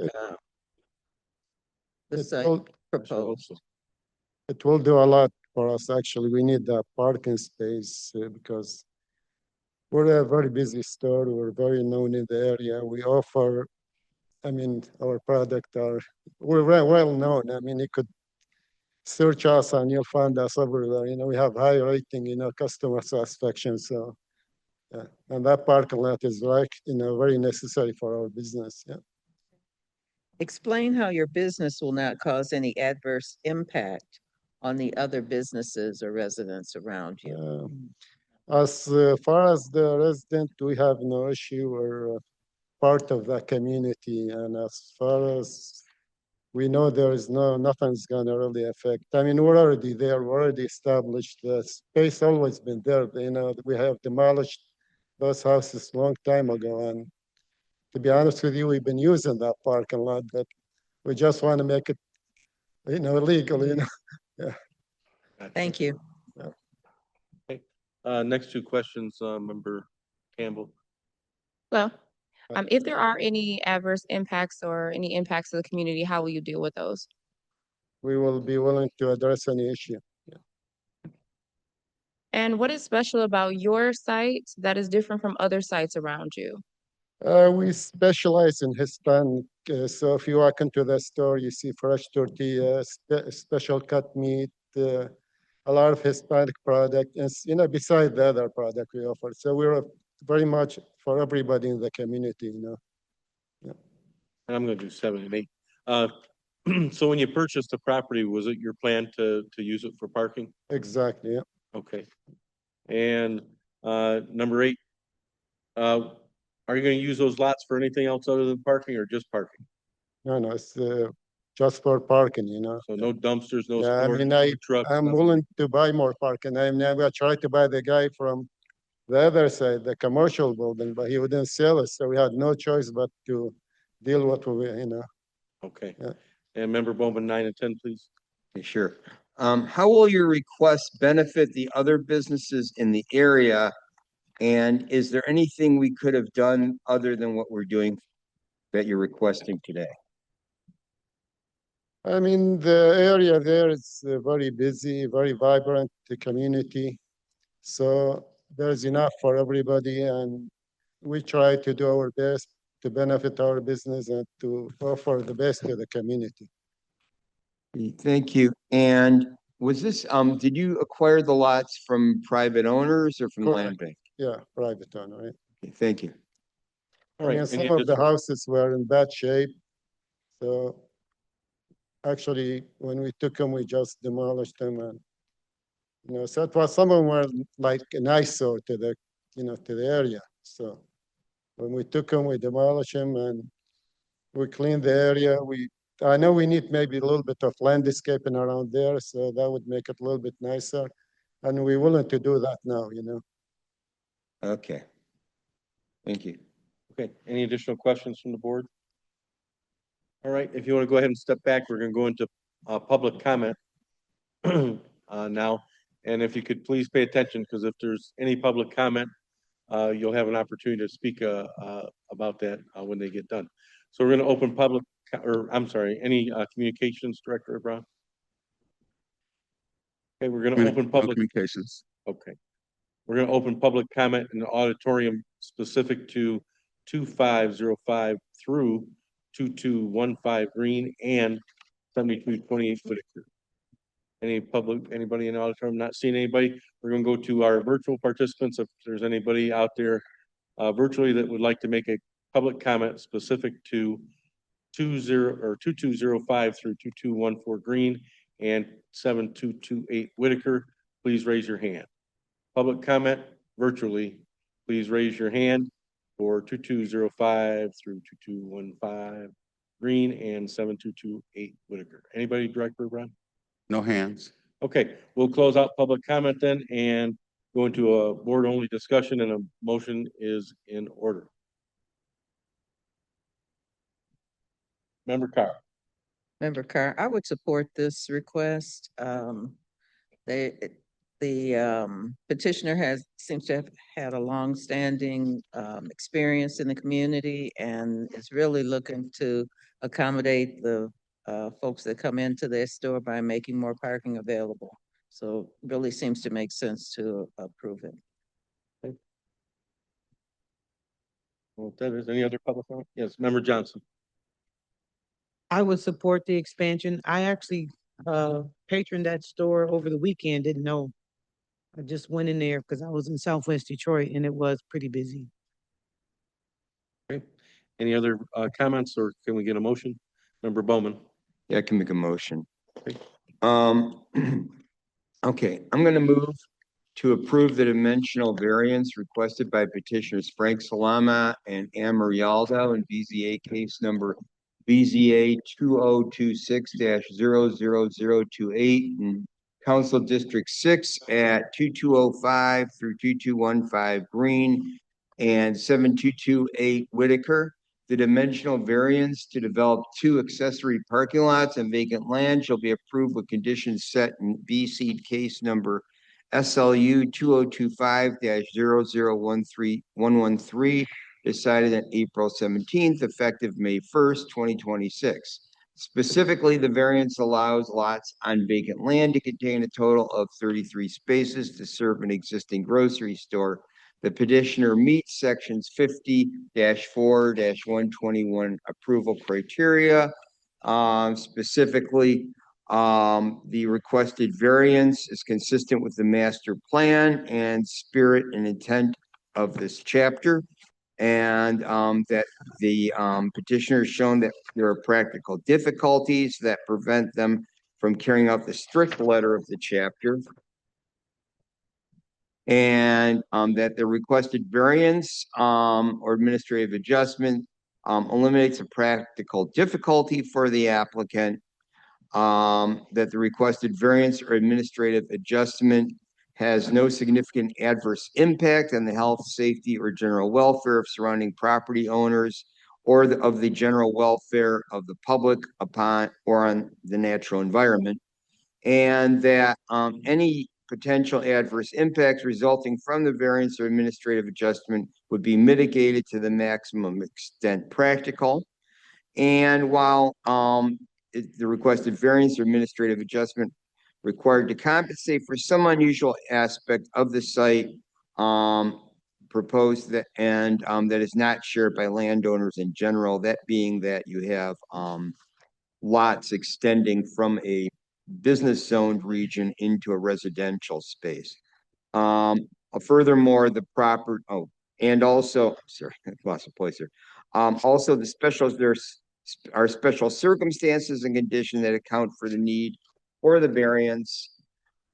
uh, the It site will, proposed? it will do a lot for us, actually. We need the parking space because we're a very busy store. We're very known in the area. We offer, I mean, our product are, we're very well known. I mean, you could search us and you'll find us everywhere. You know, we have high rating, you know, customer satisfaction. So, yeah. And that parking lot is like, you know, very necessary for our business. Yeah. Explain how your business will not cause any adverse impact on the other businesses or residents around you. As far as the resident, we have no issue. We're part of the community, and as far as we know, there is nothing's gonna really affect. I mean, we're already there. We're already established. The space always been there. You know, we have demolished those houses long time ago, and to be honest with you, we've been using that parking lot, but we just want to make it, you know, legal. You know, yeah. Thank you. Okay. Next two questions, Member Campbell. Well, if there are any adverse impacts or any impacts to the community, how will you deal with those? We will be willing to address any issue. And what is special about your site that is different from other sites around you? We specialize in Hispanic. So if you walk into the store, you see fresh tortillas, special cut meat, a lot of Hispanic product, and you know, besides the other product we offer. So we're very much for everybody in the community. You know. Yeah. And I'm going to do 7 and 8. So when you purchased the property, was it your plan to use it for parking? Exactly. Yeah. Okay. And number 8, are you going to use those lots for anything else other than parking or just parking? No, it's just for parking. You know. So no dumpsters, no Yeah, I storage, mean, no trucks. I'm nothing. willing to buy more parking. I'm gonna try to buy the guy from the other side, the commercial building, but he wouldn't sell it, so we had no choice but to deal with what we, you know. Okay. Yeah. And Member Bowman, 9 and 10, please. Okay, sure. How will your request benefit the other businesses in the area? And is there anything we could have done other than what we're doing that you're requesting today? I mean, the area there is very busy, very vibrant, the community. So there's enough for everybody, and we try to do our best to benefit our business and to offer the best to the community. Thank you. And was this, did you acquire the lots from private owners or from the land bank? Yeah, private owner, right? Okay, thank you. All I right. mean, some of the houses were in bad shape. So actually, when we took them, we just demolished them. And, you know, so it was, some of them were like an eyesore to the, you know, to the area. So when we took them, we demolished them and we cleaned the area. I know we need maybe a little bit of landscaping around there, so that would make it a little bit nicer. And we're willing to do that now, you know. Okay. Thank you. Okay. Any additional questions from the board? All right. If you want to go ahead and step back, we're going to go into public comment now. And if you could please pay attention, because if there's any public comment, you'll have an opportunity to speak about that when they get done. So we're going to open public, or I'm sorry, any communications, Director Brown? Okay, we're going to open public communications. Okay. We're going to open public comment in the auditorium specific to 2505 through 2215 Green and 7228 Whitaker. Anybody in the auditorium not seeing anybody? We're going to go to our virtual participants. If there's anybody out there virtually that would like to make a public comment specific to 2205 through 2214 Green and 7228 Whitaker, please raise your hand. Public comment virtually, please raise your hand for 2205 through 2215 Green and 7228 Whitaker. Anybody, Director Brown? No hands. Okay, we'll close out public comment then and go into a board-only discussion, and a motion is in order. Member Carr. Member Carr, I would support this request. The petitioner seems to have had a long-standing experience in the community and is really looking to accommodate the folks that come into their store by making more parking available. So it really seems to make sense to approve it. Well, if there is any other public comment? Yes, Member Johnson. I would support the expansion. I actually patroned that store over the weekend, didn't know. I just went in there because I was in Southwest Detroit and it was pretty busy. Okay. Any other comments, or can we get a motion? Member Bowman. Yeah, I can make a motion. Okay. Okay, I'm gonna move to approve the dimensional variance requested by petitioners Frank Salama and Anne Marialdo in BZA case number BZA 2026-00028 in Council District 6 at 2205 through 2215 Green and 7228 Whitaker. The dimensional variance to develop 2 accessory parking lots and vacant land shall be approved with conditions set in BC case number SLU 2025-0013113, decided on April 17th, effective May 1st, 2026. Specifically, the variance allows lots on vacant land to contain a total of 33 spaces to serve an existing grocery store. The petitioner meets sections 50-4-121 approval criteria. Specifically, the requested variance is consistent with the master plan and spirit and intent of this chapter. And that the petitioner has shown that there are practical difficulties that prevent them from carrying out the strict letter of the chapter. And that the requested variance or administrative adjustment eliminates a practical difficulty for the applicant. That the requested variance or administrative adjustment has no significant adverse impact on the health, safety, or general welfare of surrounding property owners or of the general welfare of the public upon or on the natural environment. And that any potential adverse impacts resulting from the variance or administrative adjustment would be mitigated to the maximum extent practical. And while the requested variance or administrative adjustment required to compensate for some unusual aspect of the site proposed that and that is not shared by landowners in general, that being that you have lots extending from a business zoned region into a residential space. Furthermore, the proper, and also, sorry, I lost a place here. Also, the specials, there are special circumstances and conditions that account for the need for the variance.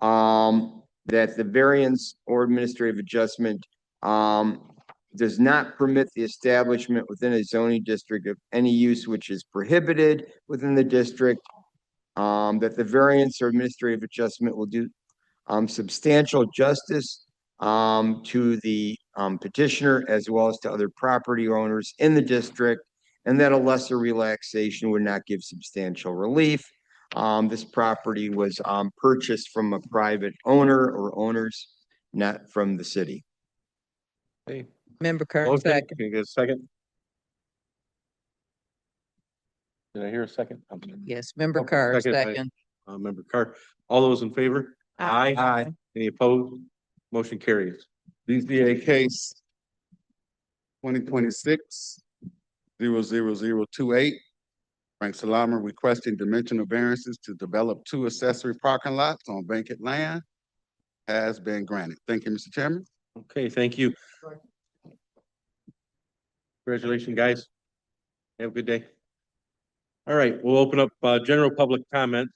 That the variance or administrative adjustment does not permit the establishment within a zoning district of any use which is prohibited within the district. That the variance or administrative adjustment will do substantial justice to the petitioner as well as to other property owners in the district, and that a lesser relaxation would not give substantial relief. This property was purchased from a private owner or owners, not from the city. Okay. Member Carr, Motion, second. can you get a second? Did I hear a second? I'm sorry. Yes, Member Okay, Carr, second by- second. Member Carr. All those in favor? Aye. Aye. Any opposed? Motion carries. BZA case 2026-00028. Frank Salama requesting dimensional variances to develop 2 accessory parking lots on vacant land has been granted. Thank you, Mr. Chairman. Okay, thank you. Congratulations, guys. Have a good day. All right, we'll open up general public comment.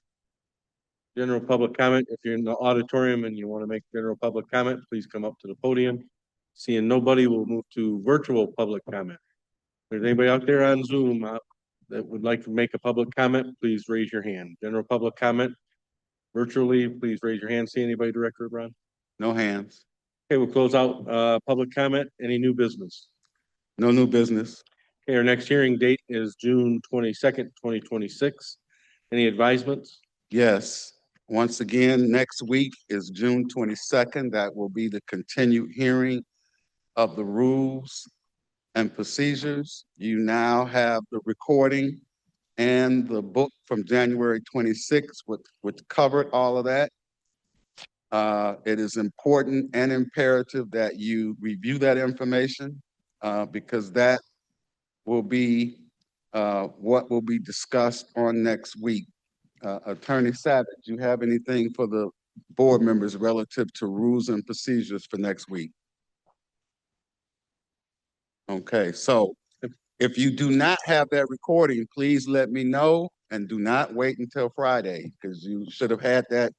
General public comment, if you're in the auditorium and you want to make general public comment, please come up to the podium. Seeing nobody, we'll move to virtual public comment. If there's anybody out there on Zoom that would like to make a public comment, please raise your hand. General public comment virtually, please raise your hand. See anybody, Director Brown? No hands. Okay, we'll close out public comment. Any new business? No new business. Okay, our next hearing date is June 22nd, 2026. Any advisements? Yes. Once again, next week is June 22nd. That will be the continued hearing of the rules and procedures. You now have the recording and the book from January 26th, which covered all of that. It is important and imperative that you review that information because that will be what will be discussed on next week. Attorney Savage, do you have anything for the board members relative to rules and procedures for next week? Okay, so if you do not have that recording, please let me know and do not wait until Friday because you should have had that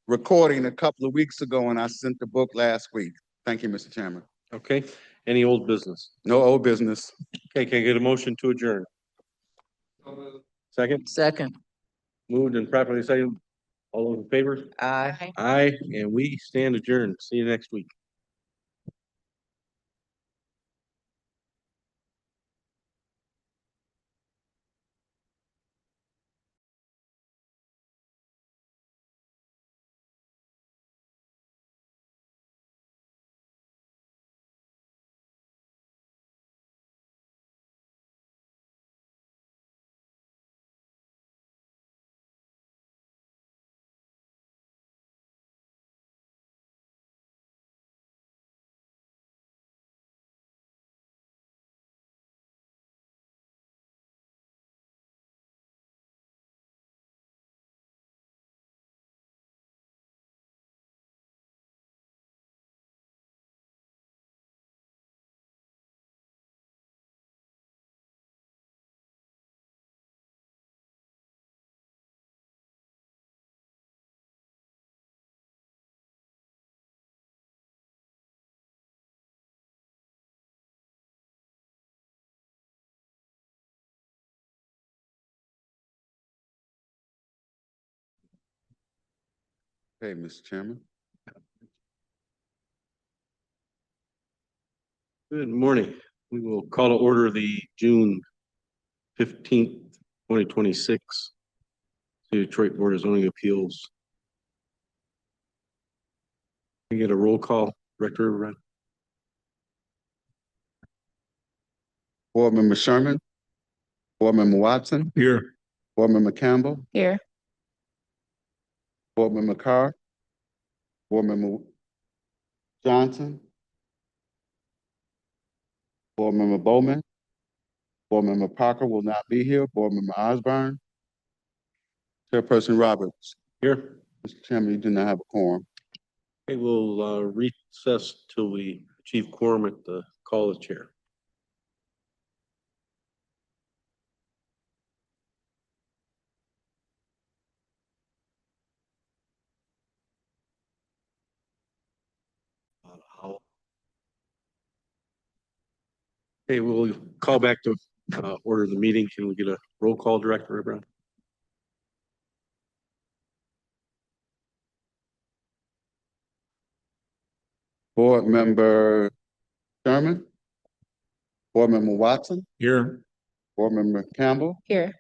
recording a couple of weeks ago and I sent the book last week. Thank you, Mr. Chairman. Okay, any old business? No old business. Okay, can I get a motion to adjourn? Second, Second, moved and properly second. All those in favor? aye. Aye, and we stand adjourned. See you next week. Okay, Mr. Chairman. Good morning. We will call to order the June 15th, 2026 Detroit Board of Zoning Appeals. Can we get a roll call, Director? Board Member Sherman. Board Member Watson. Here. Board Member Campbell. Here. Board Member Carr. Board Member Johnson. Board Member Bowman. Board Member Parker will not be here. Board Member Osborne. Chairperson Roberts. Here. Mr. Chairman, you do not have a quorum. Okay, we'll recess till we achieve quorum at the call of the chair. Okay, we'll call back to order the meeting. Can we get a roll call, Director Brown? Board Member Sherman. Board Member Watson. Here. Board Member Campbell. Here.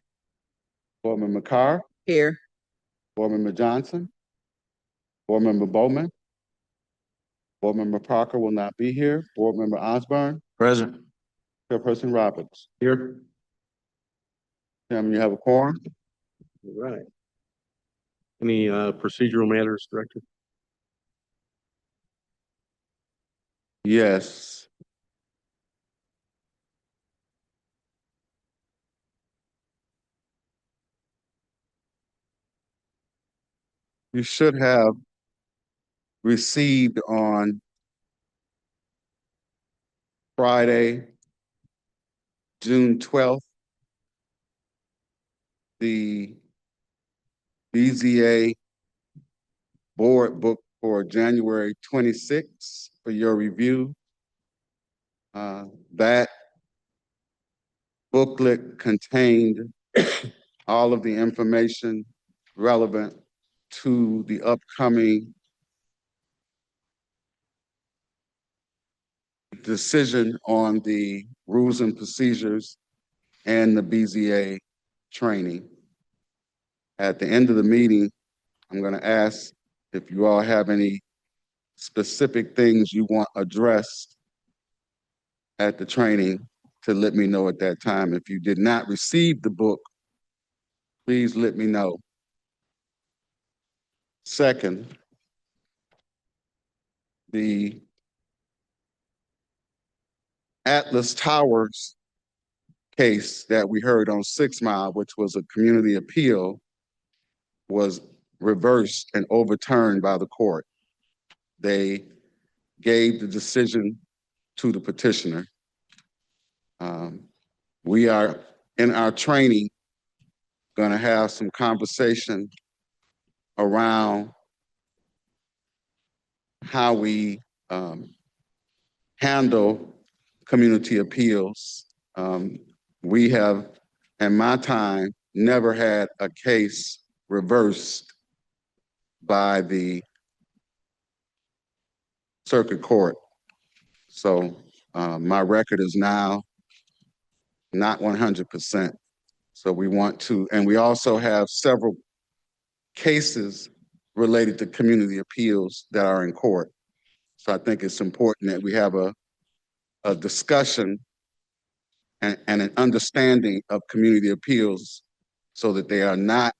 Board Member Carr. Here, Board Member Johnson. Board Member Bowman. Board Member Parker will not be here. Board Member Osborne. Present. Chairperson Roberts. Here. Chairman, you have a quorum? All right. Any procedural matters, Director? Yes. You should have received on Friday, June 12th, the BZA board book for January 26th for your review. That booklet contained all of the information relevant to the upcoming decision on the rules and procedures and the BZA training. At the end of the meeting, I'm going to ask if you all have any specific things you want addressed at the training to let me know at that time. If you did not receive the book please let me know. Second, the Atlas Towers case that we heard on 6 Mile, which was a community appeal, was reversed and overturned by the court. They gave the decision to the petitioner. We are in our training going to have some conversation around how we handle community appeals. We have, in my time, never had a case reversed by the circuit court. So my record is now not 100%. So we want to, and we also have several cases related to community appeals that are in court. So I think it's important that we have a discussion and an understanding of community appeals so that they are not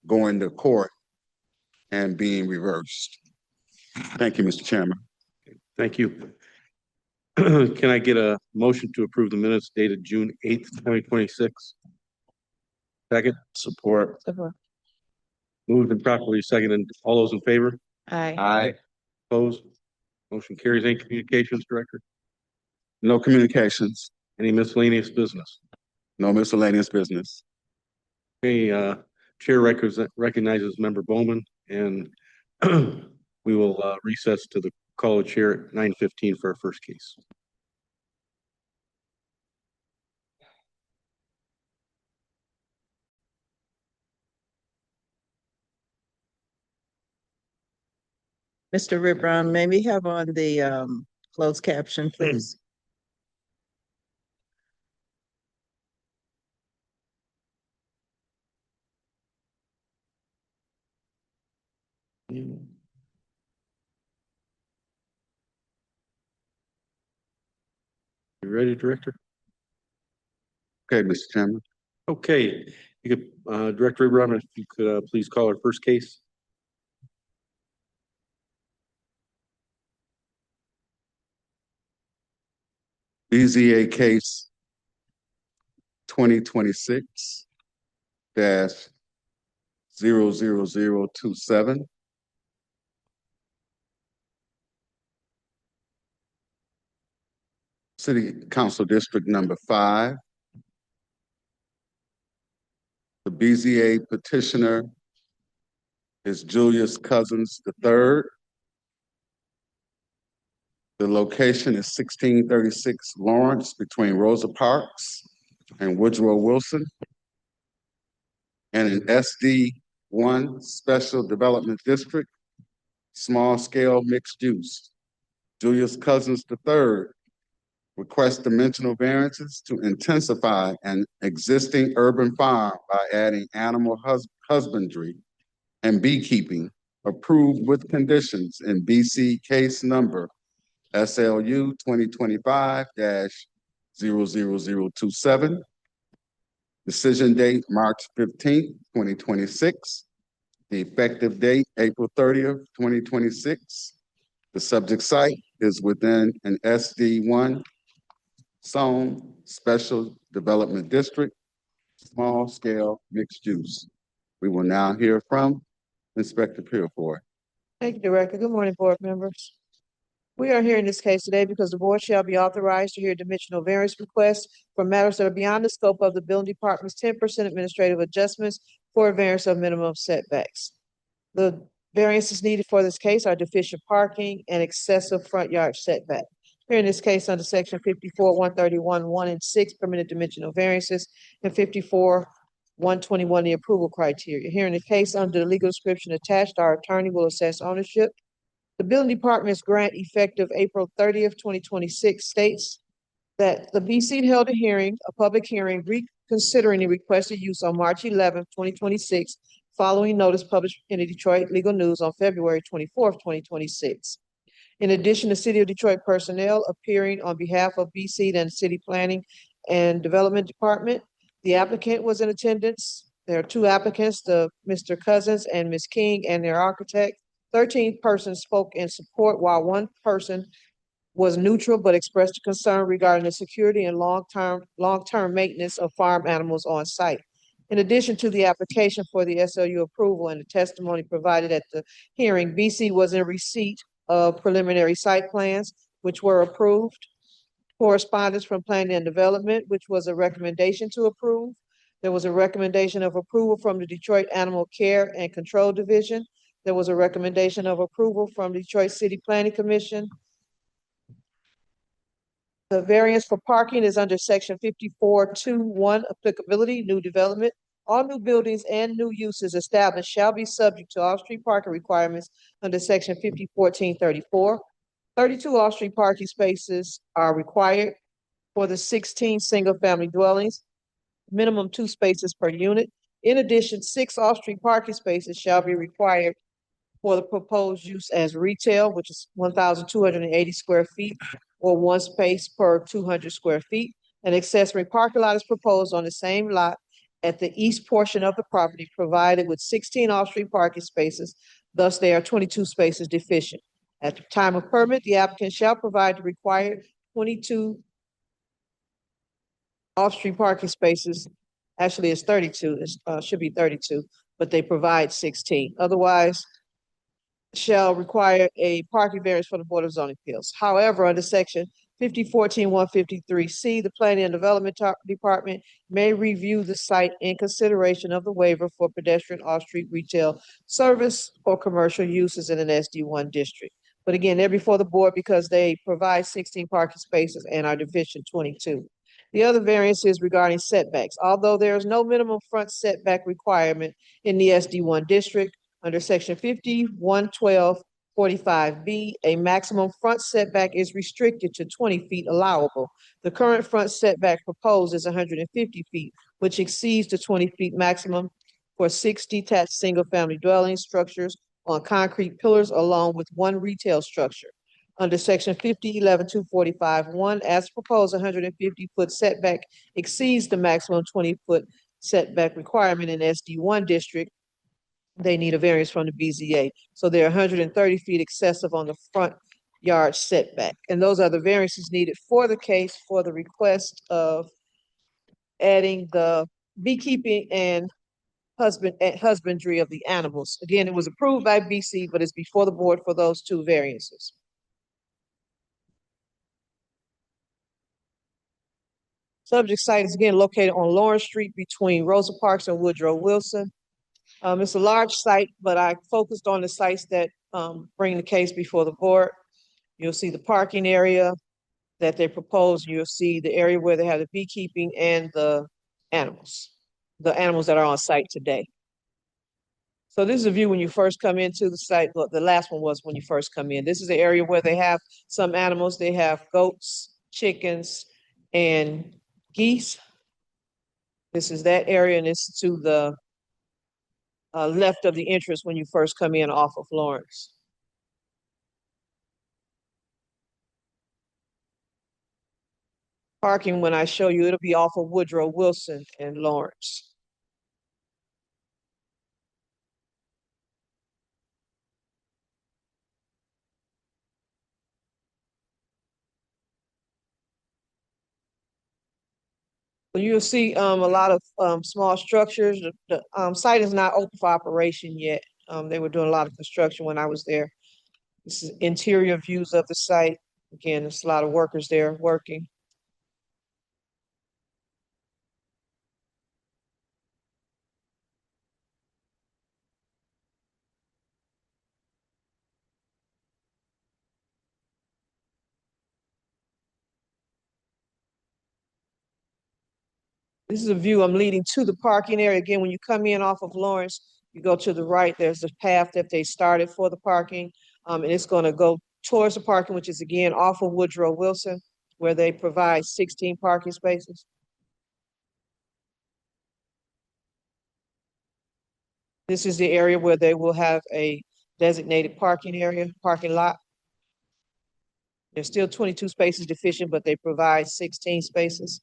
going to court and being reversed. Thank you, Mr. Chairman. Thank you. Can I get a motion to approve the minutes dated June 8th, 2026? Second? Support. Support. Moved and properly seconded. All those in favor? Aye. Aye. Opposed? Motion carries. Any communications, Director? No communications, Any miscellaneous business? no miscellaneous business. Okay, Chair recognizes Member Bowman, and we will recess to the call of chair at 9:15 for our first case. Mr. Rip Brown, may we have on the closed caption, please? You ready, Director? Okay, Mr. Chairman. Okay, you could, Director Brown, if you could please call our first case. BZA case 2026-00027. City Council District number 5. The BZA petitioner is Julius Cousins III. The location is 1636 Lawrence between Rosa Parks and Woodrow Wilson. And an SD1 Special Development District, small scale mixed use. Julius Cousins III requests dimensional variances to intensify an existing urban farm by adding animal husbandry and beekeeping, approved with conditions in BC case number SLU 2025-00027. Decision date, March 15th, 2026. The effective date, April 30th, 2026. The subject site is within an SD1 zone, special development district, small scale mixed use. We will now hear from Inspector Purefoy. Thank you, Director. Good morning, board members. We are hearing this case today because the board shall be authorized to hear dimensional variance requests for matters that are beyond the scope of the building department's 10% administrative adjustments for a variance of minimum setbacks. The variances needed for this case are deficient parking and excessive front yard setback. Here in this case under section 54-131, 1 and 6 permitted dimensional variances, and 54-121 the approval criteria. Here in the case under the legal description attached, our attorney will assess ownership. The building department's grant effective April 30th, 2026 states that the BC held a public hearing reconsidering the requested use on March 11th, 2026, following notice published in the Detroit Legal News on February 24th, 2026. In addition, the City of Detroit personnel appearing on behalf of BC and City Planning and Development Department. The applicant was in attendance There are two applicants, Mr. Cousins and Ms. King, and their architect. 13 persons spoke in support, while one person was neutral but expressed a concern regarding the security and long-term maintenance of farm animals on site. In addition to the application for the SLU approval and the testimony provided at the hearing, BC was in receipt of preliminary site plans, which were approved. Correspondence from Planning and Development, which was a recommendation to approve. There was a recommendation of approval from the Detroit Animal Care and Control Division. There was a recommendation of approval from Detroit City Planning Commission. The variance for parking is under section 54.2.1 applicability, new development. All new buildings and new uses established shall be subject to off-street parking requirements under section 50.14.34. 32 off-street parking spaces are required for the 16 single-family dwellings, minimum 2 spaces per unit. In addition, 6 off-street parking spaces shall be required for the proposed use as retail, which is 1,280 square feet, or 1 space per 200 square feet. An accessory parking lot is proposed on the same lot at the east portion of the property, provided with 16 off-street parking spaces. Thus, there are 22 spaces deficient. At the time of permit, the applicant shall provide the required 22 off-street parking spaces. Actually, it's 32, it should be 32, but they provide 16. Otherwise, shall require a parking variance from the Board of Zoning Appeals. However, under section 50.14.153C, the Planning and Development Department may review the site in consideration of the waiver for pedestrian off-street retail service or commercial uses in an SD1 district. But again, they're before the board because they provide 16 parking spaces and are deficient 22. The other variance is regarding setbacks. Although there is no minimum front setback requirement in the SD1 district, under section 51.12.45B, a maximum front setback is restricted to 20 feet allowable. The current front setback proposed is 150 feet, which exceeds the 20 feet maximum for 6 detached single-family dwelling structures on concrete pillars along with 1 retail structure. Under section 50.11.245.1, as proposed, 150-foot setback exceeds the maximum 20-foot setback requirement in SD1 district. They need a variance from the BZA. So they're 130 feet excessive on the front yard setback. And those are the variances needed for the case for the request of adding the beekeeping and husbandry of the animals. Again, it was approved by BC, but it's before the board for those 2 variances. Subject site is again located on Lawrence Street between Rosa Parks and Woodrow Wilson. It's a large site, but I focused on the sites that bring the case before the board. You'll see the parking area that they propose. You'll see the area where they have the beekeeping and the animals that are on site today. So this is a view when you first come into the site. Well, the last one was when you first come in. This is the area where they have some animals. They have goats, chickens, and geese. This is that area, and it's to the left of the entrance when you first come in off of Lawrence. Parking, when I show you, it'll be off of Woodrow Wilson and Lawrence. You'll see a lot of small structures. The site is not open for operation yet. They were doing a lot of construction when I was there. This is interior views of the site. Again, there's a lot of workers there working. This is a view I'm leading to the parking area. Again, when you come in off of Lawrence, you go to the right, there's a path that they started for the parking. And it's gonna go towards the parking, which is again off of Woodrow Wilson, where they provide 16 parking spaces. This is the area where they will have a designated parking area, parking lot. There's still 22 spaces deficient, but they provide 16 spaces.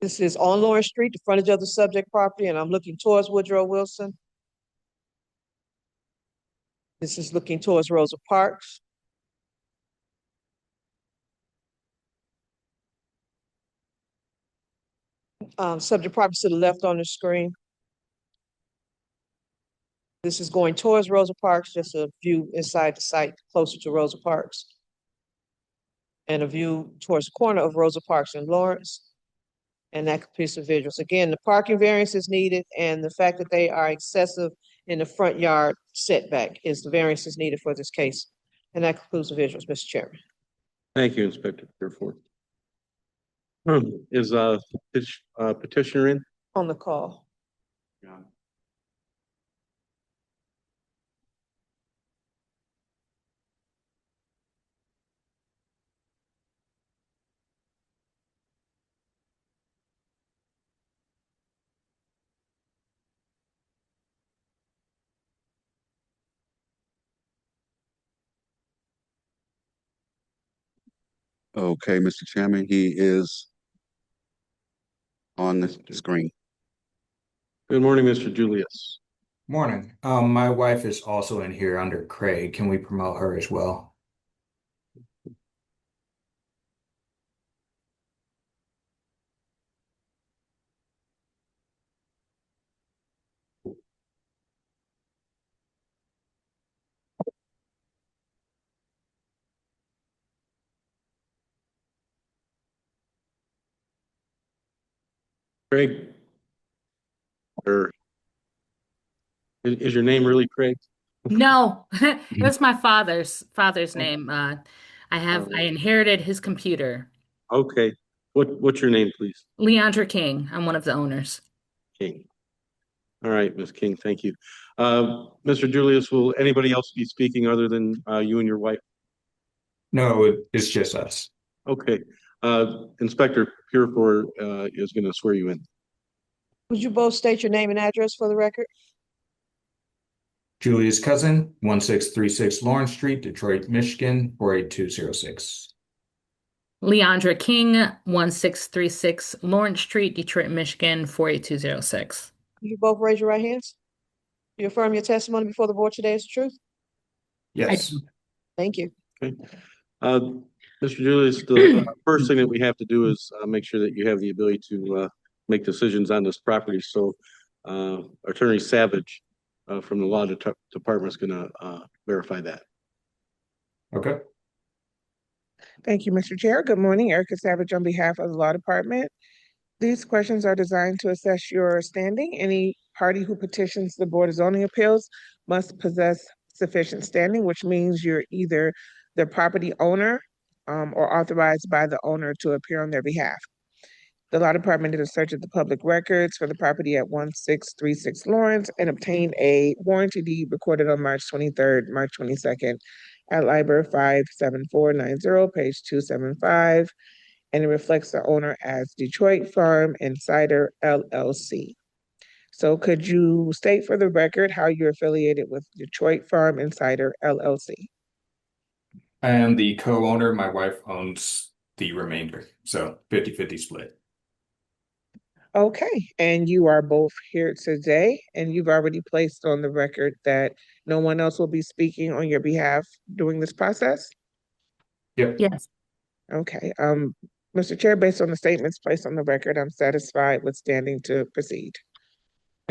This is on Lawrence Street, the frontage of the subject property, and I'm looking towards Woodrow Wilson. This is looking towards Rosa Parks. Subject property to the left on the screen. This is going towards Rosa Parks, just a view inside the site closer to Rosa Parks. And a view towards the corner of Rosa Parks and Lawrence. And that completes the visuals. Again, the parking variance is needed, and the fact that they are excessive in the front yard setback is the variance is needed for this case. And that concludes the visuals, Mr. Chairman. Thank you, Inspector Fairforth. Is petitioner in? On the call. Okay, Mr. Chairman, he is on the screen. Good morning, Mr. Julius. Morning. My wife is also in here under Craig. Can we promote her as well? Craig? Or is your name really Craig? No, it's my father's name. I inherited his computer. Okay. What's your name, please? Leandra King. I'm one of the owners. King. All right, Ms. King, thank you. Mr. Julius, will anybody else be speaking other than you and your wife? No, it's just us. Okay. Inspector Purefort is going to swear you in. Would you both state your name and address for the record? Julia's cousin, 1636 Lawrence Street, Detroit, Michigan, 48206. Leandra King, 1636 Lawrence Street, Detroit, Michigan, 48206. Would you both raise your right hands? You affirm your testimony before the board today is the truth? Yes. Thank you. Okay. Mr. Julius, the first thing that we have to do is make sure that you have the ability to make decisions on this property. So Attorney Savage from the Law Department is going to verify that. Okay. Thank you, Mr. Chair. Good morning. Erica Savage on behalf of the Law Department. These questions are designed to assess your standing. Any party who petitions the Board of Zoning Appeals must possess sufficient standing, which means you're either the property owner or authorized by the owner to appear on their behalf. The Law Department did a search of the public records for the property at 1636 Lawrence and obtained a warranty deed recorded on March 23rd, March 22nd at Liber 57490, page 275, and it reflects the owner as Detroit Farm Insider LLC. So could you state for the record how you're affiliated with Detroit Farm Insider LLC? I am the co-owner. My wife owns the remainder. So 50-50 split. Okay, and you are both here today, and you've already placed on the record that no one else will be speaking on your behalf during this process? Yep. Yes. Okay, Mr. Chair, based on the statements placed on the record, I'm satisfied with standing to proceed.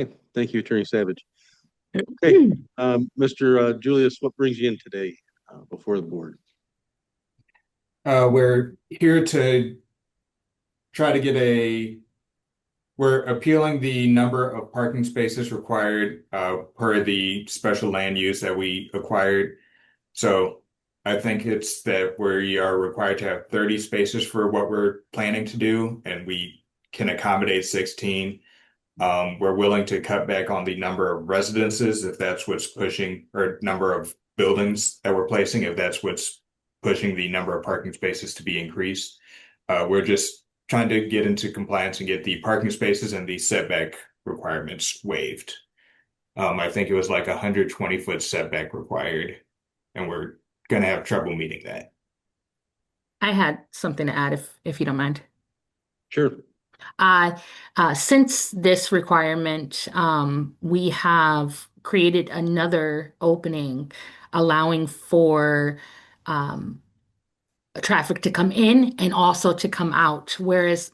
Okay. Thank you, Attorney Savage. Okay, Mr. Julius, what brings you in today before the board? We're here to try to get we're appealing the number of parking spaces required per the special land use that we acquired. So I think it's that we are required to have 30 spaces for what we're planning to do, and we can accommodate 16. We're willing to cut back on the number of residences if that's what's pushing, or number of buildings that we're placing, if that's what's pushing the number of parking spaces to be increased. We're just trying to get into compliance and get the parking spaces and the setback requirements waived. I think it was like 120-foot setback required, and we're going to have trouble meeting that. I had something to add if you don't mind. Sure. Since this requirement, we have created another opening allowing for um, traffic to come in and also to come out. Whereas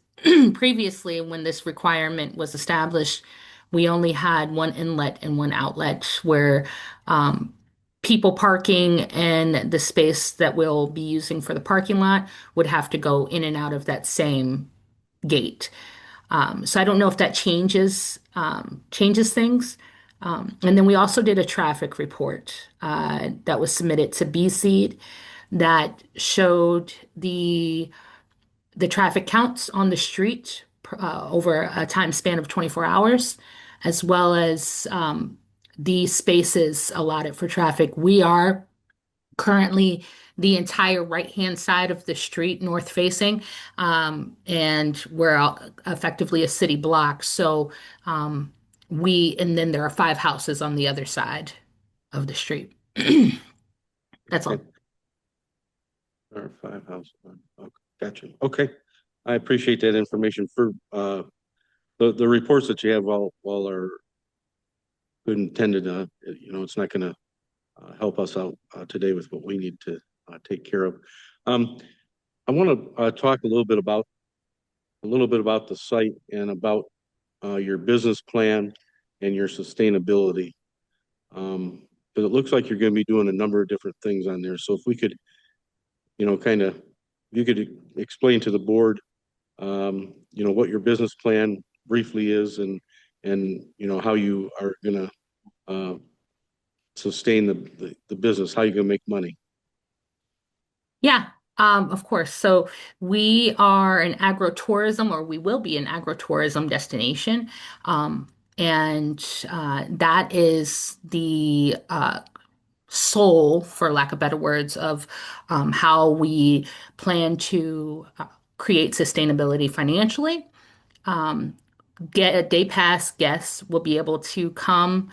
previously, when this requirement was established, we only had one inlet and one outlet where um, people parking and the space that we'll be using for the parking lot would have to go in and out of that same gate. So I don't know if that changes things. And then we also did a traffic report that was submitted to BZA that showed the traffic counts on the street over a time span of 24 hours, as well as the spaces allotted for traffic. We are currently the entire right-hand side of the street, north facing, and we're effectively a city block. So and then there are 5 houses on the other side of the street. That's all. Okay. Or 5 houses. Okay, gotcha. Okay. I appreciate that information for, the reports that you have all are good intended, it's not gonna, help us out, today with what we need to, take care of. Um, I want to, talk a little bit about the site and about, your business plan and your sustainability. Because it looks like you're going to be doing a number of different things on there. So if we could, kind of, you could explain to the board, what your business plan briefly is and how you are going to sustain the business, how you're going to make money. Yeah, of course. So we are an agritourism, or we will be an agritourism destination. Um, and that is the soul, for lack of better words, of how we plan to create sustainability financially. Um, get a day pass guests will be able to come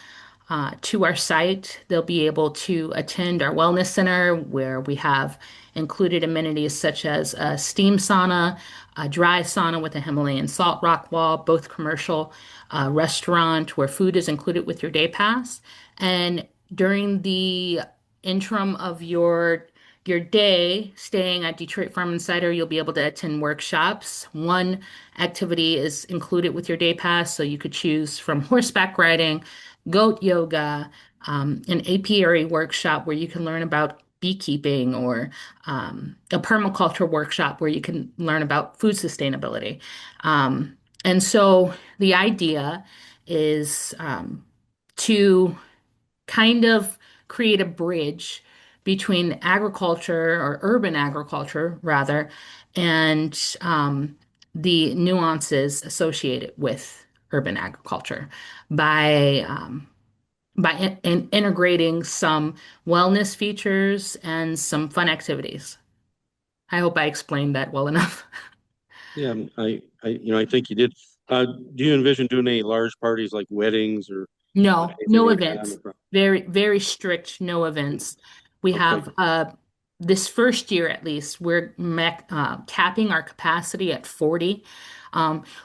to our site. They'll be able to attend our wellness center where we have included amenities such as a steam sauna, a dry sauna with a Himalayan salt rock wall, both commercial, restaurant where food is included with your day pass. And during the interim of your day staying at Detroit Farm and Cider, you'll be able to attend workshops. One activity is included with your day pass, so you could choose from horseback riding, goat yoga, an apiary workshop where you can learn about beekeeping, or a permaculture workshop where you can learn about food sustainability. And so the idea is to kind of create a bridge between agriculture, or urban agriculture rather, and the nuances associated with urban agriculture by integrating some wellness features and some fun activities. I hope I explained that well enough. Yeah, I think you did. Do you envision doing any large parties like weddings or No, anything no like that on events. the front? Very, very strict, no events. We Okay, have this first year at least, we're capping our capacity at 40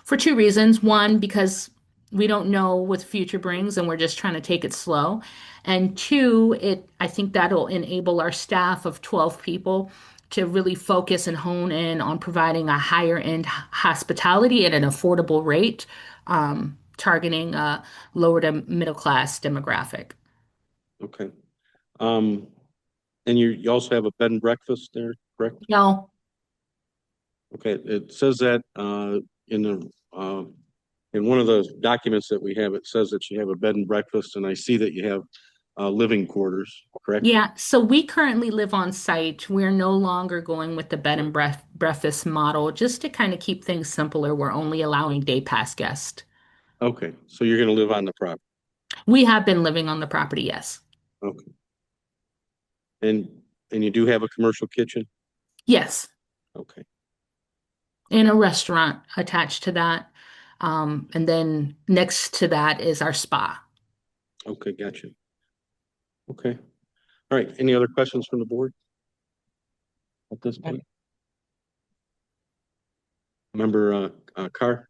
for 2 reasons. One, because we don't know what the future brings and we're just trying to take it slow. And two, I think that'll enable our staff of 12 people to really focus and hone in on providing a higher end hospitality at an affordable rate, targeting lower to middle class demographic. okay. Um, and you also have a bed and breakfast there, correct? No, Okay, it says that in the in one of the documents that we have, it says that you have a bed and breakfast, and I see that you have living quarters, correct? yeah. So we currently live on site. We're no longer going with the bed and breakfast model, just to kind of keep things simpler. We're only allowing day pass guests. Okay, so you're going to live on the property. We have been living on the property, yes. Okay, and you do have a commercial kitchen? Yes, Okay, and a restaurant attached to that. And then next to that is our spa. okay, gotcha. Okay, all right. Any other questions from the board at this point? Member Carr?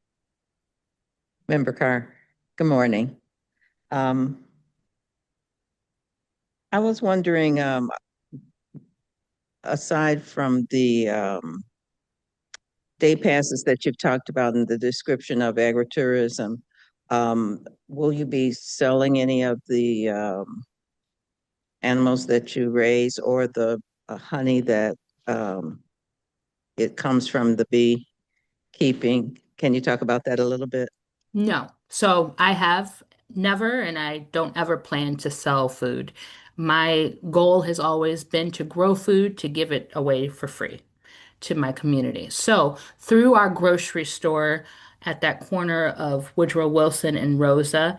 Member Carr, good morning. Um, I was wondering, aside from the day passes that you've talked about in the description of agritourism, will you be selling any of the animals that you raise or the honey that um, it comes from the beekeeping? Can you talk about that a little bit? No. So I have never and I don't ever plan to sell food. My goal has always been to grow food to give it away for free to my community. So through our grocery store at that corner of Woodrow Wilson and Rosa,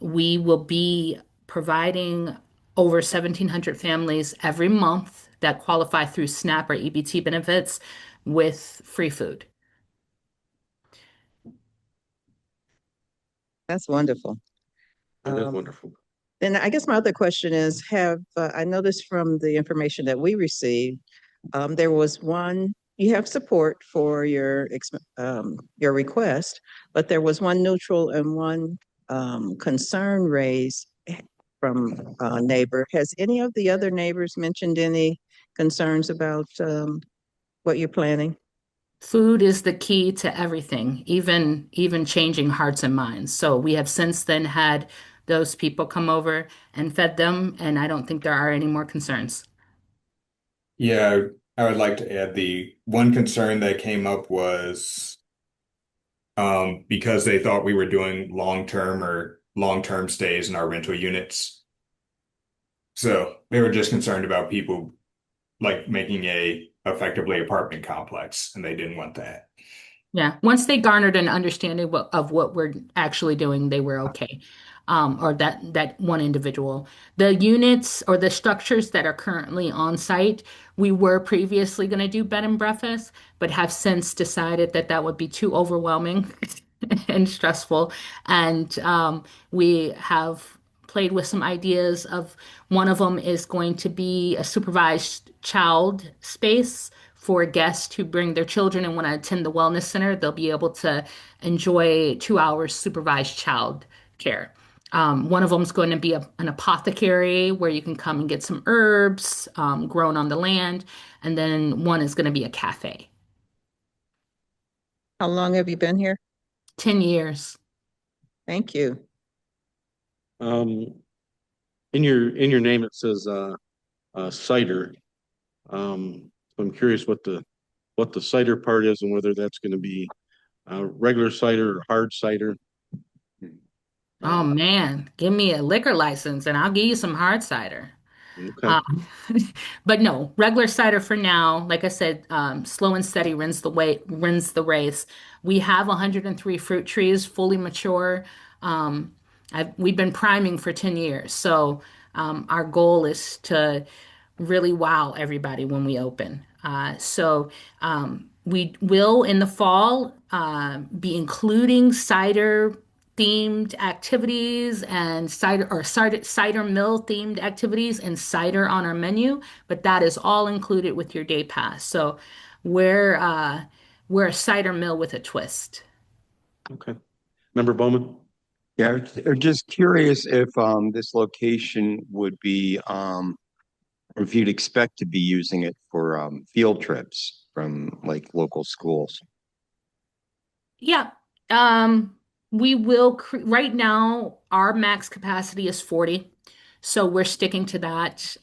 we will be providing over 1,700 families every month that qualify through SNAP or EBT benefits with free food. That's wonderful. That is Um, wonderful. And I guess my other question is, I noticed from the information that we received, there was one, you have support for your request, but there was one neutral and one concern raised from a neighbor. Has any of the other neighbors mentioned any concerns about what you're planning? Food is the key to everything, even changing hearts and minds. So we have since then had those people come over and fed them, and I don't think there are any more concerns. Yeah, I would like to add the one concern that came up was because they thought we were doing long-term stays in our rental units. So they were just concerned about people like making a effectively apartment complex, and they didn't want that. Yeah, once they garnered an understanding of what we're actually doing, they were okay. Or that one individual. The units or the structures that are currently on site, we were previously going to do bed and breakfast, but have since decided that that would be too overwhelming and stressful. And we have played with some ideas of one of them is going to be a supervised child space for guests who bring their children and want to attend the wellness center. They'll be able to enjoy 2 hours supervised child care. One of them is going to be an apothecary where you can come and get some herbs grown on the land. And then one is going to be a cafe. How long have you been here? 10 years. Thank you. Um, in your name, it says, cider. So I'm curious what the cider part is and whether that's going to be regular cider or hard cider. Oh Um, man, give me a liquor license and I'll give you some hard cider. okay. Um, but no, regular cider for now. Like I said, slow and steady wins the race. We have 103 fruit trees, fully mature. Um, we've been priming for 10 years, so our goal is to really wow everybody when we open. So we will in the fall be including cider themed activities and cider mill themed activities and cider on our menu, but that is all included with your day pass. So we're uh, we're a cider mill with a twist. Okay. Member Bowman? Yeah, I'm just curious if this location would be if you'd expect to be using it for field trips from like local schools. Yeah. Um, we will right now our max capacity is 40. So we're sticking to that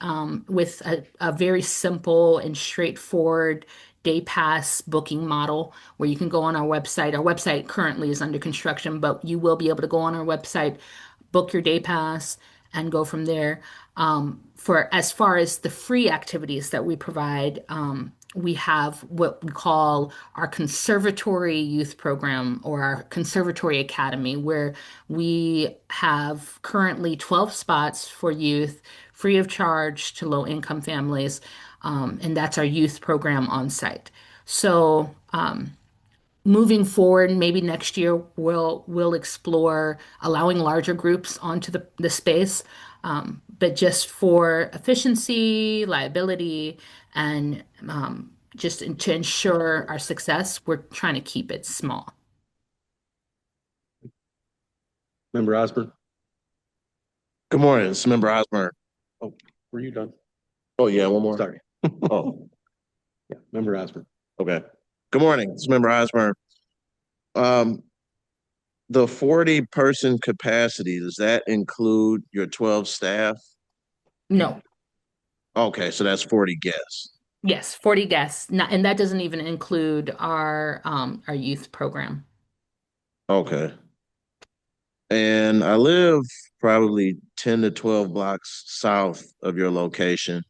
with a very simple and straightforward day pass booking model where you can go on our website. Our website currently is under construction, but you will be able to go on our website, book your day pass, and go from there. For as far as the free activities that we provide, we have what we call our conservatory youth program or our conservatory academy, where we have currently 12 spots for youth free of charge to low income families. And that's our youth program on site. So, moving forward, maybe next year we'll explore allowing larger groups onto the space. But just for efficiency, liability, and just to ensure our success, we're trying to keep it small. Member Osborne. Good morning, this is Member Osborne. Oh, were you done? Oh, yeah, one more. Sorry. Oh, Yeah, Member Osborne. okay. Good morning, this is Member Osborne. The 40-person capacity, does that include your 12 staff? No, Okay, so that's 40 guests. yes, 40 guests, not, and that doesn't even include our youth program. Okay. And I live probably 10 to 12 blocks south of your location.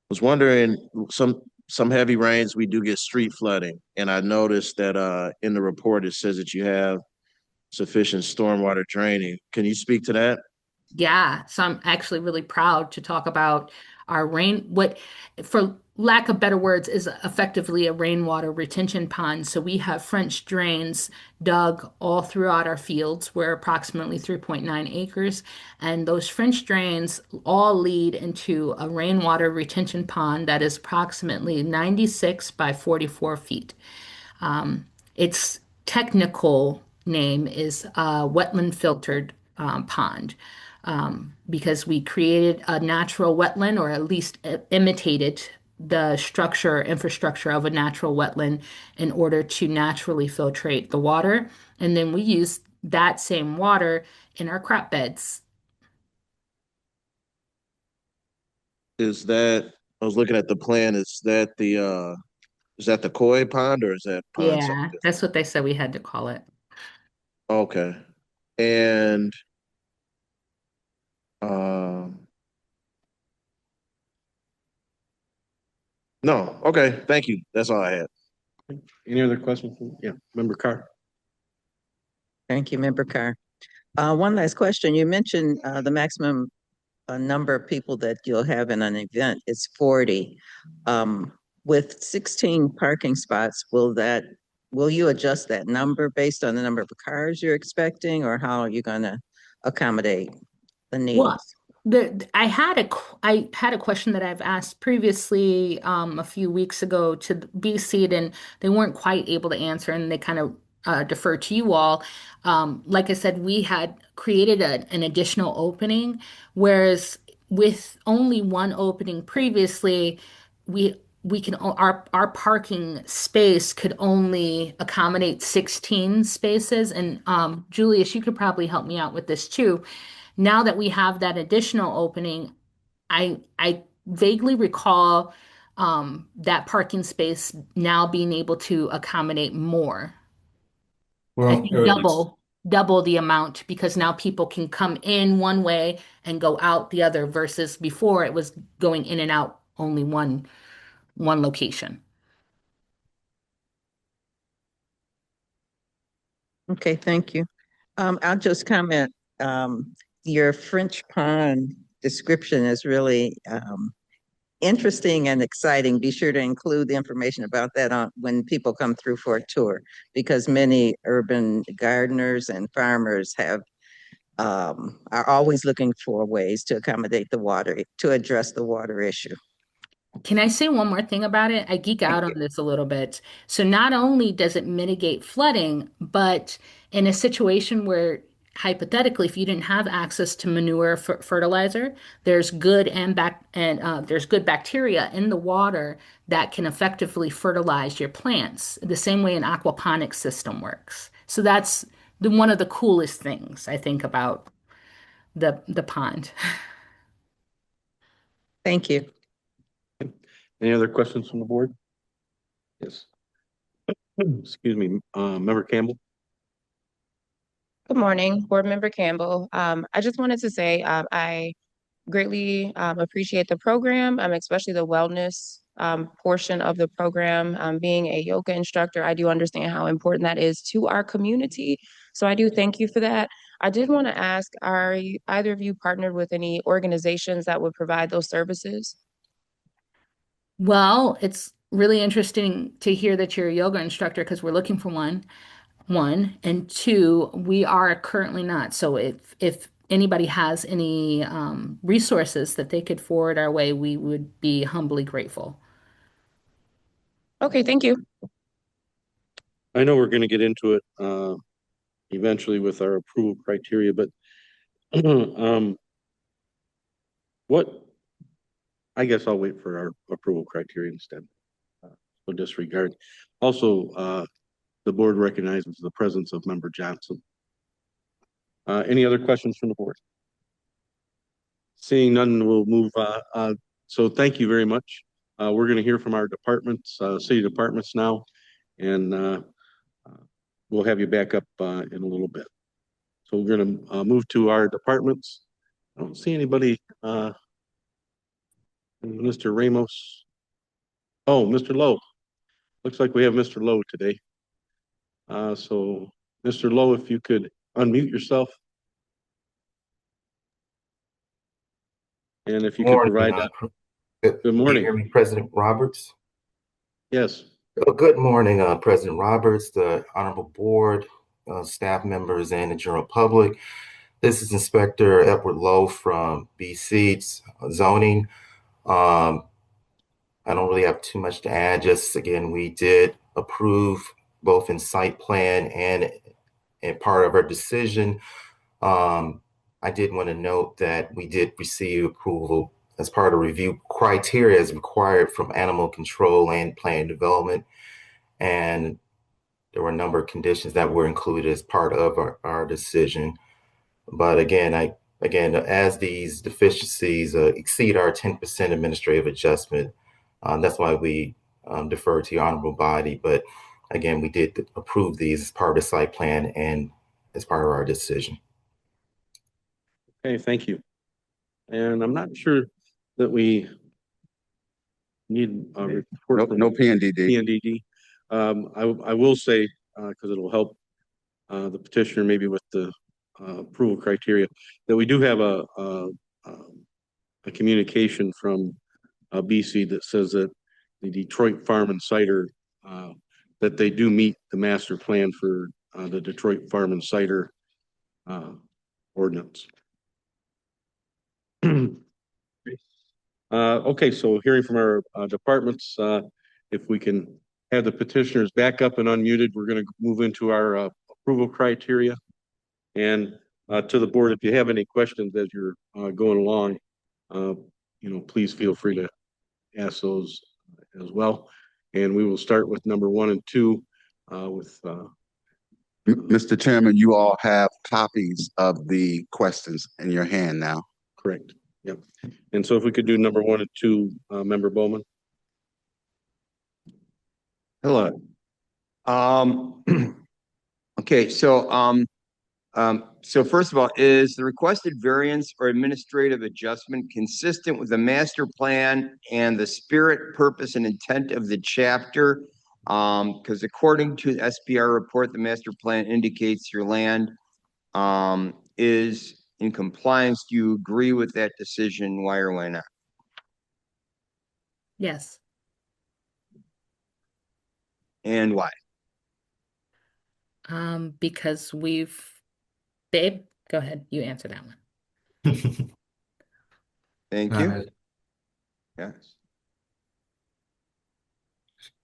Was wondering, some heavy rains, we do get street flooding. And I noticed that in the report, it says that you have sufficient stormwater draining. Can you speak to that? Yeah, so I'm actually really proud to talk about our what, for lack of better words, is effectively a rainwater retention pond. So we have French drains dug all throughout our fields. We're approximately 3.9 acres, and those French drains all lead into a rainwater retention pond that is approximately 96 by 44 feet. Its technical name is wetland filtered pond, because we created a natural wetland, or at least imitated the infrastructure of a natural wetland in order to naturally filtrate the water. And then we use that same water in our crop beds. Is that, I was looking at the plan, is that the koi pond or is that pond something Yeah, that's what they said we had to call it. different? Okay. And um no, okay, thank you. That's all I had. Any other questions? Yeah, Member Carr. Thank you, Member Carr. One last question. You mentioned the maximum number of people that you'll have in an event is 40. With 16 parking spots, will you adjust that number based on the number of cars you're expecting, or how are you going to accommodate the Well, needs? I had a question that I've asked previously, a few weeks ago to the BC, and they weren't quite able to answer, and they kind of deferred to you all. Like I said, we had created an additional opening, whereas with only one opening previously, we can our parking space could only accommodate 16 spaces. And Julius, you could probably help me out with this too. Now that we have that additional opening, I vaguely recall that parking space now being able to accommodate more. I Well, think double the amount, because now people can come in one way and go out the other, versus before it was going in and out only one location. Okay, thank you. I'll just comment. Your French pond description is really interesting and exciting. Be sure to include the information about that on when people come through for a tour, because many urban gardeners and farmers are always looking for ways to accommodate the water, to address the water issue. Can I say one more thing about it? I geek out on this a little bit. So not only does it mitigate flooding, but in a situation where hypothetically, if you didn't have access to manure fertilizer, there's good bacteria in the water that can effectively fertilize your plants, the same way an aquaponics system works. So that's one of the coolest things I think about the pond. Thank you. Any other questions from the board? Yes. Excuse me, Member Campbell. Good morning, Board Member Campbell. I just wanted to say I greatly appreciate the program, especially the wellness portion of the program. Being a yoga instructor, I do understand how important that is to our community. So I do thank you for that. I did want to ask, either of you partnered with any organizations that would provide those services? Well, it's really interesting to hear that you're a yoga instructor, because we're looking for one, and two, we are currently not. So if anybody has any resources that they could forward our way, we would be humbly grateful. Okay, thank you. I know we're going to get into it eventually with our approval criteria, but what, I guess I'll wait for our approval criteria instead. So disregard. Also, the board recognizes the presence of Member Johnson. Any other questions from the board? Seeing none, we'll move. So thank you very much. We're going to hear from our departments, city departments now, and we'll have you back up in a little bit. So we're going to move to our departments. I don't see anybody. Mr. Ramos. Oh, Mr. Lowe. Looks like we have Mr. Lowe today. So Mr. Lowe, if you could unmute yourself. And if you could provide that. Good morning. Can you hear me, President Roberts? Yes. Good morning, President Roberts, the Honorable Board, staff members, and the general public. This is Inspector Edward Lowe from BZA zoning. I don't really have too much to add. Just again, we did approve both in site plan and part of our decision. I did want to note that we did receive approval as part of review criteria as required from animal control and plan development. And there were a number of conditions that were included as part of our decision. But again, as these deficiencies exceed our 10% administrative adjustment, that's why we defer to your honorable body. But again, we did approve these as part of the site plan and as part of our decision. Okay, thank you. And I'm not sure that we need a report. No PNDD. PNDD. I will say, because it'll help the petitioner maybe with the approval criteria, that we do have a communication from BC that says that the Detroit Farm and Cider, that they do meet the master plan for the Detroit Farm and Cider ordinance. Okay, so hearing from our departments, if we can have the petitioners back up and unmuted, we're going to move into our approval criteria. And to the board, if you have any questions as you're going along, please feel free to ask those as well. And we will start with number 1 and 2 with. Mr. Chairman, you all have copies of the questions in your hand now. Correct. Yep. And so if we could do number 1 and 2, Member Bowman. Hello. Okay, so first of all, is the requested variance or administrative adjustment consistent with the master plan and the spirit, purpose, and intent of the chapter? Because according to the SPR report, the master plan indicates your land is in compliance. Do you agree with that decision? Why or why not? Yes. And why? Because babe, go ahead. You answer that one. Thank you. Yes.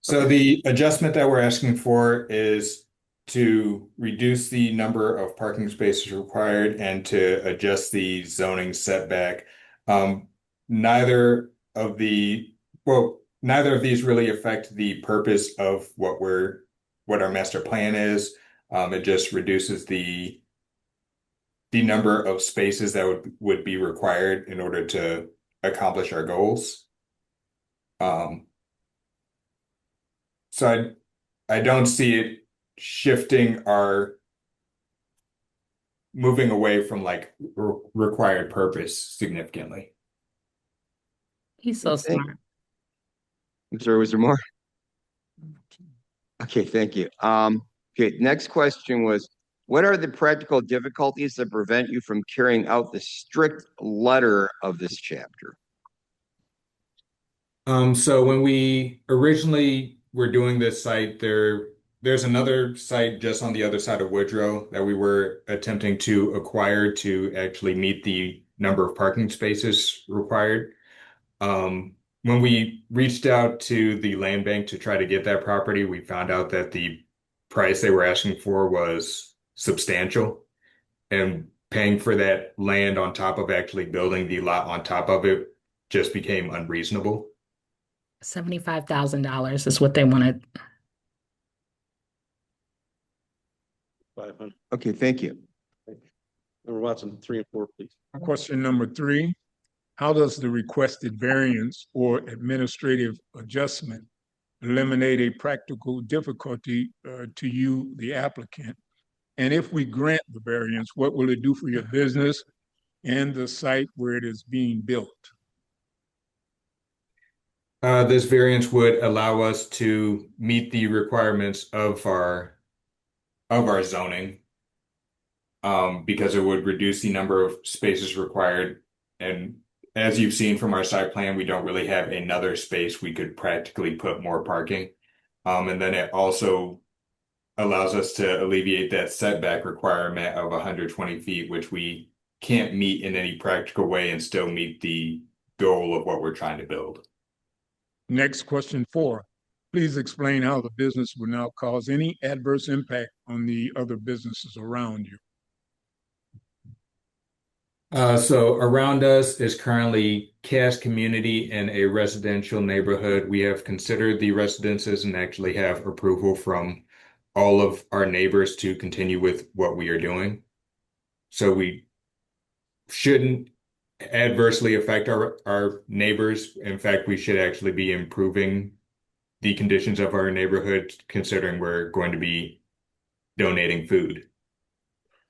So the adjustment that we're asking for is to reduce the number of parking spaces required and to adjust the zoning setback. Neither of these really affect the purpose of what our master plan is. It just reduces the number of spaces that would be required in order to accomplish our goals. So I don't see it moving away from like required purpose significantly. He's so smart. I'm sorry, was there more? Okay, thank you. Okay, next question was, what are the practical difficulties that prevent you from carrying out the strict letter of this chapter? So when we originally were doing this site, there's another site just on the other side of Woodrow that we were attempting to acquire to actually meet the number of parking spaces required. When we reached out to the land bank to try to get that property, we found out that the price they were asking for was substantial. And paying for that land on top of actually building the lot on top of it just became unreasonable. $75,000 is what they wanted. 500. Okay, thank you. Member Watson, 3 and 4, please. Question number 3, how does the requested variance or administrative adjustment eliminate a practical difficulty to you, the applicant? And if we grant the variance, what will it do for your business and the site where it is being built? This variance would allow us to meet the requirements of our zoning, because it would reduce the number of spaces required. And as you've seen from our site plan, we don't really have another space we could practically put more parking. And then it also allows us to alleviate that setback requirement of 120 feet, which we can't meet in any practical way and still meet the goal of what we're trying to build. Next, question 4. Please explain how the business will not cause any adverse impact on the other businesses around you. So around us is currently Cass Community in a residential neighborhood. We have considered the residences and actually have approval from all of our neighbors to continue with what we are doing. So we shouldn't adversely affect our neighbors. In fact, we should actually be improving the conditions of our neighborhood, considering we're going to be donating food.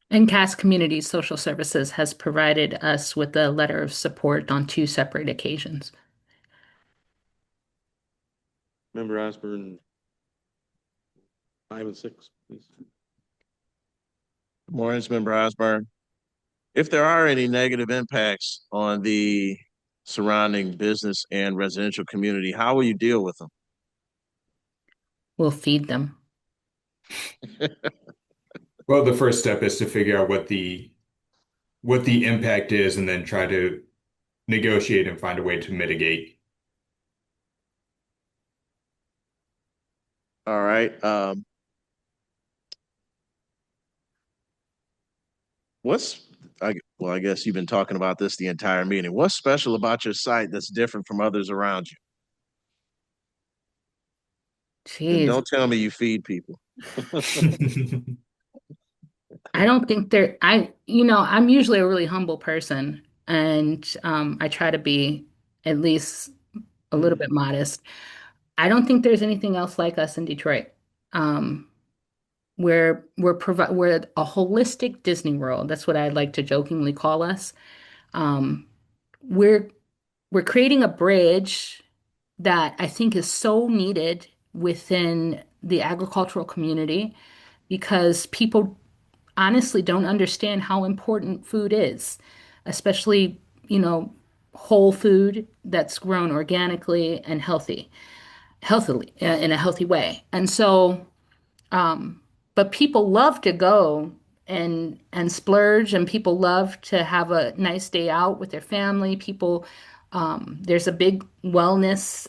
And Cass Community Social Services has provided us with a letter of support on 2 separate occasions. Member Osborne, 5 and 6, please. Good morning, Member Osborne. If there are any negative impacts on the surrounding business and residential community, how will you deal with them? We'll feed them. Well, the first step is to figure out what the impact is and then try to negotiate and find a way to mitigate. All right. I guess you've been talking about this the entire meeting. What's special about your site that's different from others around you? And Jeez. don't tell me you feed people. I don't think I'm usually a really humble person, and I try to be at least a little bit modest. I don't think there's anything else like us in Detroit. Um, we're a holistic Disney World. That's what I like to jokingly call us. Um, we're we're creating a bridge that I think is so needed within the agricultural community because people honestly don't understand how important food is, especially, whole food that's grown organically and healthily, in a healthy way. And so, but people love to go and splurge, and people love to have a nice day out with their family. There's a big wellness,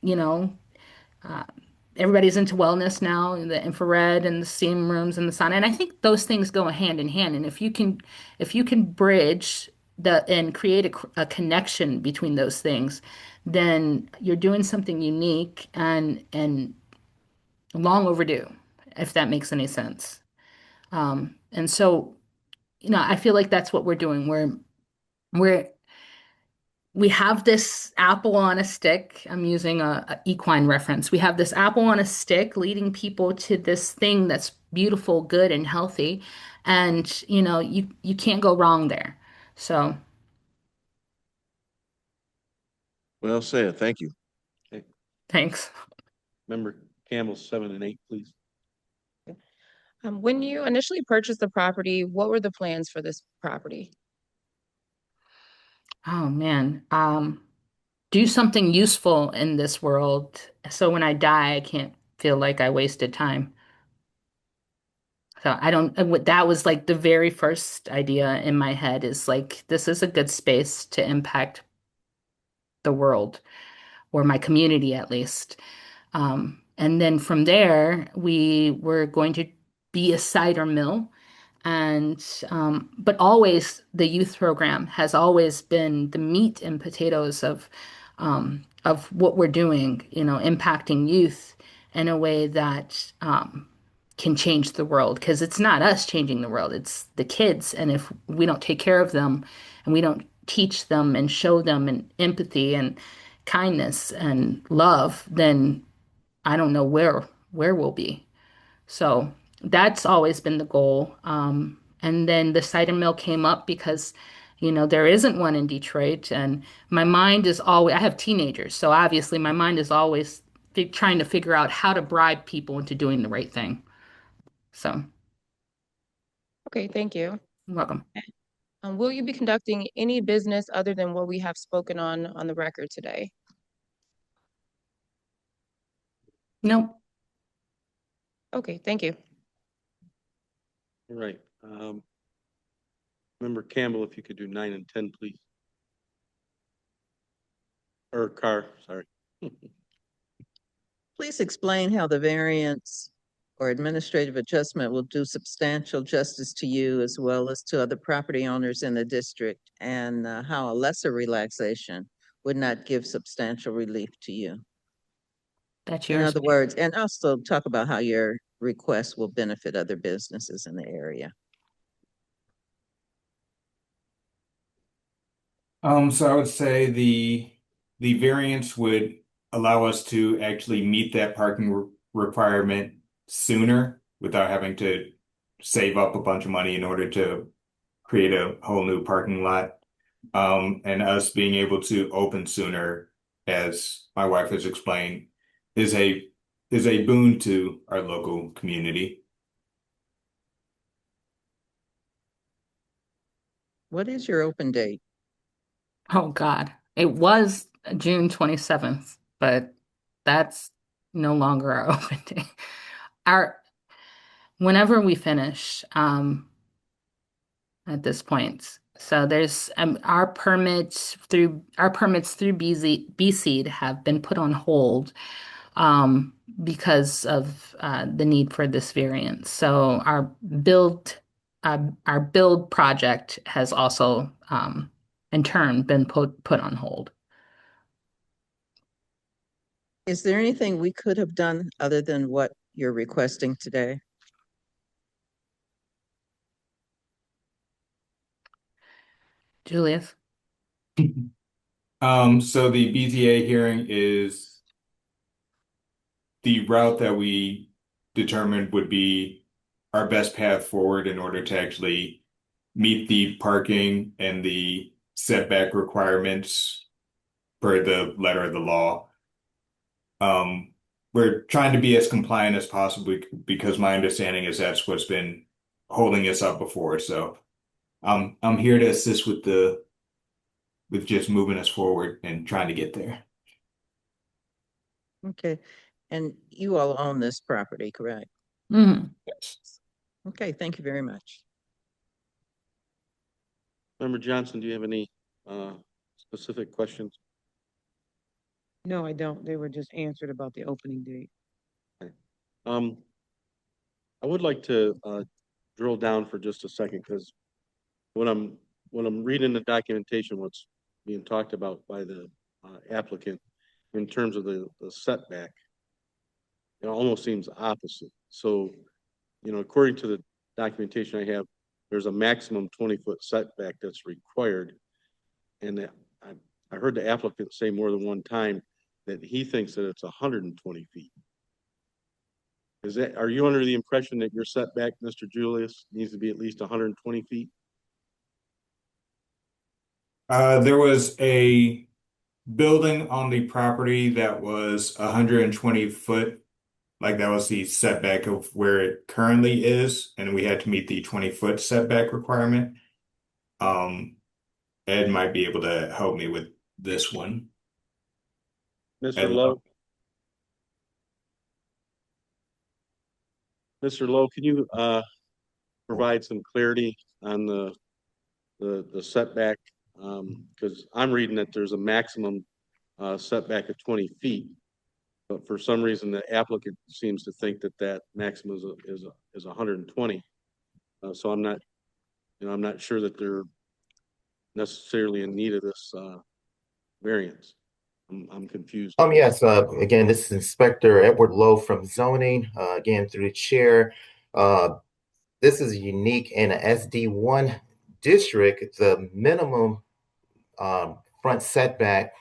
you know, everybody's into wellness now, the infrared and the steam rooms and the sauna. And I think those things go hand in hand. And if you can bridge and create a connection between those things, then you're doing something unique and long overdue, if that makes any sense. And so, I feel like that's what we're doing. We're we have this apple on a stick. I'm using a equine reference. We have this apple on a stick leading people to this thing that's beautiful, good, and healthy. And you can't go wrong there. So Well said. Thank you. Okay. thanks. Member Campbell, 7 and 8, please. When you initially purchased the property, what were the plans for this property? Oh man. Do something useful in this world so when I die, I can't feel like I wasted time. So I don't, that was like the very first idea in my head is like, this is a good space to impact the world or my community at least. And then from there, we were going to be a cider mill. And but always the youth program has always been the meat and potatoes of what we're doing, impacting youth in a way that can change the world. Because it's not us changing the world, it's the kids. And if we don't take care of them and we don't teach them and show them and empathy and kindness and love, then I don't know where we'll be. So that's always been the goal. And then the cider mill came up because, there isn't one in Detroit. And my mind is always, I have teenagers. So obviously my mind is always trying to figure out how to bribe people into doing the right thing. So, Okay, thank you. you're welcome. Will you be conducting any business other than what we have spoken on the record today? No. Okay, thank you. All right. Member Campbell, if you could do 9 and 10, please. Or Carr, sorry. Please explain how the variance or administrative adjustment will do substantial justice to you as well as to other property owners in the district, and how a lesser relaxation would not give substantial relief to you. That's In yours. other words, and also talk about how your request will benefit other businesses in the area. So I would say the variance would allow us to actually meet that parking requirement sooner without having to save up a bunch of money in order to create a whole new parking lot. And us being able to open sooner, as my wife has explained, is a boon to our local community. What is your open date? Oh God. It was June 27th, but that's no longer our open day. Our Whenever we finish, at this point. So there's our permits through BZA have been put on hold because of the need for this variance. So our build project has also in turn been put on hold. Is there anything we could have done other than what you're requesting today? Julius? So the BZA hearing is the route that we determined would be our best path forward in order to actually meet the parking and the setback requirements per the letter of the law. We're trying to be as compliant as possible because my understanding is that's what's been holding us up before. So I'm here to assist with just moving us forward and trying to get there. Okay, and you all own this property, correct? Mm-hmm. Yes. Okay, thank you very much. Member Johnson, do you have any specific questions? No, I don't. They were just answered about the opening date. I would like to drill down for just a second, because when I'm reading the documentation, what's being talked about by the applicant in terms of the setback, it almost seems opposite. So, according to the documentation I have, there's a maximum 20-foot setback that's required. And I heard the applicant say more than one time that he thinks that it's 120 feet. Are you under the impression that your setback, Mr. Julius, needs to be at least 120 feet? There was a building on the property that was 120 foot, like that was the setback of where it currently is, and we had to meet the 20-foot setback requirement. Ed might be able to help me with this one. Mr. Lowe? Mr. Lowe, can you provide some clarity on the setback? Because I'm reading that there's a maximum setback of 20 feet. But for some reason, the applicant seems to think that that maximum is 120. So I'm not, I'm not sure that they're necessarily in need of this variance. I'm confused. Yes, again, this is Inspector Edward Lowe from zoning, again, through the chair. This is unique in a SD1 district. The minimum front setback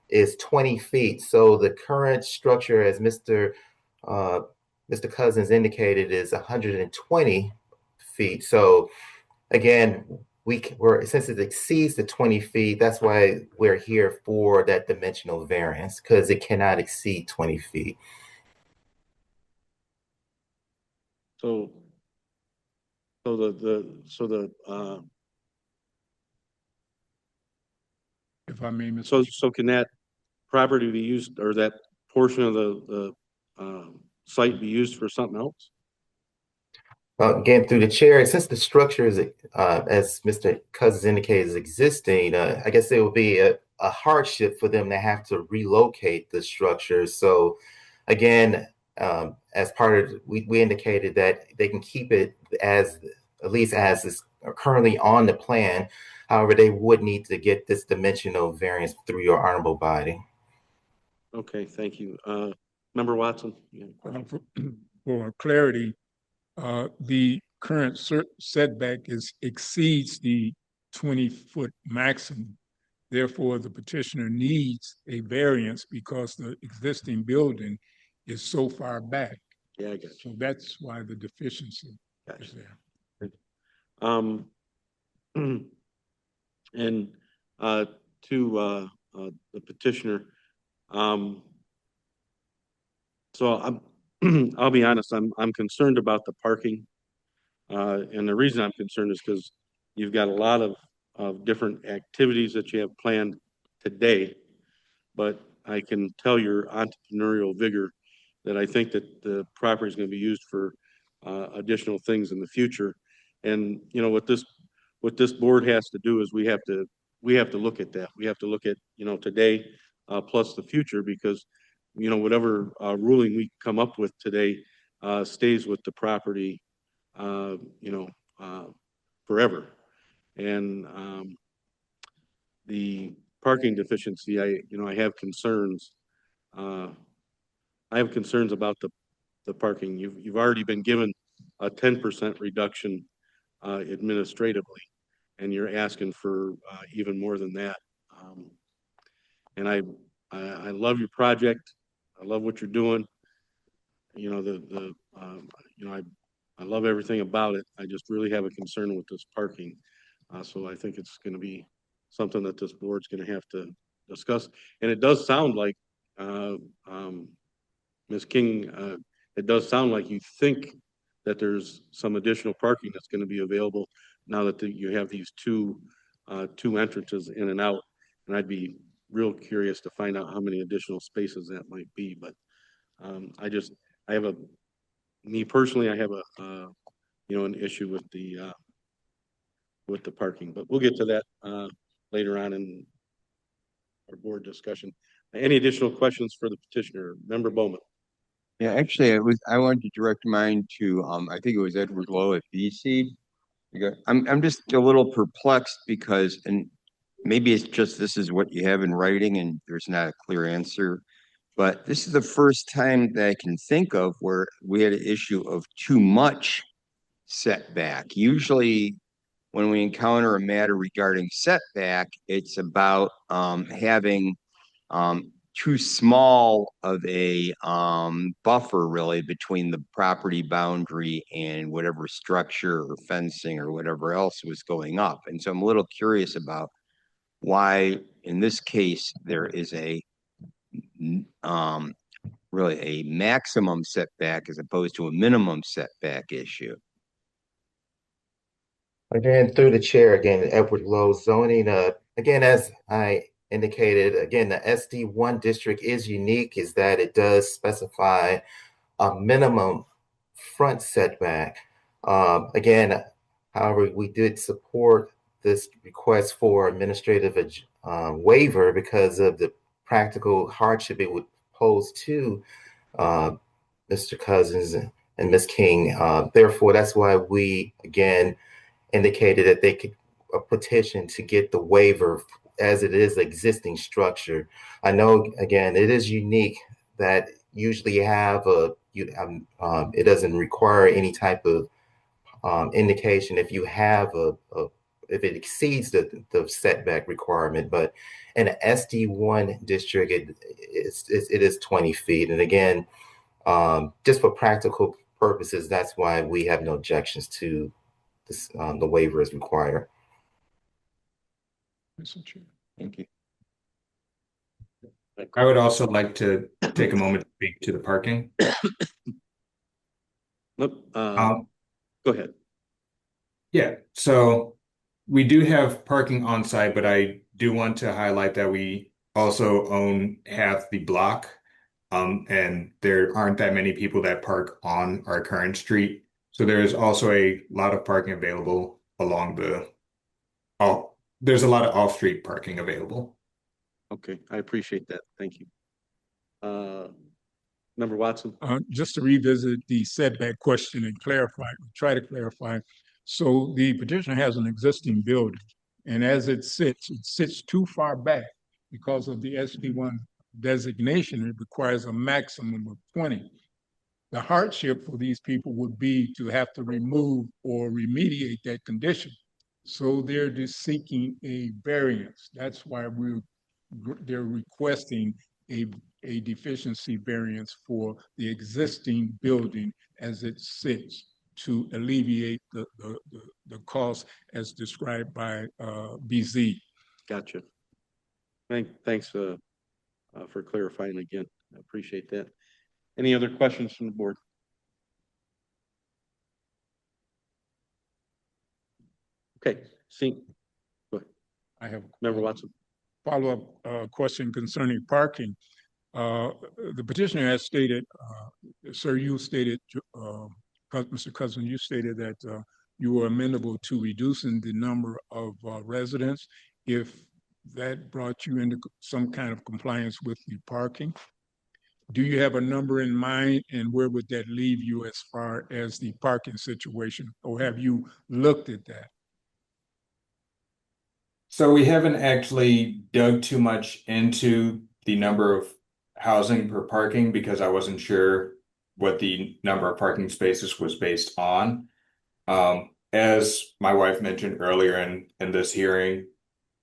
is 20 feet. So the current structure, as Mr. Cousins indicated, is 120 feet. So again, since it exceeds the 20 feet, that's why we're here for that dimensional variance, because it cannot exceed 20 feet. So, If I may, Mr. so can that property be used, or that portion of the site be used for something else? Again, through the chair, since the structure is, as Mr. Cousins indicated, is existing, I guess it would be a hardship for them to have to relocate the structure. So again, as part of, we indicated that they can keep it as, at least as is currently on the plan. However, they would need to get this dimensional variance through your honorable body. Okay, thank you. Member Watson? For clarity, the current setback exceeds the 20-foot maximum. Therefore, the petitioner needs a variance because the existing building is so far back. Yeah, I got you. So that's why the deficiency is there. And to the petitioner, so I'll be honest, I'm concerned about the parking. And the reason I'm concerned is because you've got a lot of different activities that you have planned today, but I can tell your entrepreneurial vigor that I think that the property is going to be used for additional things in the future. And what this board has to do is we have to look at that. We have to look at today plus the future, because whatever ruling we come up with today stays with the property forever. And the parking deficiency, I have concerns. I have concerns about the parking. You've already been given a 10% reduction administratively, and you're asking for even more than that. And I love your project. I love what you're doing. I love everything about it. I just really have a concern with this parking. So I think it's going to be something that this board's going to have to discuss. And it does sound like, Ms. King, it does sound like you think that there's some additional parking that's going to be available now that you have these two entrances in and out. And I'd be real curious to find out how many additional spaces that might be. But me personally, I have an issue with the parking, but we'll get to that later on in our board discussion. Any additional questions for the petitioner? Member Bowman? Yeah, actually, I wanted to direct mine to I think it was Edward Lowe at BZA. I'm just a little perplexed because, and maybe it's just this is what you have in writing and there's not a clear answer, but this is the first time that I can think of where we had an issue of too much setback. Usually when we encounter a matter regarding setback, it's about having too small of a buffer really between the property boundary and whatever structure or fencing or whatever else was going up. And so I'm a little curious about why in this case there is a really a maximum setback as opposed to a minimum setback issue. Again, through the chair, again, Edward Lowe, zoning. Again, as I indicated, again, the SD1 district is unique, is that it does specify a minimum front setback. Again, however, we did support this request for administrative waiver because of the practical hardship it would posed to Mr. Cousins and Ms. King. Therefore, that's why we again indicated that they could petition to get the waiver as it is existing structure. I know again it is unique that usually you have it doesn't require any type of indication if you have if it exceeds the setback requirement, but in an SD1 district, it is 20 feet. And again, just for practical purposes, that's why we have no objections to this, the waiver is required. Mr. Chair. Thank you. I would also like to take a moment to speak to the parking. Look, go ahead. Yeah, so we do have parking on site, but I do want to highlight that we also own half the block. And there aren't that many people that park on our current street. So there's also a lot of parking available along there's a lot of off-street parking available. Okay, I appreciate that. Thank you. Member Watson. Just to revisit the setback question and try to clarify. So the petitioner has an existing building, and as it sits too far back because of the SD1 designation. It requires a maximum of 20. The hardship for these people would be to have to remove or remediate that condition. So they're just seeking a variance. That's why they're requesting a deficiency variance for the existing building as it sits to alleviate the cost as described by BZ. Gotcha. Thanks for clarifying again. I appreciate that. Any other questions from the board? Okay, see. Go ahead. I have Member Watson. Follow-up question concerning parking. The petitioner has stated, sir, you stated, Mr. Cousin, you stated that you were amenable to reducing the number of residents if that brought you into some kind of compliance with the parking. Do you have a number in mind, and where would that leave you as far as the parking situation, or have you looked at that? So we haven't actually dug too much into the number of housing per parking because I wasn't sure what the number of parking spaces was based on. As my wife mentioned earlier in this hearing,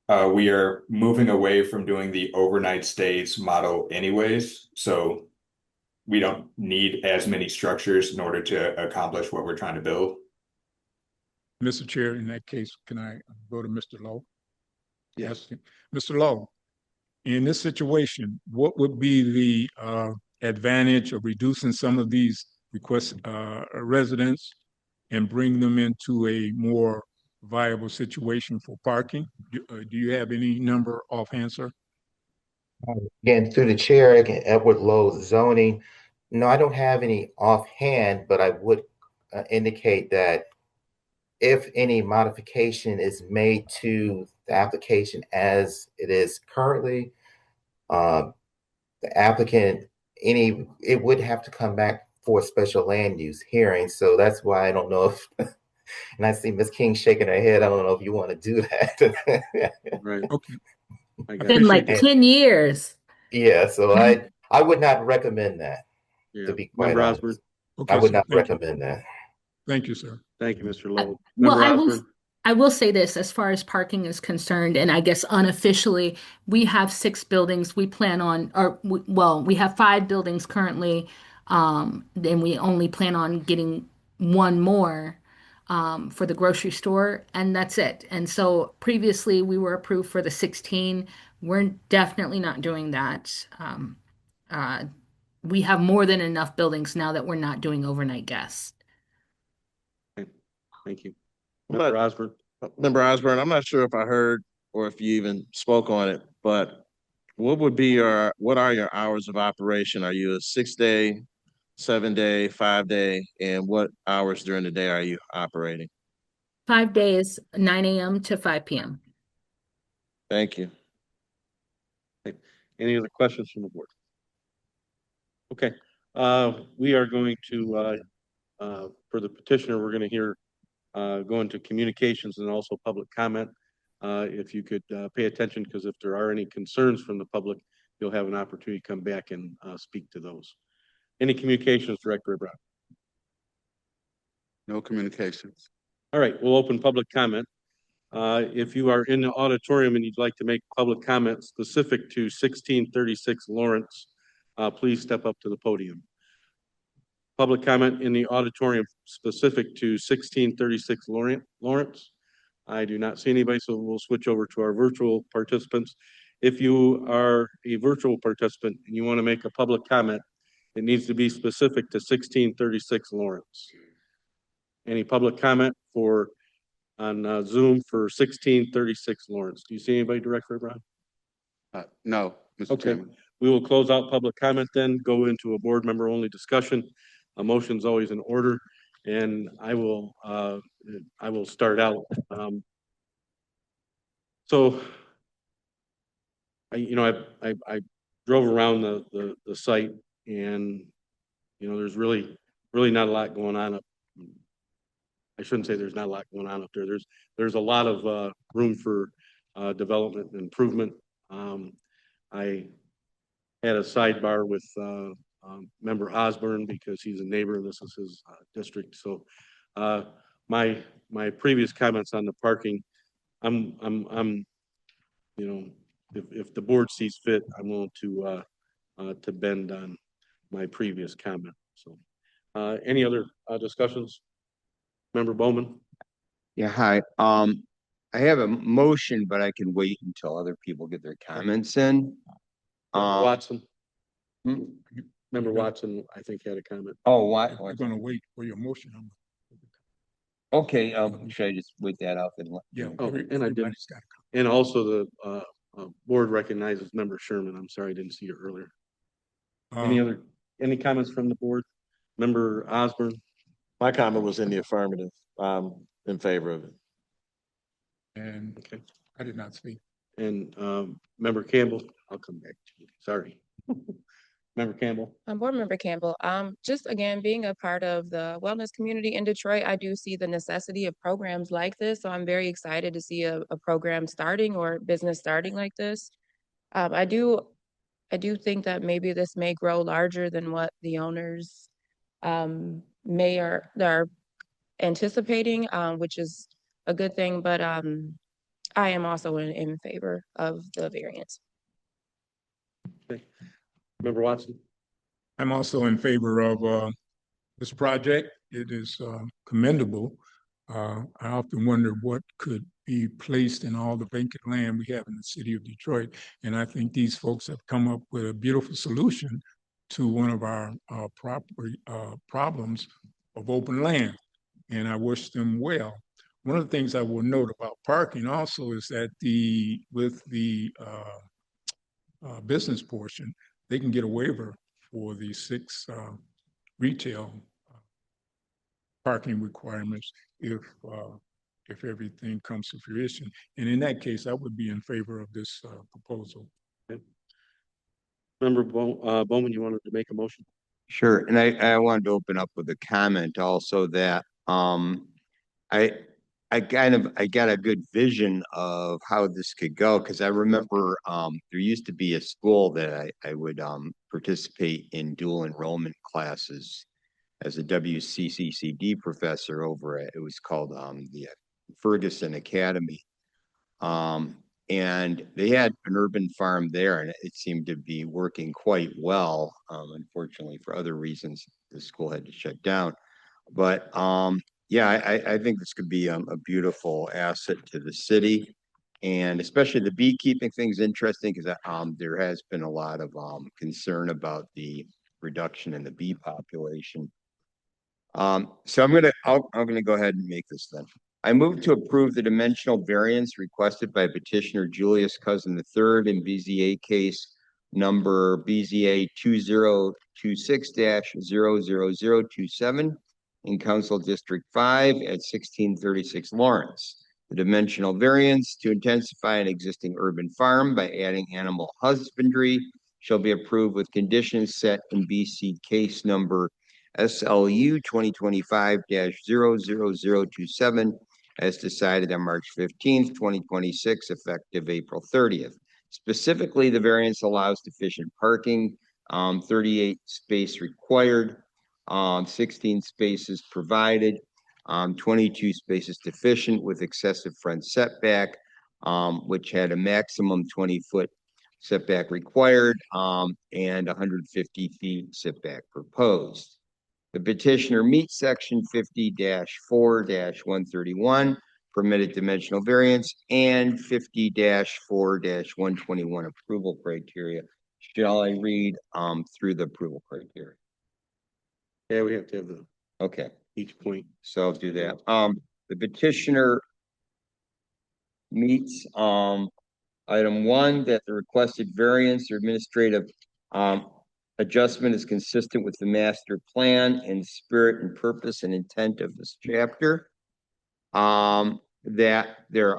we are moving away from doing the overnight stays model anyways. So we don't need as many structures in order to accomplish what we're trying to build. Mr. Chair, in that case, can I go to Mr. Lowe? Yes. Mr. Lowe, in this situation, what would be the advantage of reducing some of these residents and bring them into a more viable situation for parking? Do you have any number offhand, sir? Again, through the chair, again, Edward Lowe, zoning. No, I don't have any offhand, but I would indicate that if any modification is made to the application as it is currently, the applicant, it would have to come back for a special land use hearing. So that's why I don't know if, and I see Ms. King shaking her head. I don't know if you want to do that. Right. Okay. It's been like 10 years. Yeah, so I would not recommend that, Yeah. to be quite Member honest. Osborne. Okay, I would sir, not thank you. recommend that. Thank you, sir. Thank you, Mr. Lowe. Well, Member Osborne. I will say this as far as parking is concerned, and I guess unofficially, we have 6 buildings we plan on, we have 5 buildings currently, and we only plan on getting 1 more for the grocery store, and that's it. And so previously we were approved for the 16. We're definitely not doing that. We have more than enough buildings now that we're not doing overnight guests. Okay. Thank you. But- Member Osborne. Member Osborne, I'm not sure if I heard or if you even spoke on it, but what are your hours of operation? Are you a 6-day, 7-day, 5-day, and what hours during the day are you operating? 5 days, 9 a.m. to 5 p.m. Thank you. Any other questions from the board? Okay, we are going to, for the petitioner, we're gonna hear, go into communications and also public comment. If you could, pay attention, because if there are any concerns from the public, you'll have an opportunity to come back and, speak to those. Any communications, Director Brown? No communications. All right, we'll open public comment. If you are in the auditorium and you'd like to make public comment specific to 1636 Lawrence, please step up to the podium. Public comment in the auditorium specific to 1636 Lawrence. I do not see anybody, so we'll switch over to our virtual participants. If you are a virtual participant and you want to make a public comment, it needs to be specific to 1636 Lawrence. Any public comment for on Zoom for 1636 Lawrence? Do you see anybody, Director Brown? No, Mr. Okay, Chairman. we will close out public comment then, go into a board member only discussion. A motion's always in order, and I will start out. So I drove around the site, and there's really not a lot going on. I shouldn't say there's not a lot going on up there. There's a lot of room for development and improvement. I had a sidebar with Member Osborne because he's a neighbor. This is his district. So my previous comments on the parking, I'm if the board sees fit, I'm willing to bend on my previous comment. So any other discussions? Member Bowman? Yeah, hi. I have a motion, but I can wait until other people get their comments in. Watson? Hmm? Member Watson, I think, had a comment. Oh, what? We're gonna wait for your motion. Okay, should I just wait that up and? Yeah. Oh, and I did. everybody's got a And also the board recognizes Member Sherman. I'm sorry, I didn't see you earlier. comment. Any comments from the board? Member Osborne? My comment was in the affirmative. In favor of it. And Okay. I did not speak. And Member Campbell, I'll come back to you. Sorry. Member Campbell? Board Member Campbell, just again, being a part of the wellness community in Detroit, I do see the necessity of programs like this. So I'm very excited to see a program starting or business starting like this. I do think that maybe this may grow larger than what the owners are anticipating, which is a good thing, but I am also in favor of the variance. Okay. Member Watson? I'm also in favor of this project. It is commendable. I often wonder what could be placed in all the vacant land we have in the city of Detroit. And I think these folks have come up with a beautiful solution to one of our problems of open land. And I wish them well. One of the things I will note about parking also is that with the business portion, they can get a waiver for the 6 retail parking requirements if everything comes to fruition. And in that case, I would be in favor of this proposal. Okay. Member Bowman, you wanted to make a motion? Sure, and I wanted to open up with a comment also that I got a good vision of how this could go, because I remember there used to be a school that I would participate in dual enrollment classes as a WCCCD professor over at, it was called the Ferguson Academy. And they had an urban farm there, and it seemed to be working quite well. Unfortunately, for other reasons, the school had to shut down. But yeah, I think this could be a beautiful asset to the city, and especially the beekeeping thing's interesting because there has been a lot of concern about the reduction in the bee population. So I'm gonna go ahead and make this then. I move to approve the dimensional variance requested by petitioner Julius Cousin III in BZA case number BZA 2026-00027 in Council District 5 at 1636 Lawrence. The dimensional variance to intensify an existing urban farm by adding animal husbandry shall be approved with conditions set in BC case number SLU 2025-00027 as decided on March 15th, 2026, effective April 30th. Specifically, the variance allows sufficient parking, 38 space required, 16 spaces provided, 22 spaces deficient with excessive front setback, which had a maximum 20-foot setback required, and 150 feet setback proposed. The petitioner meets section 50-4-131 permitted dimensional variance and 50-4-121 approval criteria. Shall I read through the approval criteria? Yeah, we have to have the Okay, each point. so I'll do that. The petitioner meets item 1, that the requested variance or administrative adjustment is consistent with the master plan and spirit and purpose and intent of this chapter. That there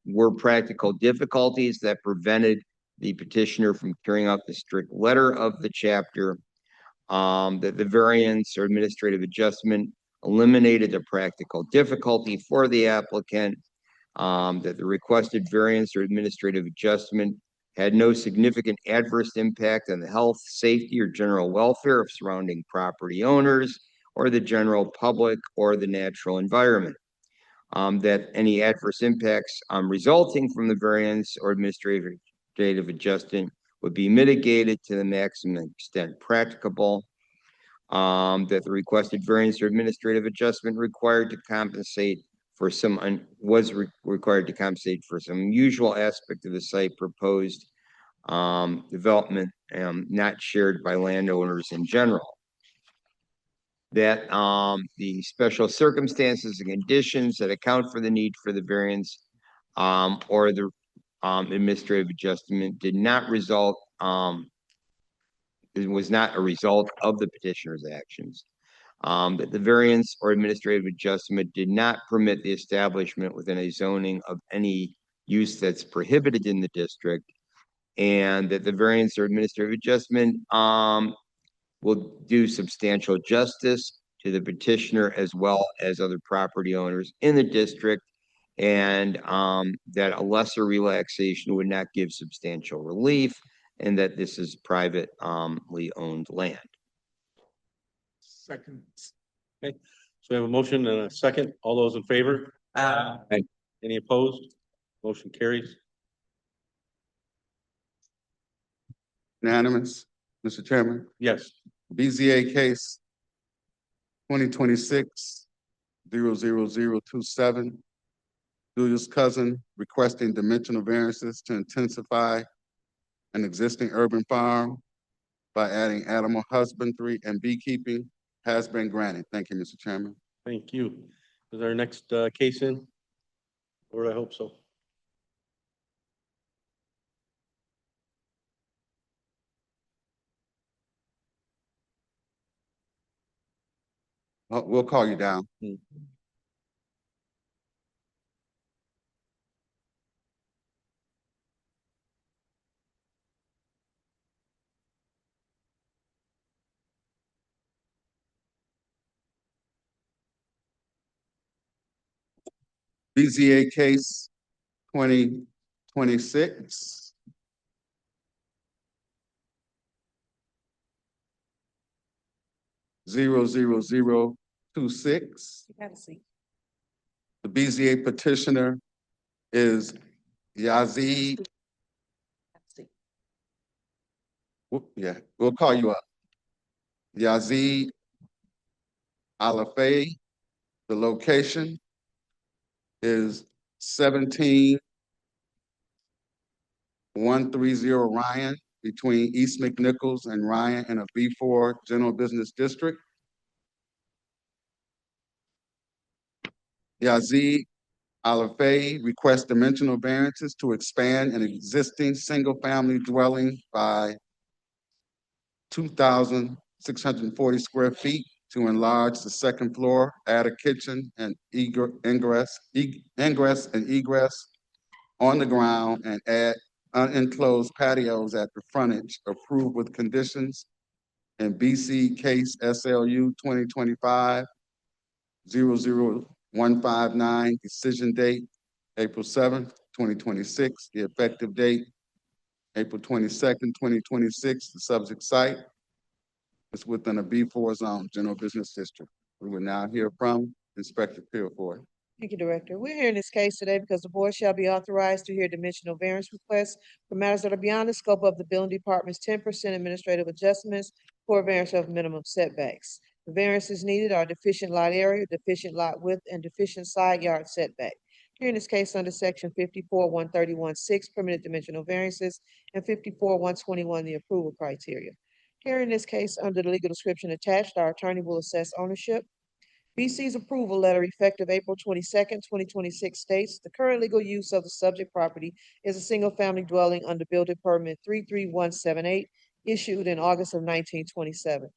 were practical difficulties that prevented the petitioner from carrying out the strict letter of the chapter. That the variance or administrative adjustment eliminated the practical difficulty for the applicant. That the requested variance or administrative adjustment had no significant adverse impact on the health, safety, or general welfare of surrounding property owners or the general public or the natural environment. That any adverse impacts resulting from the variance or administrative adjustment would be mitigated to the maximum extent practicable. That the requested variance or administrative adjustment required to compensate for some required to compensate for some unusual aspect of the site proposed development not shared by landowners in general. That the special circumstances and conditions that account for the need for the variance or the administrative adjustment did not result, it was not a result of the petitioner's actions. That the variance or administrative adjustment did not permit the establishment within a zoning of any use that's prohibited in the district, and that the variance or administrative adjustment will do substantial justice to the petitioner as well as other property owners in the district, and that a lesser relaxation would not give substantial relief, and that this is privately owned land. Second. Okay, so we have a motion and a second. All those in favor? Aye. Any opposed? Motion carries. Unanimous, Mr. Chairman. Yes. BZA case 2026-00027. Julius Cousin requesting dimensional variances to intensify an existing urban farm by adding animal husbandry and beekeeping has been granted. Thank you, Mr. Chairman. Thank you. Is our next case in? Or I hope so. We'll call you down. BZA case 2026 00026. Have a seat. The BZA petitioner is Yazid. Yeah, we'll call you up. Yazid Alafay. The location is 17130 Ryan, between East McNichols and Ryan in a B4 General Business District. Yazid Alafay requests dimensional variances to expand an existing single-family dwelling by 2,640 square feet to enlarge the second floor, add a kitchen and ingress and egress on the ground, and add unenclosed patios at the frontage approved with conditions in BC case SLU 2025-00159, decision date April 7th, 2026, the effective date April 22nd, 2026. The subject site is within a B4 zone, general business district. We will now hear from Inspector Peerforth. Thank you, Director. We're here in this case today because the board shall be authorized to hear dimensional variance requests for matters that are beyond the scope of the building department's 10% administrative adjustments for a variance of minimum setbacks. The variances needed are deficient lot area, deficient lot width, and deficient side yard setback. Here in this case under section 54-131-6, permitted dimensional variances, and 54-121, the approval criteria. Here in this case under the legal description attached, our attorney will assess ownership. BC's approval letter effective April 22nd, 2026 states the current legal use of the subject property is a single-family dwelling under building permit 33178 issued in August of 1927.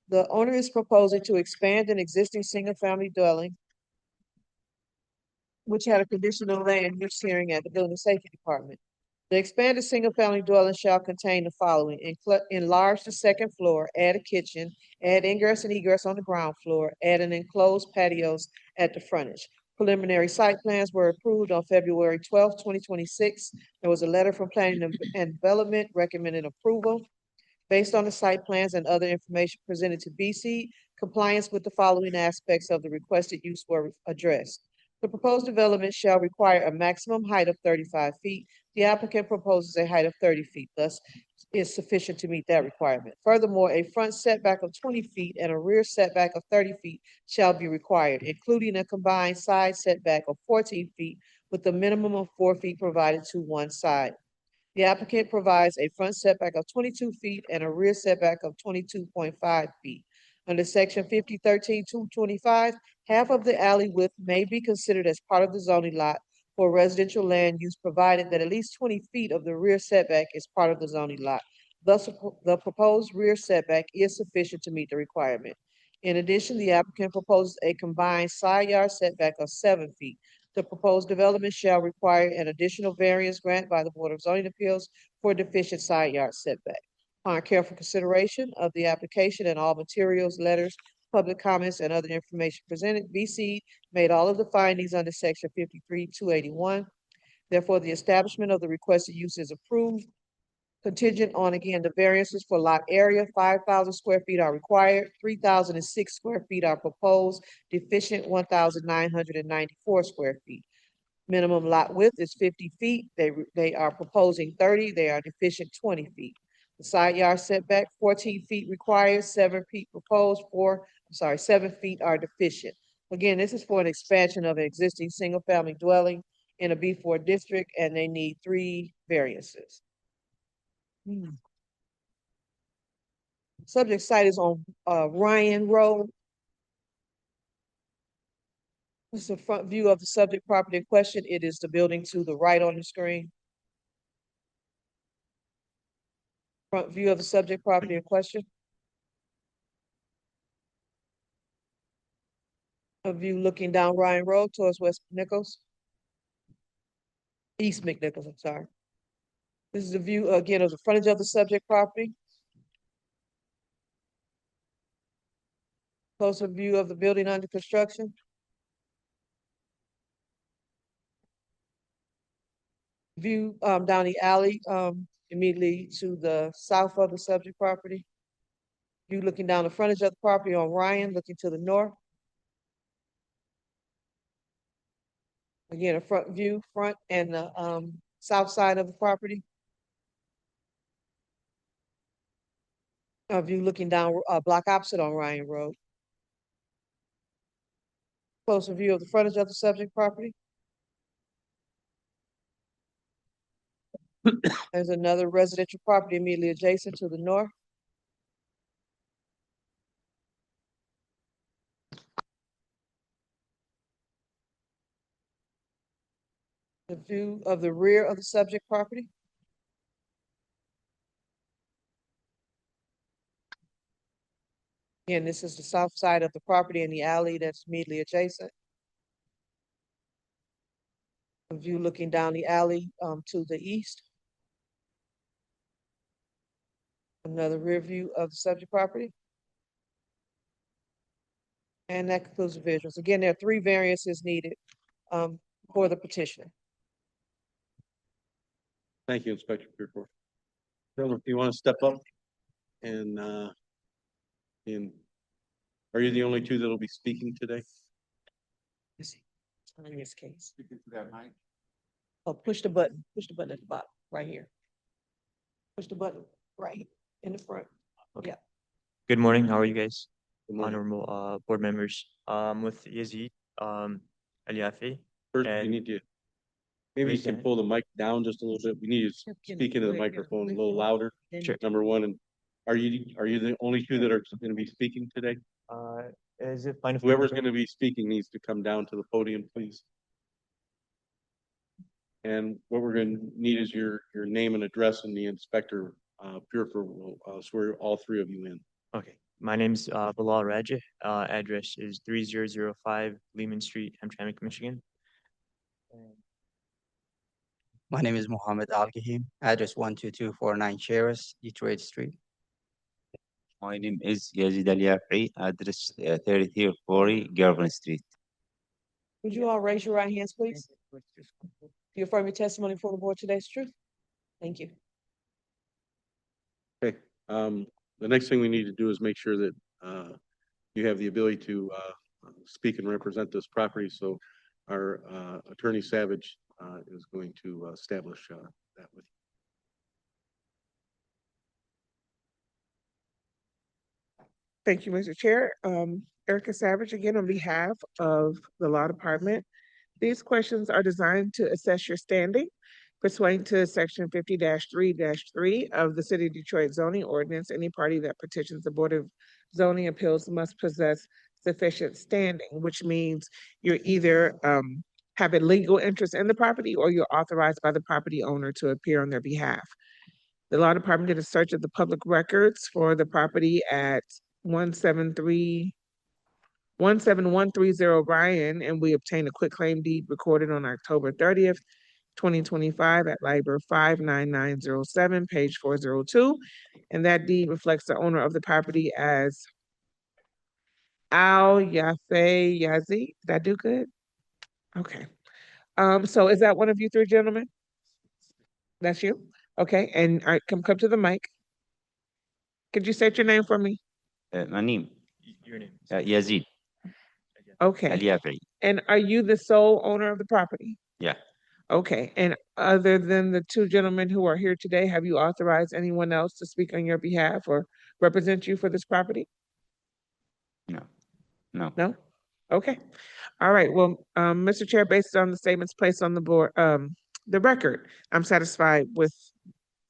The owner is proposing to expand an existing single-family dwelling which had a conditional land use hearing at the Building Safety Department. The expanded single-family dwelling shall contain the following: enlarge the second floor, add a kitchen, add ingress and egress on the ground floor, add an enclosed patios at the frontage. Preliminary site plans were approved on February 12th, 2026. There was a letter from Planning and Development recommending approval. Based on the site plans and other information presented to BC, compliance with the following aspects of the requested use were addressed. The proposed development shall require a maximum height of 35 feet. The applicant proposes a height of 30 feet, thus is sufficient to meet that requirement. Furthermore, a front setback of 20 feet and a rear setback of 30 feet shall be required, including a combined side setback of 14 feet with a minimum of 4 feet provided to one side. The applicant provides a front setback of 22 feet and a rear setback of 22.5 feet. Under section 5013-225, half of the alley width may be considered as part of the zoning lot for residential land use, provided that at least 20 feet of the rear setback is part of the zoning lot. Thus, the proposed rear setback is sufficient to meet the requirement. In addition, the applicant proposes a combined side yard setback of 7 feet. The proposed development shall require an additional variance grant by the Board of Zoning Appeals for a deficient side yard setback. Upon careful consideration of the application and all materials, letters, public comments, and other information presented, BC made all of the findings under section 53-281. Therefore, the establishment of the requested use is approved, contingent on, again, the variances for lot area. 5,000 square feet are required, 3,006 square feet are proposed, deficient 1,994 square feet. Minimum lot width is 50 feet. They are proposing 30. They are deficient 20 feet. The side yard setback, 14 feet required, 7 feet proposed, 7 feet are deficient. Again, this is for an expansion of an existing single-family dwelling in a B4 district, and they need 3 variances. Subject site is on Ryan Road. This is a front view of the subject property in question. It is the building to the right on the screen. Front view of the subject property in question. A view looking down Ryan Road towards West McNichols. East McNichols, I'm sorry. This is the view again of the frontage of the subject property. Closer view of the building under construction. View down the alley immediately to the south of the subject property. View looking down the frontage of the property on Ryan, looking to the north. Again, a front view, front and the south side of the property. A view looking down block opposite on Ryan Road. Closer view of the frontage of the subject property. There's another residential property immediately adjacent to the north. The view of the rear of the subject property. Again, this is the south side of the property and the alley that's immediately adjacent. A view looking down the alley to the east. Another review of the subject property? And that concludes the visuals. Again, there are 3 variances needed for the petition. Thank you, Inspector Pierpont. Bill, if you want to step up and, are you the only 2 that'll be speaking today? In this case. Oh, push the button at the bottom, right here. Push the button right here in the front. Okay. Yeah. Good morning. How are you guys? Good morning. Honorable board members. With Yazid Aliafi. First, you and need to, maybe you raise can your pull the mic down just a little bit. We need to speak into the microphone a little louder. Sure. Number one, and are you the only 2 that are going to be speaking today? Is it fine if Whoever's going to be speaking needs to come down to the podium, please. And what we're going to need is your name and address, and the inspector, Purifer, will swear all 3 of you in. Okay. My name's Bilal Rajah. Address is 3005 Lehman Street, Hamtramck, Michigan. My name is Mohammed Al-Gahim, address 12249 Cheris, Detroit Street. My name is Yazid Aliafi, address 3340 Garvin Street. Would you all raise your right hands, please? Do you affirm your testimony before the board today is true? Thank you. Okay, the next thing we need to do is make sure that you have the ability to speak and represent this property. So our Attorney Savage is going to establish that with you. Thank you, Mr. Chair. Erica Savage, again, on behalf of the Law Department. These questions are designed to assess your standing pursuant to Section 50-3-3 of the City of Detroit zoning ordinance. Any party that petitions the Board of Zoning Appeals must possess sufficient standing, which means you're either have a legal interest in the property or you're authorized by the property owner to appear on their behalf. The Law Department did a search of the public records for the property at 17130 Ryan, and we obtained a quitclaim deed recorded on October 30th, 2025 at Liber 59907, page 402. And that deed reflects the owner of the property as Al Yafe Yazi. Did I do good? Okay. So is that one of you 3 gentlemen? That's you? Okay, and all right, come to the mic. Could you state your name for me? My name, Your name. Yazid Okay. Aliafi. And are you the sole owner of the property? Yeah. Okay, and other than the 2 gentlemen who are here today, have you authorized anyone else to speak on your behalf or represent you for this property? No. No. No? Okay. All right, well, Mr. Chair, based on the statements placed on the board, the record, I'm satisfied with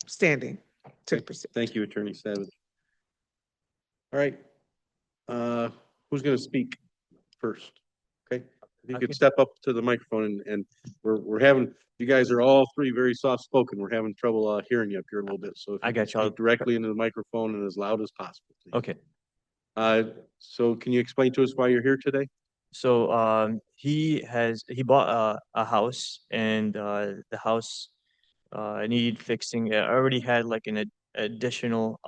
standing to proceed. Thank you, Attorney Savage. All right, who's going to speak first? Okay, if you could step up to the microphone, and we're having, you guys are all 3 very soft spoken. We're having trouble hearing you up here a little bit. So if I got you. speak directly into the microphone and as loud as possible, please. Okay. So can you explain to us why you're here today? So he bought a house, and the house needed fixing. It already had like an additional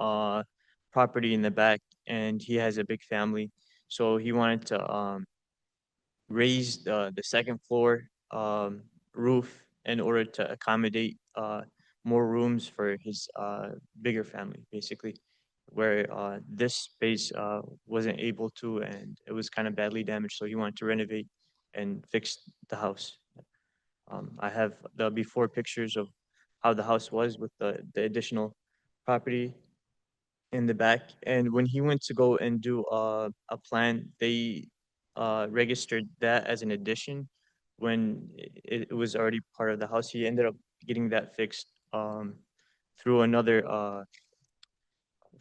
property in the back, and he has a big family, so he wanted to raise the second floor roof in order to accommodate more rooms for his bigger family, basically, where this space wasn't able to, and it was kind of badly damaged, so he wanted to renovate and fix the house. I have the before pictures of how the house was with the additional property in the back. And when he went to go and do a plan, they registered that as an addition when it was already part of the house. He ended up getting that fixed through another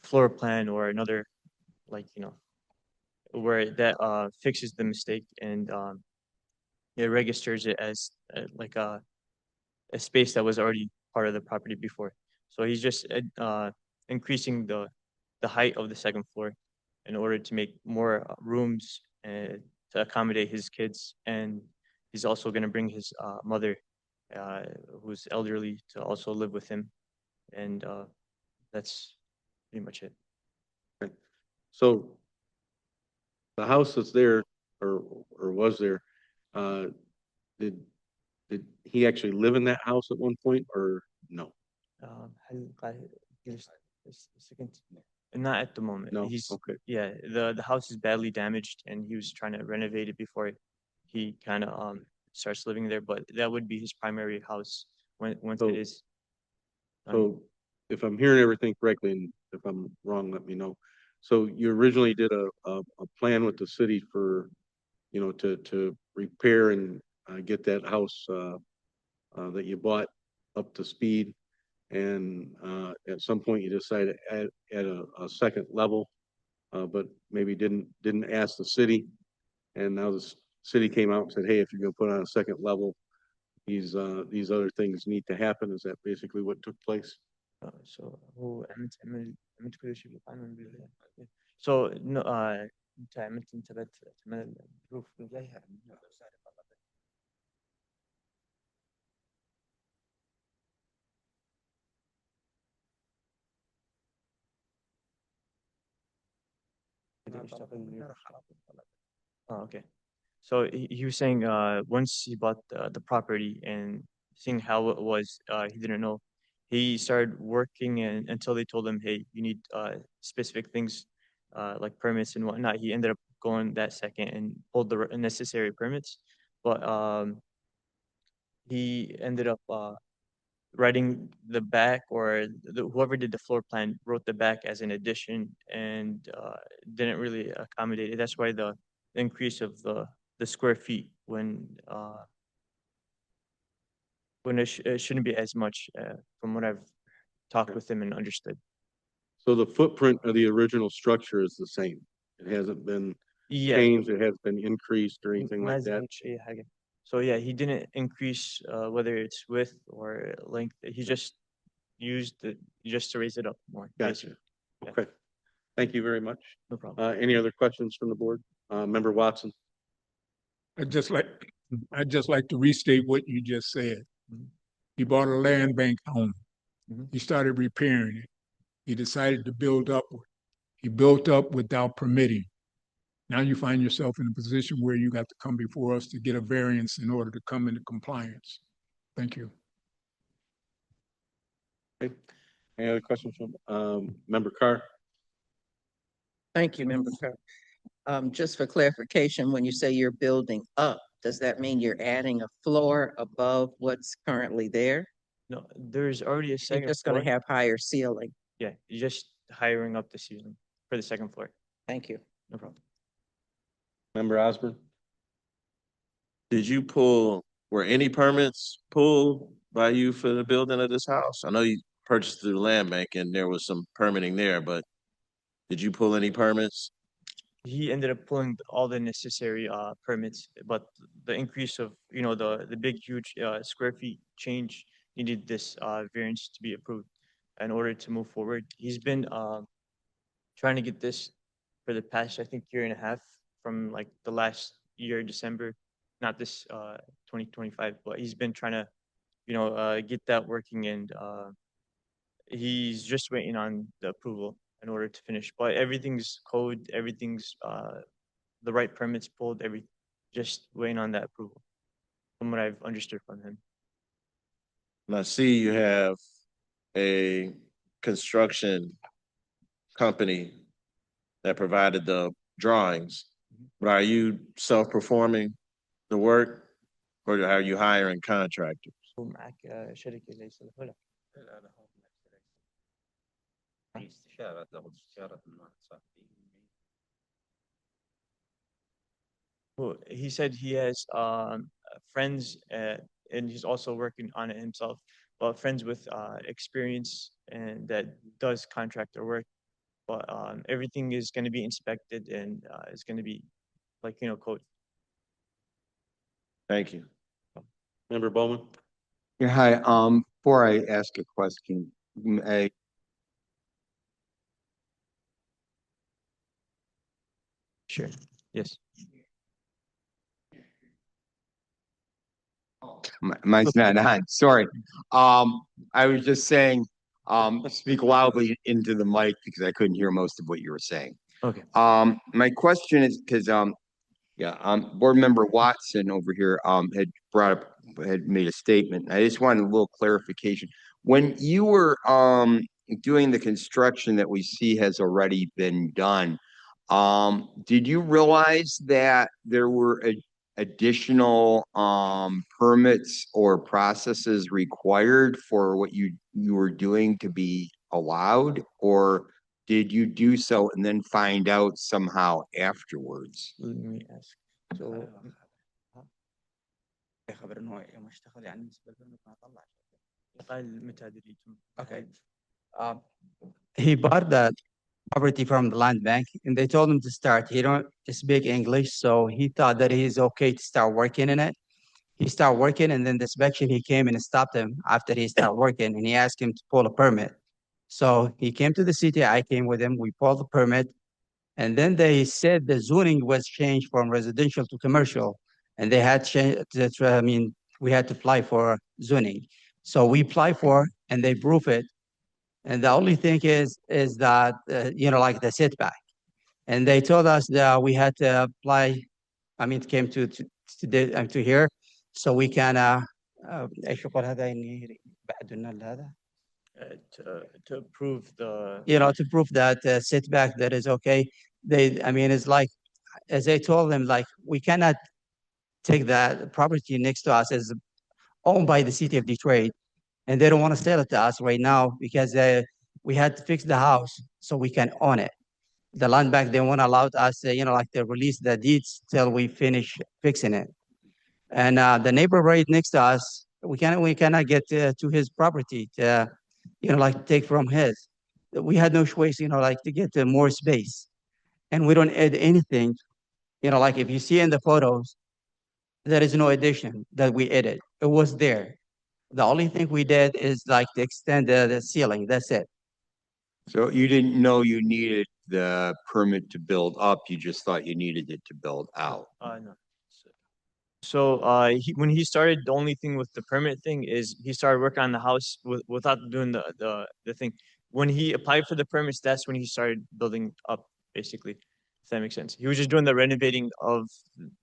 floor plan or another, like, where that fixes the mistake, and it registers it as like a space that was already part of the property before. So he's just increasing the height of the second floor in order to make more rooms to accommodate his kids. And he's also going to bring his mother, who's elderly, to also live with him. And that's pretty much it. So the house that's there or was there, uh, did he actually live in that house at one point or no? هل second? Not at the moment. No? He's Okay. yeah, the house is badly damaged and he was trying to renovate it before he kind of starts living there, but that would be his primary house when once So- it is done. So if I'm hearing everything correctly, and if I'm wrong, let me know. So you originally did a plan with the city for, to repair and get that house that you bought up to speed. And at some point you decided to add a second level, but maybe didn't ask the city. And now the city came out and said, hey, if you're gonna put on a second level, these other things need to happen. Is that basically what took place? So هو عملت كل شيء بالقانون so no انت عملت انتبهت تعمل الظروف الجاية Oh, okay. So he was saying once he bought the property and seeing how it was, he didn't know. He started working and until they told him, hey, you need specific things like permits and whatnot. He ended up going that second and pulled the necessary permits. But he ended up writing the back or whoever did the floor plan wrote the back as an addition and didn't really accommodate it. That's why the increase of the square feet when it shouldn't be as much from what I've talked with him and understood. So the footprint of the original structure is the same. It hasn't been Yeah. changed, it hasn't been increased or anything ما like that. زادش أي حاجة. So yeah, he didn't increase whether it's width or length. He just used it just to raise it up more. Gotcha. basically. Okay. Thank you very much. No problem. Any other questions from the board? Member Watson? I'd just like to restate what you just said. Mhm. He bought a land bank home. Mhm. He started repairing it. He decided to build upward. He built up without permitting. Now you find yourself in a position where you got to come before us to get a variance in order to come into compliance. Thank you. Okay. Any other questions from Member Carr? Thank you, Member Cook. Just for clarification, when you say you're building up, does that mean you're adding a floor above what's currently there? No, there's already a You're second just going floor. to have higher ceiling. Yeah, you're just hiring up the ceiling for the second floor. Thank you. No problem. Member Osborne? Were any permits pulled by you for the building of this house? I know you purchased through the land bank and there was some permitting there, but did you pull any permits? He ended up pulling all the necessary permits, but the increase of the big huge square feet change needed this variance to be approved in order to move forward. He's been trying to get this for the past I think year and a half from like the last year December, not this 2025, but he's been trying to get that working and he's just waiting on the approval in order to finish. But everything's code, everything's the right permits pulled, just waiting on that approval from what I've understood from him. And I see you have a construction company that provided the drawings, but are you self-performing the work or are you hiring contractors? ومعك شركة ليس له لا. Well, he said he has friends and he's also working on it himself, but friends with experience and that does contractor work. But everything is going to be inspected and it's going to be like code. Thank you. Member Bowman? Yeah, hi. Before I ask a question, Sure. Yes. mine's not on. Sorry. I was just saying, speak loudly into the mic because I couldn't hear most of what you were saying. Okay. My question is because Board Member Watson over here had made a statement. I just wanted a little clarification. When you were doing the construction that we see has already been done, did you realize that there were additional permits or processes required for what you were doing to be allowed, or did you do so and then find out somehow afterwards? Let me ask. So Okay. Uh, he bought the property from the land bank and they told him to start. He don't speak English, so he thought that he's okay to start working in it. He started working and then the inspection, he came and stopped him after he started working and he asked him to pull a permit. So he came to the city, I came with him, we pulled the permit. And then they said the zoning was changed from residential to commercial. And they had changed, we had to apply for zoning. So we apply for, and they prove it. And the only thing is that, like the setback. And they told us that we had to apply, it came to here. So we can, إيش يقول هذا إني بعدنا هذا to prove the to prove that setback that is okay. It's like, as I told them, like, we cannot take that property next to us as owned by the city of Detroit, and they don't want to sell it to us right now because we had to fix the house so we can own it. The land bank, they won't allow us, to release the deeds till we finish fixing it. And the neighbor right next to us, we cannot get to his property to, take from his. We had no choice, to get more space. And we don't add anything, like if you see in the photos, there is no addition that we added. It was there. The only thing we did is like to extend the ceiling. That's it. So you didn't know you needed the permit to build up, you just thought you needed it to build out. No. So when he started, the only thing with the permit thing is he started working on the house without doing the thing. When he applied for the permits, that's when he started building up, basically, if that makes sense. He was just doing the renovating of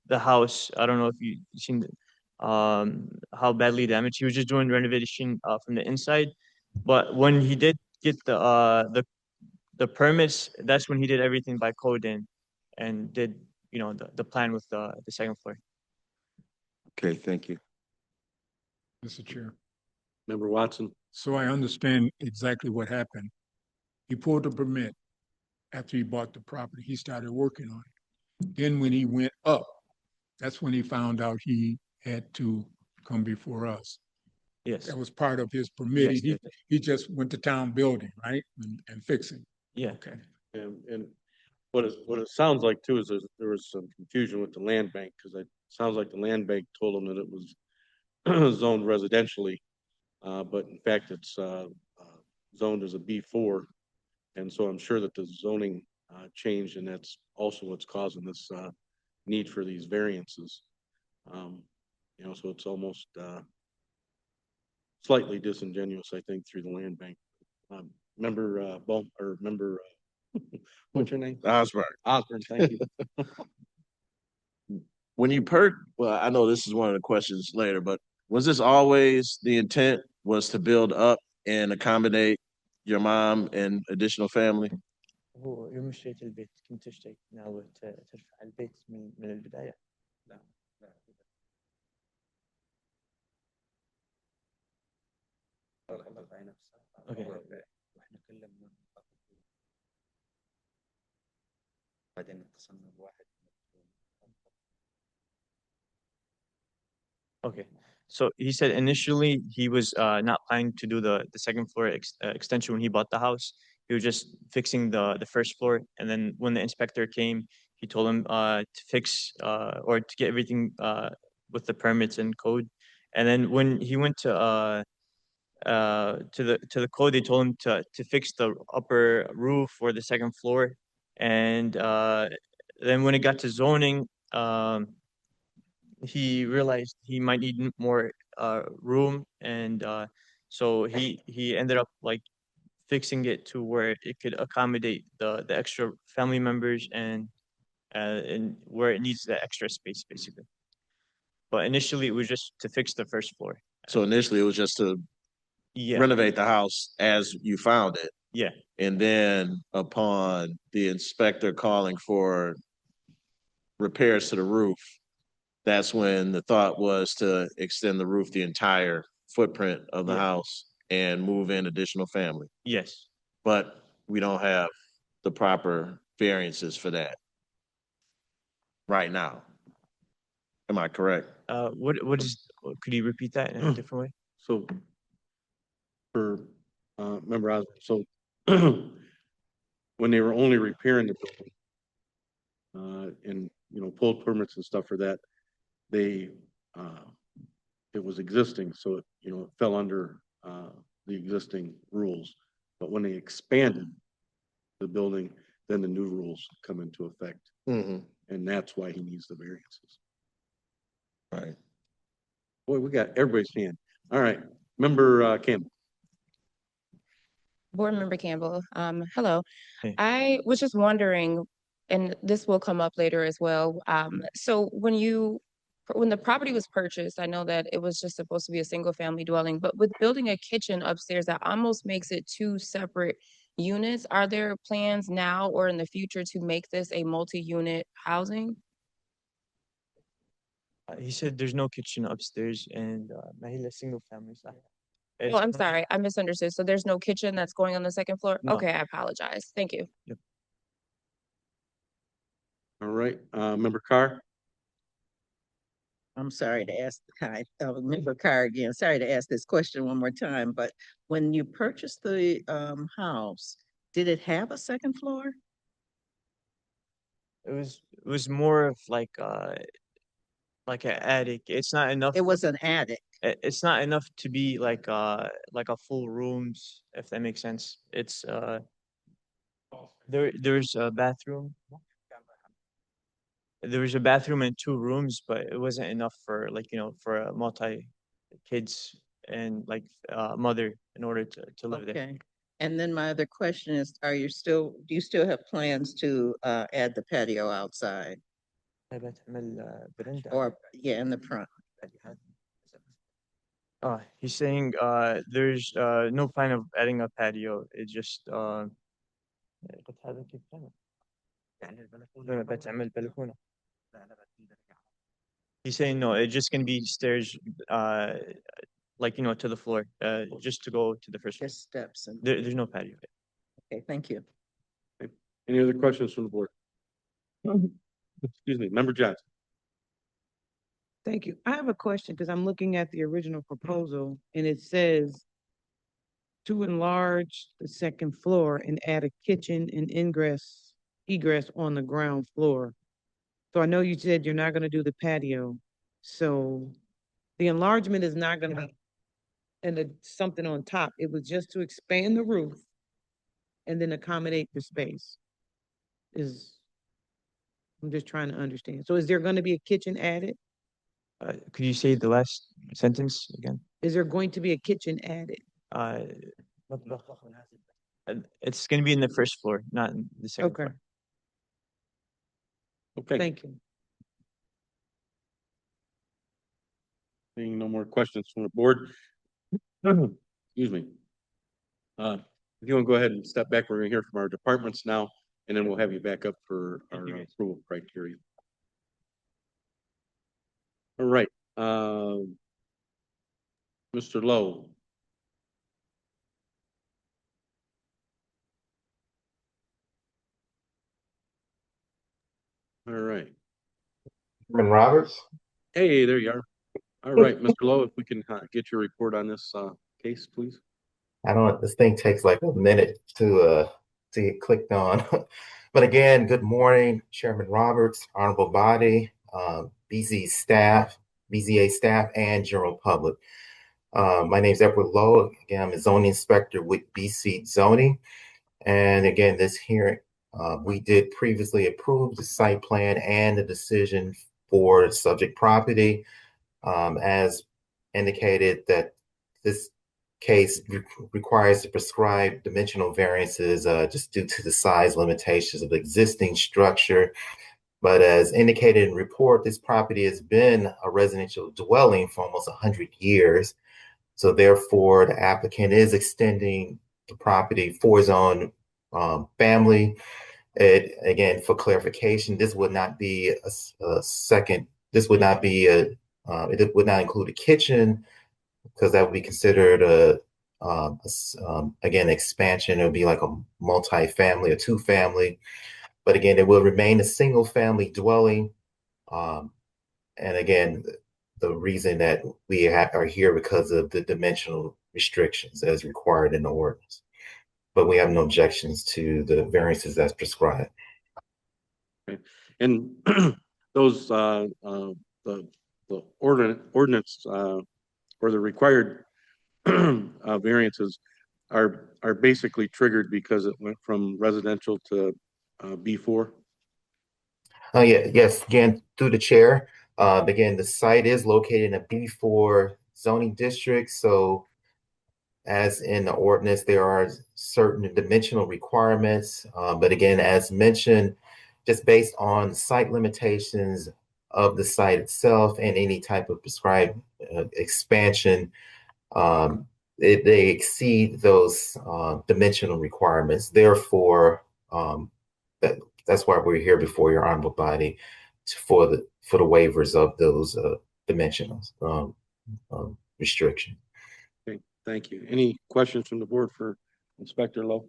the house. I don't know if you've seen how badly damaged. He was just doing renovation from the inside. But when he did get the permits, that's when he did everything by code and did the plan with the second floor. Okay, thank you. Mr. Chair. Member Watson. So I understand exactly what happened. He pulled the permit after he bought the property. He started working on it. Then when he went up, that's when he found out he had to come before us. Yes. That was part of his permit. Yes, he just went to town building, right? And fixing. Yeah. Okay. And what it sounds like too is there was some confusion with the land bank because it sounds like the land bank told them that it was zoned residentially, but in fact it's zoned as a B4, and so I'm sure that the zoning changed, and that's also what's causing this need for these variances. So it's almost slightly disingenuous, I think, through the land bank. Member what's your name? Osborne. Osborne, thank you. When you well, I know this is one of the questions later, but was this always the intent was to build up and accommodate your mom and additional family? هو يوم اشتريت البيت كنت اشتري ناوي ترفع البيت من البداية؟ لا. اوكي. واحنا كلنا بعدين اتصلنا بواحد. Okay. So he said initially he was not planning to do the second floor extension when he bought the house. He was just fixing the first floor, and then when the inspector came, he told him to fix or to get everything with the permits and code. And then when he went to the code, they told him to fix the upper roof or the second floor. And then when it got to zoning, he realized he might need more room, and so he ended up like fixing it to where it could accommodate the extra family members and where it needs the extra space, basically. But initially, it was just to fix the first floor. So initially it was just to renovate the house as you found it. Yeah. And then upon the inspector calling for repairs to the roof, that's when the thought was to extend the roof the entire footprint of the house and move in additional family. Yes. But we don't have the proper variances for that right now. Am I correct? Could you repeat that in a different way? So for, remember, so when they were only repairing the building, and, pulled permits and stuff for that, they, it was existing, so it fell under, the existing rules. But when they expanded the building, then the new rules come into effect. Mhm. And that's why he needs the variances. Right. Boy, we got everybody's hand. All right, Member Campbell. Board Member Campbell, hello. I was just wondering, and this will come up later as well. So when the property was purchased, I know that it was just supposed to be a single family dwelling, but with building a kitchen upstairs, that almost makes it two separate units. Are there plans now or in the future to make this a multi-unit housing? He said there's no kitchen upstairs and mahila single family. Oh, I'm sorry, I misunderstood. So there's no kitchen that's going on the second floor? No. Okay, I apologize. Thank you. All right, Member Carr. I'm sorry to ask, hi, Member Carr again, sorry to ask this question one more time, but when you purchased the house, did it have a second floor? It was more of like an attic. It's not enough. It was an attic. It's not enough to be like a full rooms, if that makes sense. It's there's a bathroom. There was a bathroom and two rooms, but it wasn't enough for for a multi kids and mother in order to live there. Okay. And then my other question is, do you still have plans to add the patio outside? Or, yeah, in the front? He's saying there's no plan of adding a patio. It's just he's saying no, it's just gonna be stairs to the floor, just to go to the first floor. Just steps and. There's no patio. Okay, thank you. Any other questions from the board? Excuse me, Member Johnson. Thank you. I have a question because I'm looking at the original proposal and it says to enlarge the second floor and add a kitchen and egress on the ground floor. So I know you said you're not going to do the patio. So the enlargement is not going to be something on top. It was just to expand the roof and then accommodate the space. I'm just trying to understand. So is there going to be a kitchen added? Could you say the last sentence again? Is there going to be a kitchen added? It's going to be in the first floor, not in the second floor. Okay. Thank you. Seeing no more questions from the board. Excuse me. If you want to go ahead and step back, we're going to hear from our departments now, and then we'll have you back up for our approval criteria. All right. Mr. Lowe. All right. Chairman Roberts? Hey, there you are. All right, Mr. Lowe, if we can get your report on this case, please. I don't, this thing takes like a minute to get clicked on. But again, good morning, Chairman Roberts, honorable body, BZA staff, and general public. My name is Edward Lowe. Again, I'm a zoning inspector with BC Zoning. And again, this hearing, we did previously approve the site plan and the decision for the subject property. As indicated that this case requires the prescribed dimensional variances just due to the size limitations of the existing structure. But as indicated in the report, this property has been a residential dwelling for almost 100 years. So therefore, the applicant is extending the property for his own family. Again, for clarification, this would not be a second, this would not be it would not include a kitchen because that would be considered again, expansion. It would be like a multi-family or two-family. But again, it will remain a single-family dwelling. Um, and again, the reason that we are here because of the dimensional restrictions as required in the ordinance. But we have no objections to the variances as prescribed. Okay. And those the ordinance or the required variances are basically triggered because it went from residential to B4. Oh yeah, yes. Again, through the chair. Again, the site is located in a B4 zoning district. So, as in the ordinance, there are certain dimensional requirements. But again, as mentioned, just based on site limitations of the site itself and any type of prescribed expansion, they exceed those dimensional requirements. Therefore, that's why we're here before your honorable body for the waivers of those dimensional restrictions. Okay, thank you. Any questions from the board for Inspector Lowe?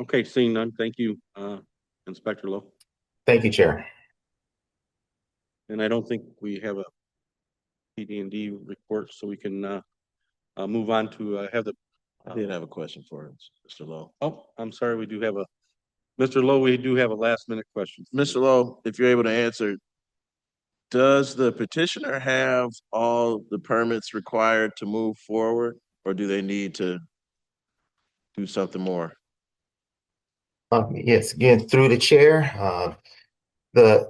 Okay, seeing none, thank you, Inspector Lowe. Thank you, Chair. And I don't think we have a PD&D report, so we can move on to have the. I did have a question for Mr. Lowe. Oh, I'm sorry, we do have a, Mr. Lowe, we do have a last minute question. Mr. Lowe, if you're able to answer, does the petitioner have all the permits required to move forward, or do they need to do something more? Yes, again, through the chair, the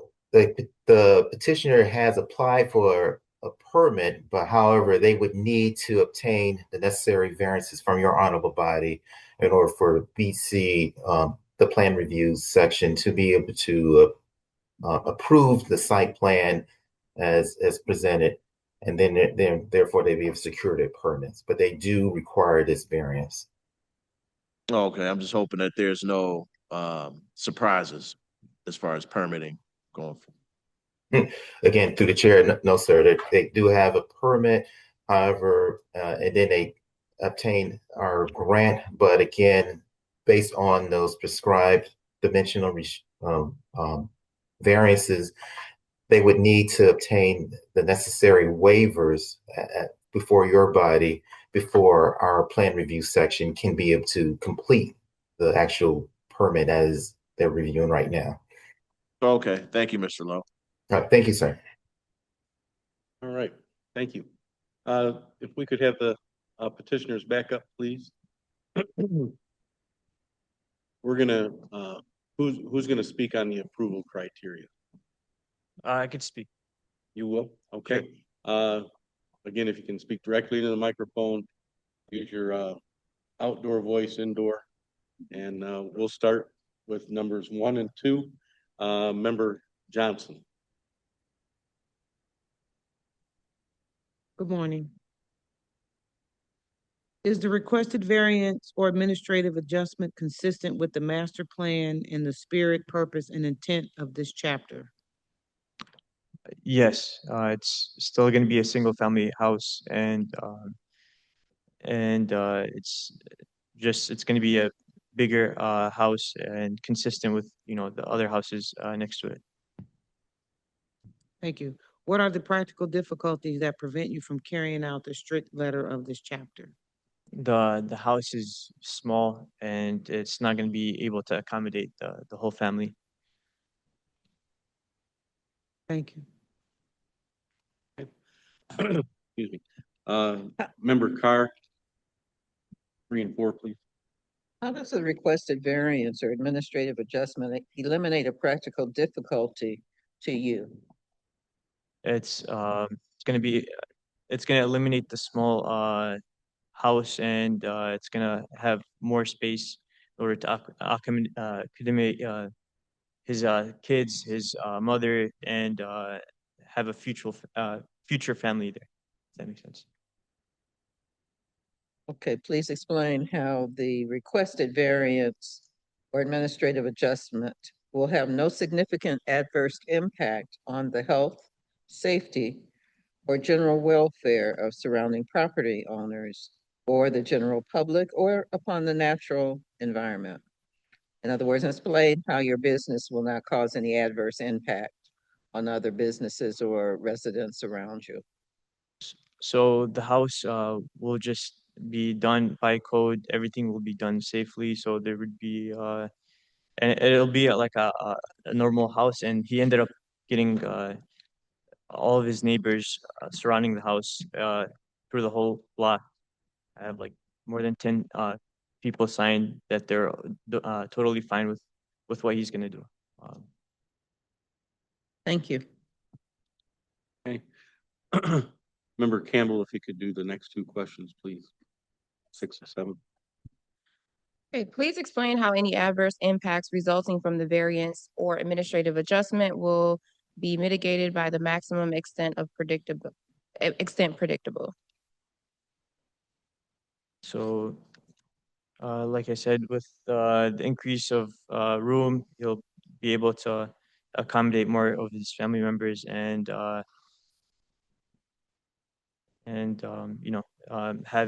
the petitioner has applied for a permit, but however, they would need to obtain the necessary variances from your honorable body in order for BC, the plan review section, to be able to approve the site plan as presented, and then therefore they be able to secure their permits. But they do require this variance. Okay, I'm just hoping that there's no surprises as far as permitting going forward. Again, through the chair, no, sir. They do have a permit, however, and then they obtain our grant. But again, based on those prescribed dimensional variances, they would need to obtain the necessary waivers before your body, before our plan review section can be able to complete the actual permit as they're reviewing right now. Okay, thank you, Mr. Lowe. Thank you, sir. All right, thank you. If we could have the petitioners back up, please. We're gonna, who's gonna speak on the approval criteria? I could speak. You will? Okay. Again, if you can speak directly into the microphone, use your outdoor voice, indoor, and we'll start with numbers 1 and 2. Member Johnson. Good morning. Is the requested variance or administrative adjustment consistent with the master plan and the spirit, purpose, and intent of this chapter? Yes, it's still going to be a single family house, and it's going to be a bigger house and consistent with the other houses next to it. Thank you. What are the practical difficulties that prevent you from carrying out the strict letter of this chapter? The house is small and it's not going to be able to accommodate the whole family. Thank you. Excuse me. Member Carr, 3 and 4, please. How does the requested variance or administrative adjustment eliminate a practical difficulty to you? It's going to eliminate the small house, and it's gonna have more space in order to accommodate his kids, his mother, and have a future family there. Does that make sense? Okay, please explain how the requested variance or administrative adjustment will have no significant adverse impact on the health, safety, or general welfare of surrounding property owners or the general public or upon the natural environment. In other words, explain how your business will not cause any adverse impact on other businesses or residents around you. So the house will just be done by code. Everything will be done safely. So there would be and it'll be like a normal house. And he ended up getting all of his neighbors surrounding the house through the whole block. I have like more than 10 people signed that they're totally fine with what he's gonna do. Thank you. Okay. Member Campbell, if you could do the next two questions, please. 6 and 7. Okay, please explain how any adverse impacts resulting from the variance or administrative adjustment will be mitigated by the maximum extent predictable. So, like I said, with the increase of room, he'll be able to accommodate more of his family members and have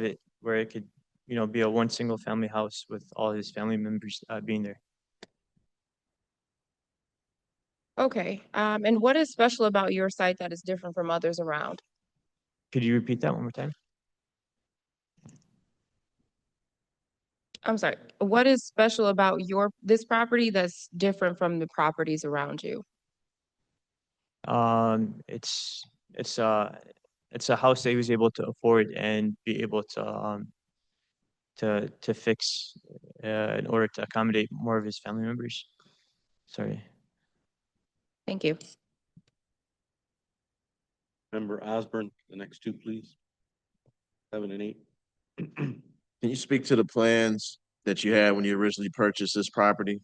it where it could be a one single family house with all his family members being there. Okay, and what is special about your site that is different from others around? Could you repeat that one more time? I'm sorry, what is special about this property that's different from the properties around you? It's a house that he was able to afford and be able to fix in order to accommodate more of his family members. Sorry. Thank you. Member Osborne, the next two, please. 7 and 8. Can you speak to the plans that you had when you originally purchased this property?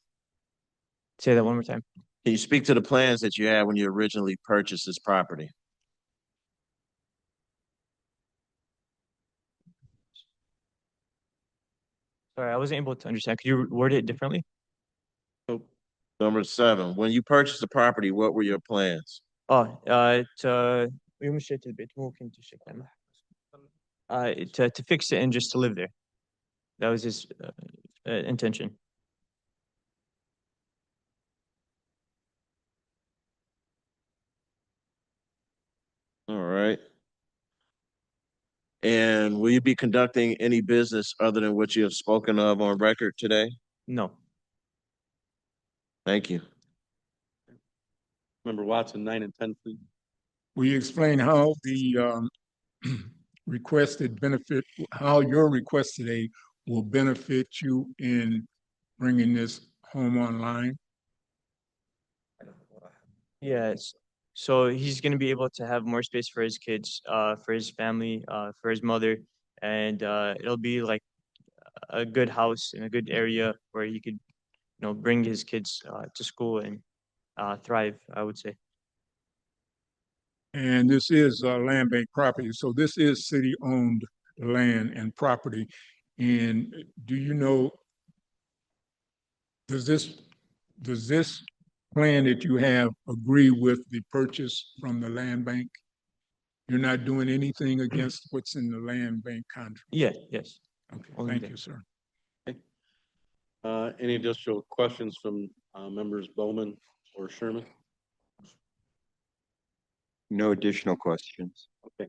Say that one more time. Can you speak to the plans that you had when you originally purchased this property? Sorry, I wasn't able to understand. Could you word it differently? Number 7, when you purchased the property, what were your plans? To fix it and just to live there. That was his intention. All right. And will you be conducting any business other than what you have spoken of on record today? No. Thank you. Member Watson, 9 and 10, please. Will you explain how the how your request today will benefit you in bringing this home online? Yes. So he's going to be able to have more space for his kids, for his family, for his mother, and it'll be like a good house in a good area where he could, bring his kids to school and thrive, I would say. And this is land bank property, so this is city-owned land and property. And do you know, does this plan that you have agree with the purchase from the land bank? You're not doing anything against what's in the land bank contract? Yeah, yes. Okay, Only thank that. you, sir. Any additional questions from members Bowman or Sherman? No additional questions. Okay.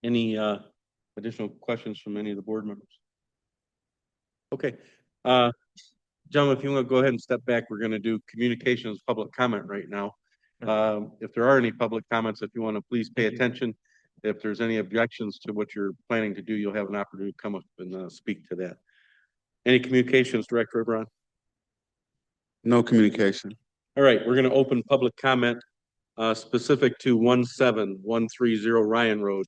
Any additional questions from any of the board members? Okay. Gentlemen, if you want to go ahead and step back, we're going to do communications public comment right now. If there are any public comments, if you want to please pay attention. If there's any objections to what you're planning to do, you'll have an opportunity to come up and speak to that. Any communications, Director O'Brien? No communication. All right, we're going to open public comment specific to 17130 Ryan Road.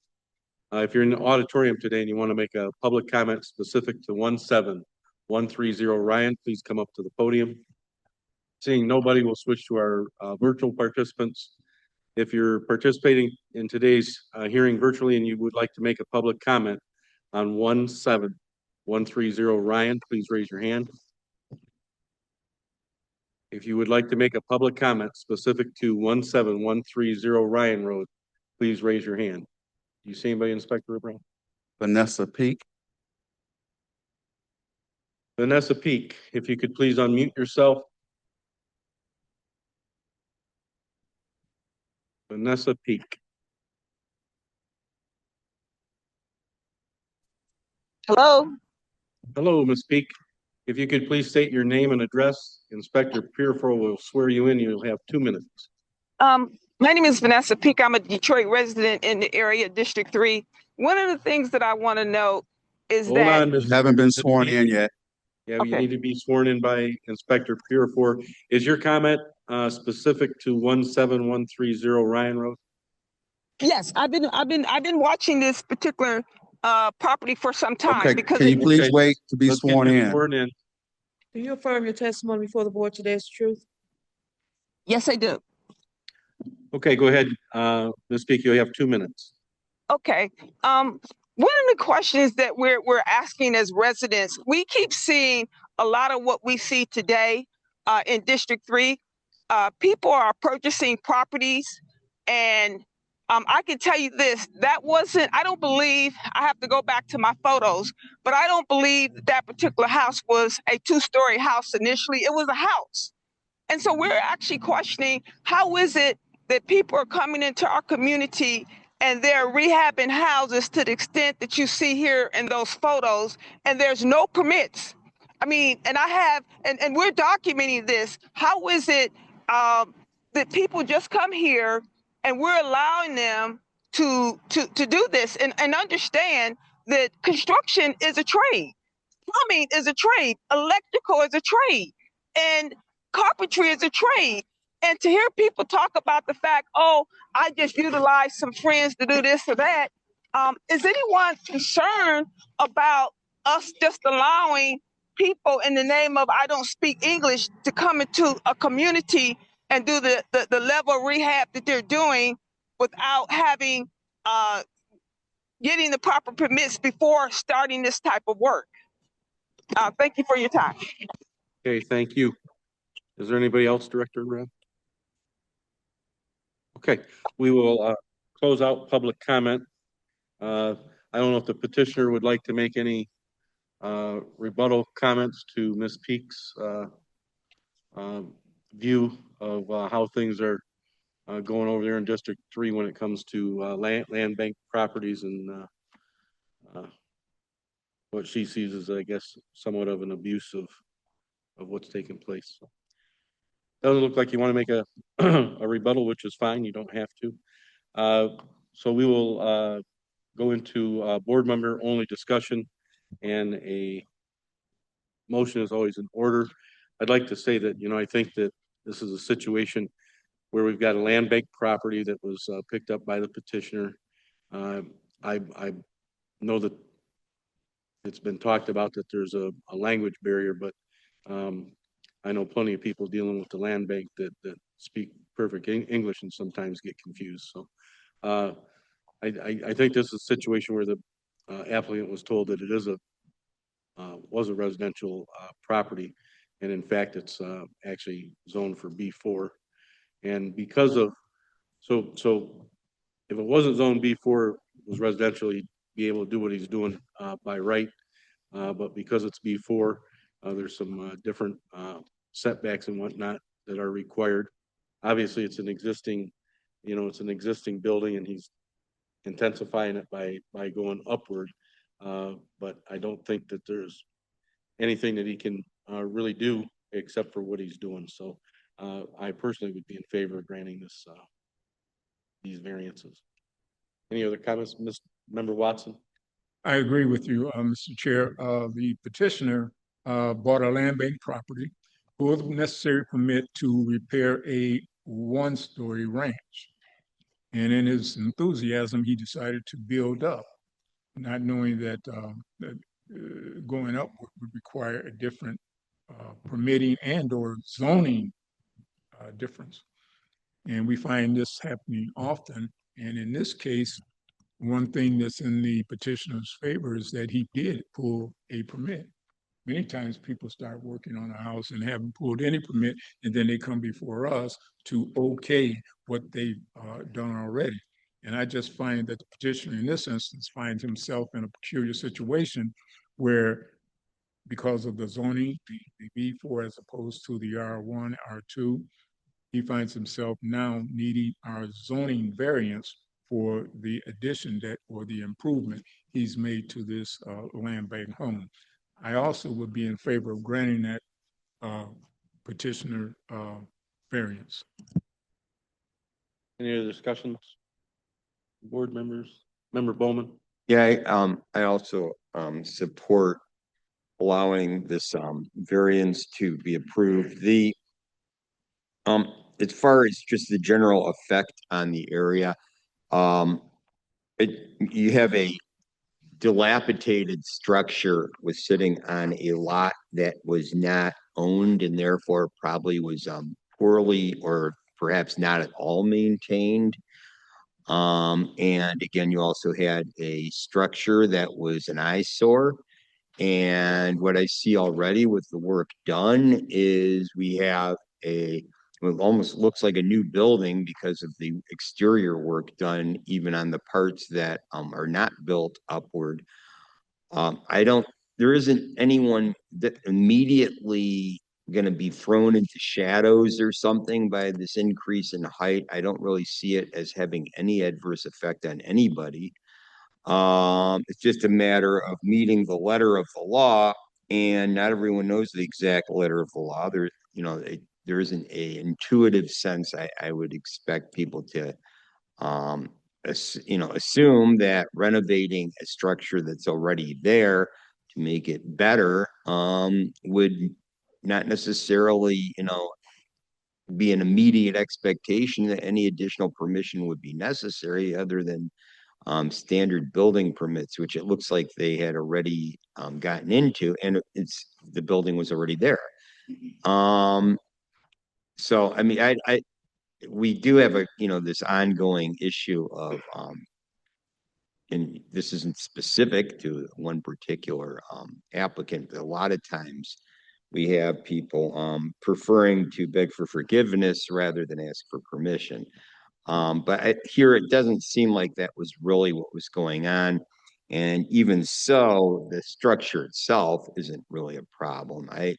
If you're in the auditorium today and you want to make a public comment specific to 17130 Ryan, please come up to the podium. Seeing nobody, we'll switch to our virtual participants. If you're participating in today's hearing virtually and you would like to make a public comment on 17130 Ryan, please raise your hand. If you would like to make a public comment specific to 17130 Ryan Road, please raise your hand. Do you see anybody, Inspector Brown? Vanessa Peak. Vanessa Peak, if you could please unmute yourself. Vanessa Peak. Hello. Hello, Ms. Peak. If you could please state your name and address, Inspector Purefro will swear you in. You'll have 2 minutes. My name is Vanessa Peak. I'm a Detroit resident in the area, District 3. One of the things that I want to know is Hold that on, Ms. You haven't been sworn in yet. Yeah, Okay. you need to be sworn in by Inspector Purefro. Is your comment specific to 17130 Ryan Road? yes, I've been watching this particular property for some time Okay, because can you please Okay. wait to be Let's get sworn you in? sworn in. Do you affirm your testimony before the board today is the truth? yes, I do. Okay, go ahead, Ms. Peak. You have 2 minutes. Okay. One of the questions that we're asking as residents, we keep seeing a lot of what we see today in District 3. People are purchasing properties, and I can tell you this, I don't believe, I have to go back to my photos, but I don't believe that particular house was a 2-story house initially. It was a house. And so we're actually questioning, how is it that people are coming into our community and they're rehabbing houses to the extent that you see here in those photos, and there's no permits? I mean, and and we're documenting this. How is it that people just come here and we're allowing them to do this and understand that construction is a trade, plumbing is a trade, electrical is a trade, and carpentry is a trade. And to hear people talk about the fact, oh, I just utilized some friends to do this or that, is anyone concerned about us just allowing people in the name of I don't speak English to come into a community and do the level of rehab that they're doing without having getting the proper permits before starting this type of work? Thank you for your time. Okay, thank you. Is there anybody else, Director Brown? Okay, we will close out public comment. I don't know if the petitioner would like to make any rebuttal comments to Ms. Peak's view of how things are going over there in District 3 when it comes to land bank properties and what she sees as, I guess, somewhat of an abuse of what's taking place. So, doesn't look like you want to make a a rebuttal, which is fine. You don't have to. So we will go into board member only discussion, and a motion is always in order. I'd like to say that, I think that this is a situation where we've got a land bank property that was picked up by the petitioner. I know that it's been talked about that there's a language barrier, but I know plenty of people dealing with the land bank that speak perfect English and sometimes get confused. So I think this is a situation where the applicant was told that it is was a residential property, and in fact, it's actually zoned for B4. And because of so if it wasn't zone B4, it was residential, he'd be able to do what he's doing by right. But because it's B4, there's some different setbacks and whatnot that are required. Obviously, it's an existing, it's an existing building, and he's intensifying it by going upward. But I don't think that there's anything that he can really do except for what he's doing. So I personally would be in favor of granting this these variances. Any other comments, Member Watson? I agree with you, Mr. Chair. The petitioner bought a land bank property with the necessary permit to repair a 1-story ranch. And in his enthusiasm, he decided to build up. not knowing that, going up would require a different permitting and or zoning difference. And we find this happening often. And in this case, one thing that's in the petitioner's favor is that he did pull a permit. Many times people start working on a house and haven't pulled any permit, and then they come before us to okay what they've done already. And I just find that the petitioner in this instance finds himself in a peculiar situation where, because of the zoning, the B4 as opposed to the R1, R2, he finds himself now needing our zoning variance for the addition that or the improvement he's made to this land bank home. I also would be in favor of granting that petitioner variance. Any other discussions? Board members, Member Bowman? Yeah, I also support allowing this variance to be approved. As far as just the general effect on the area, you have a dilapidated structure was sitting on a lot that was not owned and therefore probably was poorly or perhaps not at all maintained. And again, you also had a structure that was an eyesore. And what I see already with the work done is we have it almost looks like a new building because of the exterior work done, even on the parts that are not built upward. There isn't anyone that immediately going to be thrown into shadows or something by this increase in height. I don't really see it as having any adverse effect on anybody. It's just a matter of meeting the letter of the law, and not everyone knows the exact letter of the law. There isn't a intuitive sense. I would expect people to, assume that renovating a structure that's already there to make it better, would not necessarily, be an immediate expectation that any additional permission would be necessary other than standard building permits, which it looks like they had already gotten into, and the building was already there. So I mean, we do have this ongoing issue of and this isn't specific to one particular applicant, but a lot of times we have people preferring to beg for forgiveness rather than ask for permission. But here it doesn't seem like that was really what was going on. And even so, the structure itself isn't really a problem. I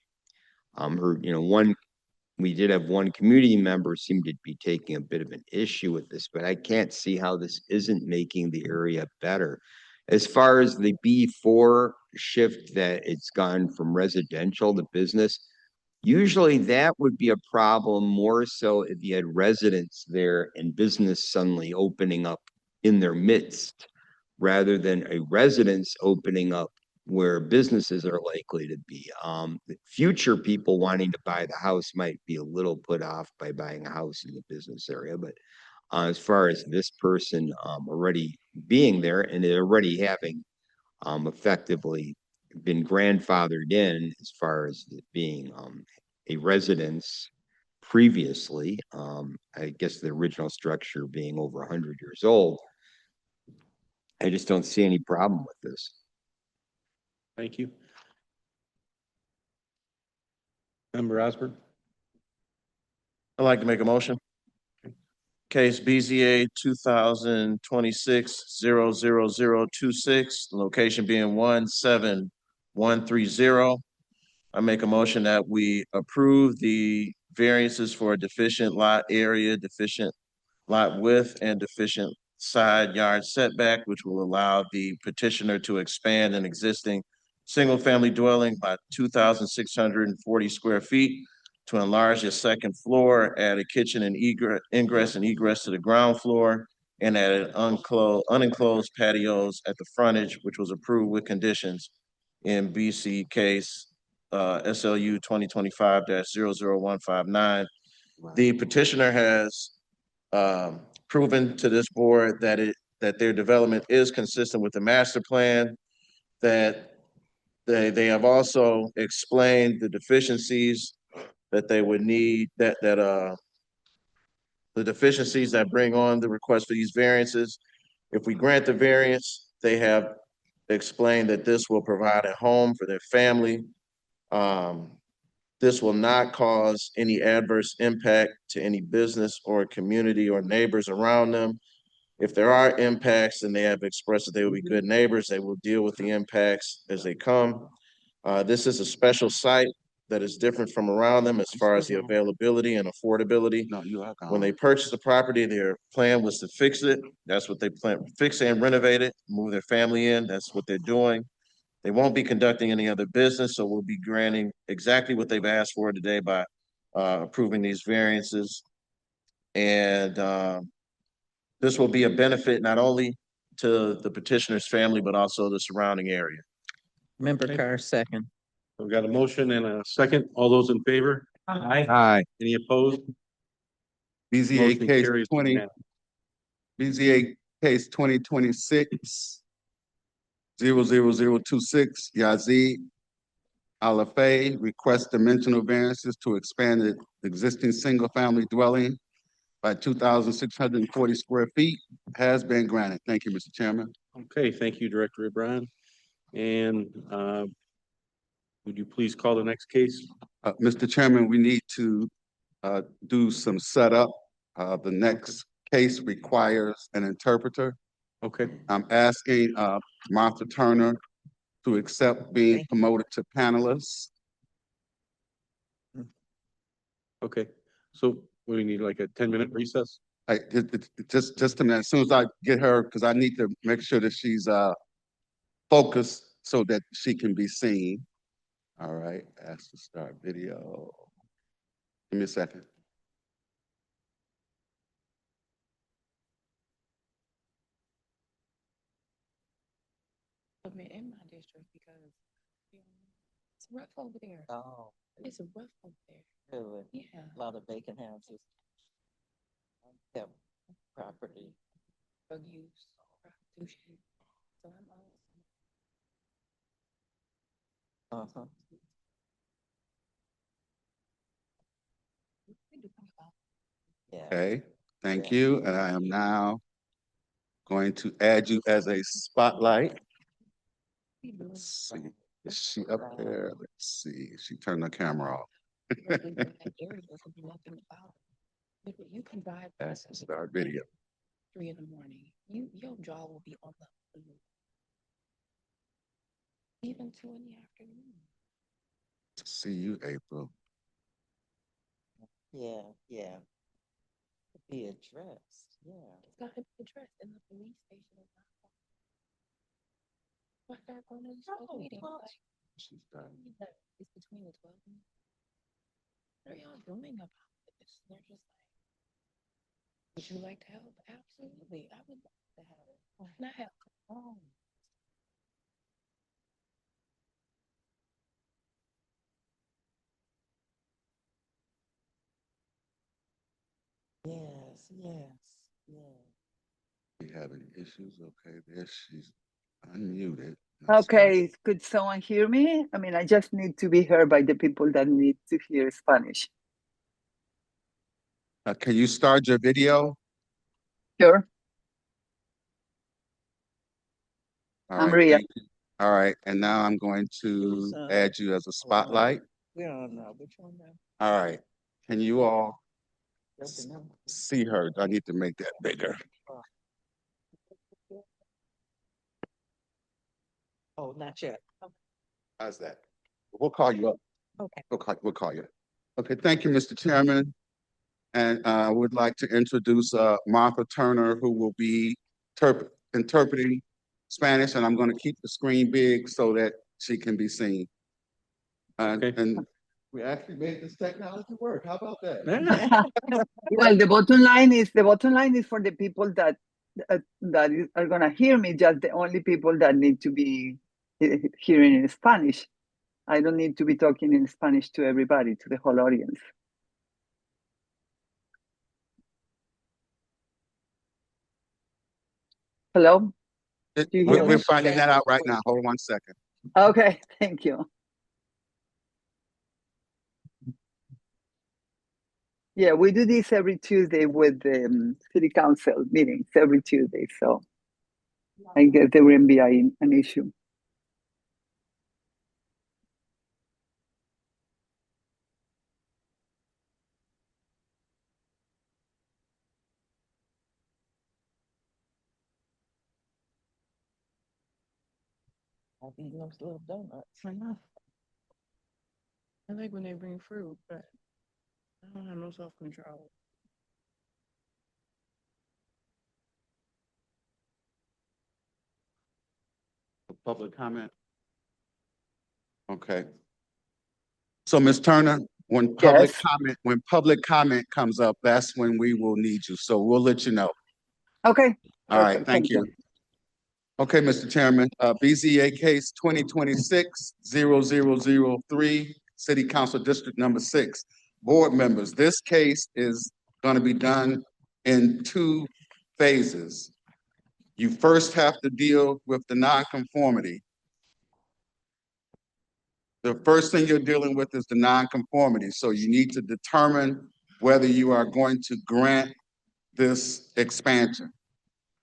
heard, we did have one community member seem to be taking a bit of an issue with this, but I can't see how this isn't making the area better. As far as the B4 shift that it's gone from residential to business, usually that would be a problem more so if you had residents there and business suddenly opening up in their midst, rather than a residence opening up where businesses are likely to be. Future people wanting to buy the house might be a little put off by buying a house in the business area, but as far as this person already being there and already having effectively been grandfathered in as far as it being a residence previously, I guess the original structure being over 100 years old, I just don't see any problem with this. Thank you. Member Osborne? I'd like to make a motion. Case BZA 2026-00026, location being 17130. I make a motion that we approve the variances for deficient lot area, deficient lot width, and deficient side yard setback, which will allow the petitioner to expand an existing single-family dwelling by 2,640 square feet to enlarge the second floor, add a kitchen and ingress and egress to the ground floor, and add unenclosed patios at the frontage, which was approved with conditions in BC case SLU 2025-00159. The petitioner has proven to this board that that their development is consistent with the master plan, that they have also explained the deficiencies that they would need, the deficiencies that bring on the request for these variances. If we grant the variance, they have explained that this will provide a home for their family. This will not cause any adverse impact to any business or community or neighbors around them. If there are impacts, and they have expressed that they will be good neighbors, they will deal with the impacts as they come. This is a special site that is different from around them as far as the availability and affordability. When they purchased the property, their plan was to fix it. That's what they plan, fix it and renovate it, move their family in. That's what they're doing. They won't be conducting any other business, so we'll be granting exactly what they've asked for today by approving these variances. And this will be a benefit not only to the petitioner's family, but also the surrounding area. Member Carr, second. We've got a motion and a second. All those in favor? Aye. Any opposed? BZA Motion case carries 20, unanimously. BZA case 2026-00026, Yazid Alafay requests dimensional variances to expand the existing single-family dwelling by 2,640 square feet, has been granted. Thank you, Mr. Chairman. Okay, thank you, Director O'Brien. And would you please call the next case? Mr. Chairman, we need to do some setup. The next case requires an interpreter. Okay. I'm asking Martha Turner to accept being promoted to panelist. Okay, so we need like a 10-minute recess? Just a minute, as soon as I get her, because I need to make sure that she's focused so that she can be seen. All right, ask to start video. Give me a second. I mean, in my district, because it's rough over there. Oh. It's rough over there. Really? Yeah. A lot of vacant houses. Yeah. Property. Drug use, prostitution. So I'm always. Uh-huh. Okay, thank you. And I am now going to add you as a spotlight. Let's see, is she up there? Let's see, she turned the camera off. You can drive. That's our video. 3 in the morning. Your jaw will be on the floor. Even 2 in the afternoon. See you, April. Yeah. Be addressed. Yeah. It's got to be addressed in the police station. What they're going to do meeting? She's done. It's between the 12 and what are y'all doing about this? They're just like, would you like to help? Absolutely. I would like to help. Can I help? Oh. Yes. We having issues? Okay, there she's unmuted. Okay, could someone hear me? I mean, I just need to be heard by the people that need to hear Spanish. Can you start your video? Sure. All I'm right, Ria. thank you. All right, and now I'm going to add you as a spotlight. We don't know which one now. All right, can you all see her? I need to make that bigger. Oh, not yet. How's that? We'll call you up. Okay. We'll call you. Okay, thank you, Mr. Chairman. And I would like to introduce Martha Turner, who will be interpreting Spanish, and I'm going to keep the screen big so that she can be seen. And we actually made this technology work. How about that? Well, the bottom line is for the people that are gonna hear me. Just the only people that need to be hearing in Spanish. I don't need to be talking in Spanish to everybody, to the whole audience. Hello? Do you hear We're me? finding that out right now. Hold on 1 second. Okay, thank you. Yeah, we do this every Tuesday with the city council meetings every Tuesday, so I guess there wouldn't be an issue. I'll be eating those little donuts. I know. I like when they bring fruit, but I don't have no self-control. Public comment? Okay. So, Ms. Turner, when Yes. public comment comes up, that's when we will need you. So we'll let you know. Okay. All right, Perfect. thank you. Okay, Mr. Chairman, BZA case 2026-0003, City Council District Number 6. Board members, this case is going to be done in 2 phases. You first have to deal with the nonconformity. The first thing you're dealing with is the nonconformity. So you need to determine whether you are going to grant this expansion.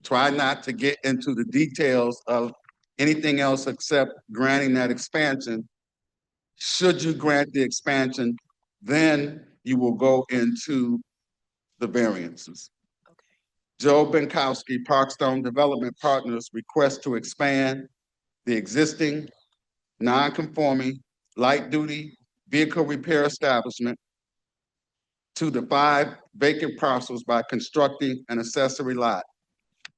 Try not to get into the details of anything else except granting that expansion. Should you grant the expansion, then you will go into the variances. Joe Benkowski, Parkstone Development Partners, request to expand the existing non-conforming light-duty vehicle repair establishment to the 5 vacant parcels by constructing an accessory lot.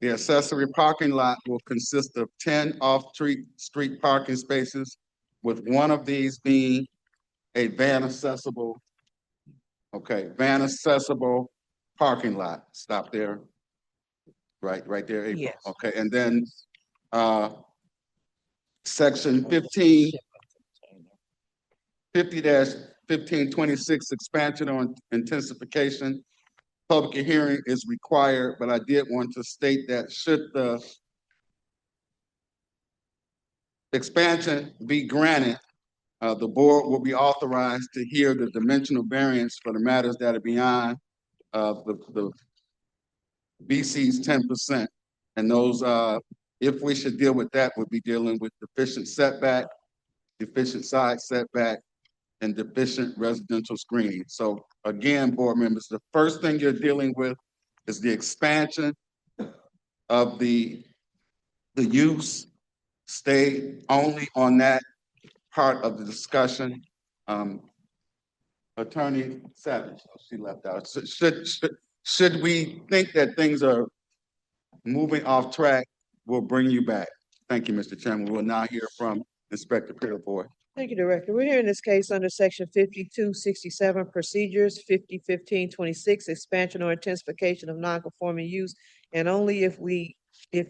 The accessory parking lot will consist of 10 off-street parking spaces, with one of these being a van accessible parking lot. Stop there. Right there, April. Yes. Okay, and then section 50-1526 expansion on intensification. Public hearing is required, but I did want to state that should the expansion be granted, the board will be authorized to hear the dimensional variance for the matters that are beyond the BC's 10%. And those, if we should deal with that, we'll be dealing with deficient setback, deficient side setback, and deficient residential screening. So again, board members, the first thing you're dealing with is the expansion of the use. Stay only on that part of the discussion. Attorney Savage, she left out. Should we think that things are moving off track, we'll bring you back. Thank you, Mr. Chairman. We will now hear from Inspector Peterboy. Thank you, Director. We're hearing this case under section 5267 procedures, 50-1526 expansion or intensification of nonconforming use. And only if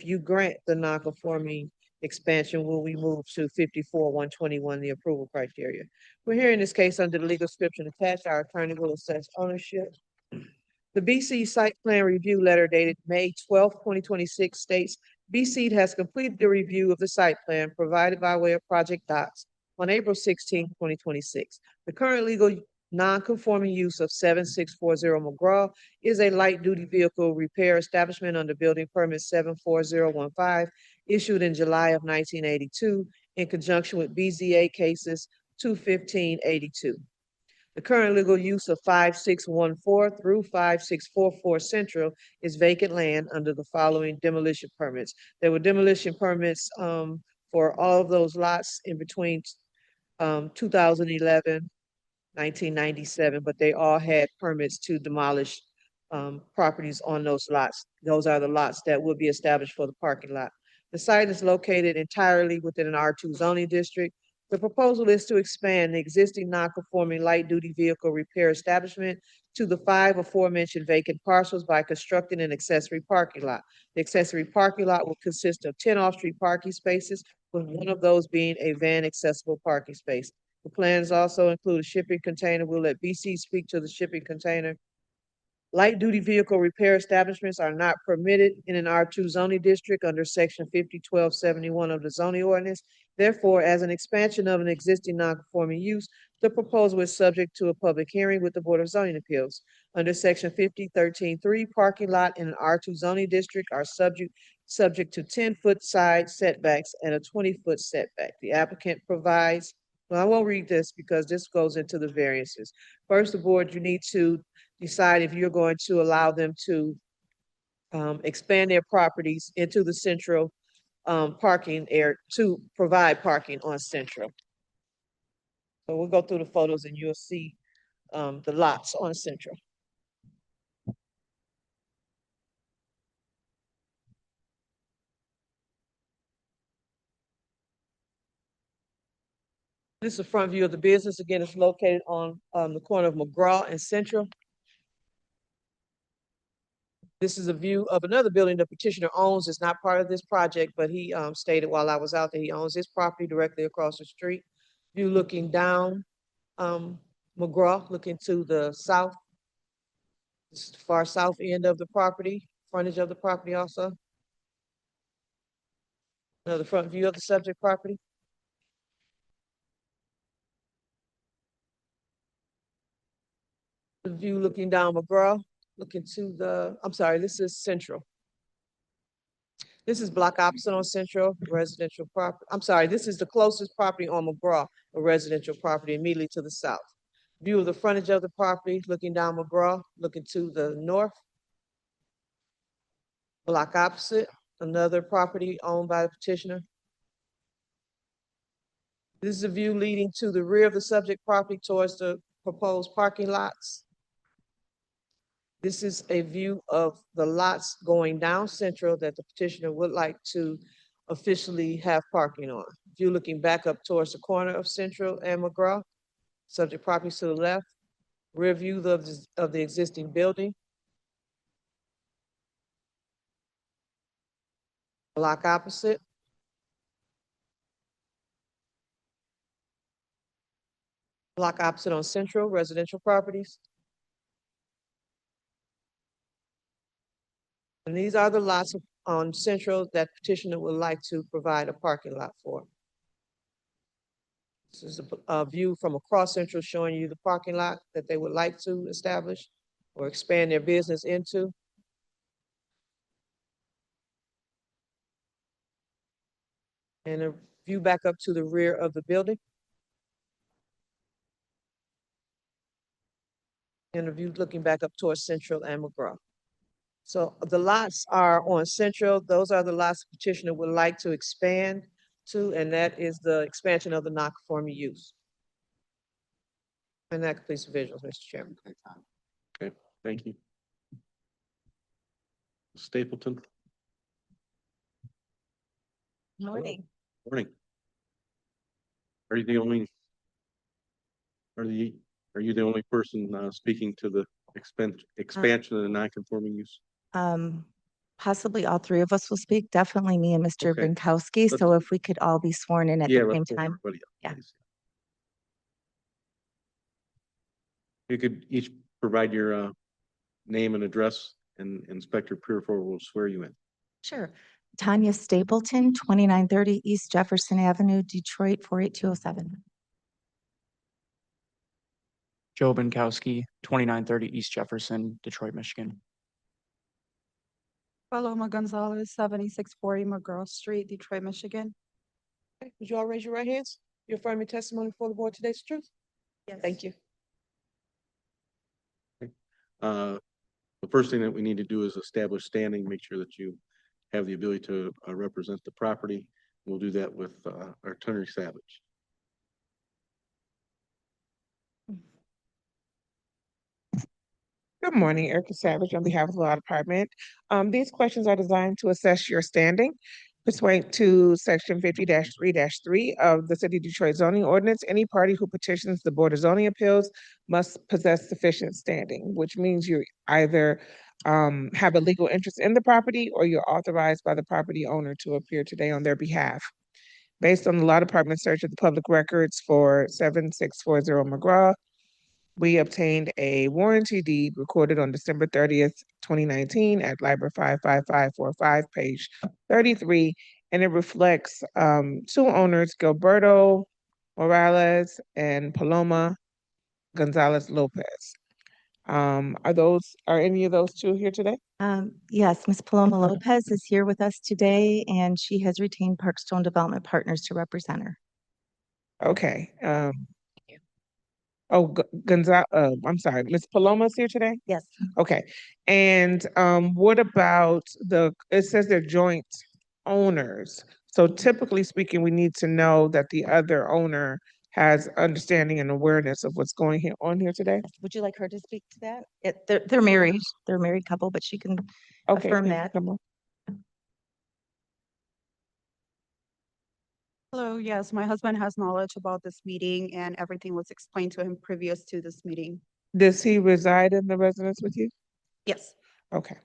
you grant the nonconforming expansion will we move to 54-121, the approval criteria. We're hearing this case under the legal description attached. Our attorney will assess ownership. The BC site plan review letter dated May 12, 2026 states BC has completed the review of the site plan provided by way of project docs on April 16, 2026. The current legal non-conforming use of 7640 McGraw is a light-duty vehicle repair establishment under building permit 74015 issued in July of 1982 in conjunction with BZA cases 21582. The current legal use of 5614 through 5644 Central is vacant land under the following demolition permits. There were demolition permits for all of those lots in between 2011, 1997, but they all had permits to demolish properties on those lots. Those are the lots that will be established for the parking lot. The site is located entirely within an R2 zoning district. The proposal is to expand the existing non-conforming light-duty vehicle repair establishment to the 5 aforementioned vacant parcels by constructing an accessory parking lot. The accessory parking lot will consist of 10 off-street parking spaces, with one of those being a van accessible parking space. The plans also include a shipping container. We'll let BC speak to the shipping container. Light-duty vehicle repair establishments are not permitted in an R2 zoning district under section 50-1271 of the zoning ordinance. Therefore, as an expansion of an existing non-conforming use, the proposal is subject to a public hearing with the Board of Zoning Appeals. Under section 50-13-3, parking lot in an R2 zoning district are subject to 10-foot side setbacks and a 20-foot setback. The applicant provides, well, I won't read this because this goes into the variances. First, the board, you need to decide if you're going to allow them to expand their properties into the central parking area to provide parking on Central. So we'll go through the photos and you'll see the lots on Central. This is a front view of the business. Again, it's located on the corner of McGraw and Central. This is a view of another building the petitioner owns. It's not part of this project, but he stated while I was out there, he owns his property directly across the street. View looking down McGraw, looking to the south, far south end of the property, frontage of the property also. Another front view of the subject property. The view looking down McGraw, looking to the, I'm sorry, this is Central. This is block opposite on Central, residential property. I'm sorry, this is the closest property on McGraw, a residential property immediately to the south. View of the frontage of the property, looking down McGraw, looking to the north. Block opposite, another property owned by the petitioner. This is a view leading to the rear of the subject property towards the proposed parking lots. This is a view of the lots going down Central that the petitioner would like to officially have parking on. View looking back up towards the corner of Central and McGraw. Subject property to the left. Rear view of the existing building. Block opposite. Block opposite on Central, residential properties. And these are the lots on Central that petitioner would like to provide a parking lot for. This is a view from across Central showing you the parking lot that they would like to establish or expand their business into. And a view back up to the rear of the building. And a view looking back up towards Central and McGraw. So the lots are on Central. Those are the lots the petitioner would like to expand to, and that is the expansion of the non-conforming use. And that completes the visuals, Mr. Chairman. Okay, thank you. Stapleton. Morning. Morning. Are you the only person speaking to the expansion of the non-conforming use? Possibly all three of us will speak. Definitely me and Mr. Okay. Brinkowski. So if we could all be sworn in at the same time. Yeah. You could each provide your name and address, and Inspector Purifoy will swear you in. Sure. Tanya Stapleton, 2930 East Jefferson Avenue, Detroit, 48207. Joe Binkowski, 2930 East Jefferson, Detroit, Michigan. Paloma Gonzalez, 7640 McGraw Street, Detroit, Michigan. Okay. Would you all raise your right hands? You affirm your testimony before the board today's truth? Yes. Thank you. The first thing that we need to do is establish standing, make sure that you have the ability to represent the property. We'll do that with our Attorney Savage. Good morning, Erica Savage on behalf of the Law Department. These questions are designed to assess your standing. Pursuant to section 50-3-3 of the City of Detroit zoning ordinance, any party who petitions the Board of Zoning Appeals must possess sufficient standing, which means you either have a legal interest in the property or you're authorized by the property owner to appear today on their behalf. Based on the Law Department search of the public records for 7640 McGraw, We obtained a warranty deed recorded on December 30th, 2019 at Library 55545, page 33, and it reflects two owners, Gilberto Morales and Paloma Gonzalez Lopez. Are any of those two here today? Yes, Ms. Paloma Lopez is here with us today, and she has retained Parkstone Development Partners to represent her. Okay. I'm sorry, Ms. Paloma's here today? Yes. Okay. And what about it says they're joint owners. So typically speaking, we need to know that the other owner has understanding and awareness of what's going on here today. Would you like her to speak to that? They're married. They're a married couple, but she can affirm that. Come on. Hello, yes, my husband has knowledge about this meeting and everything was explained to him previous to this meeting. Does he reside in the residence with you? Yes. Okay.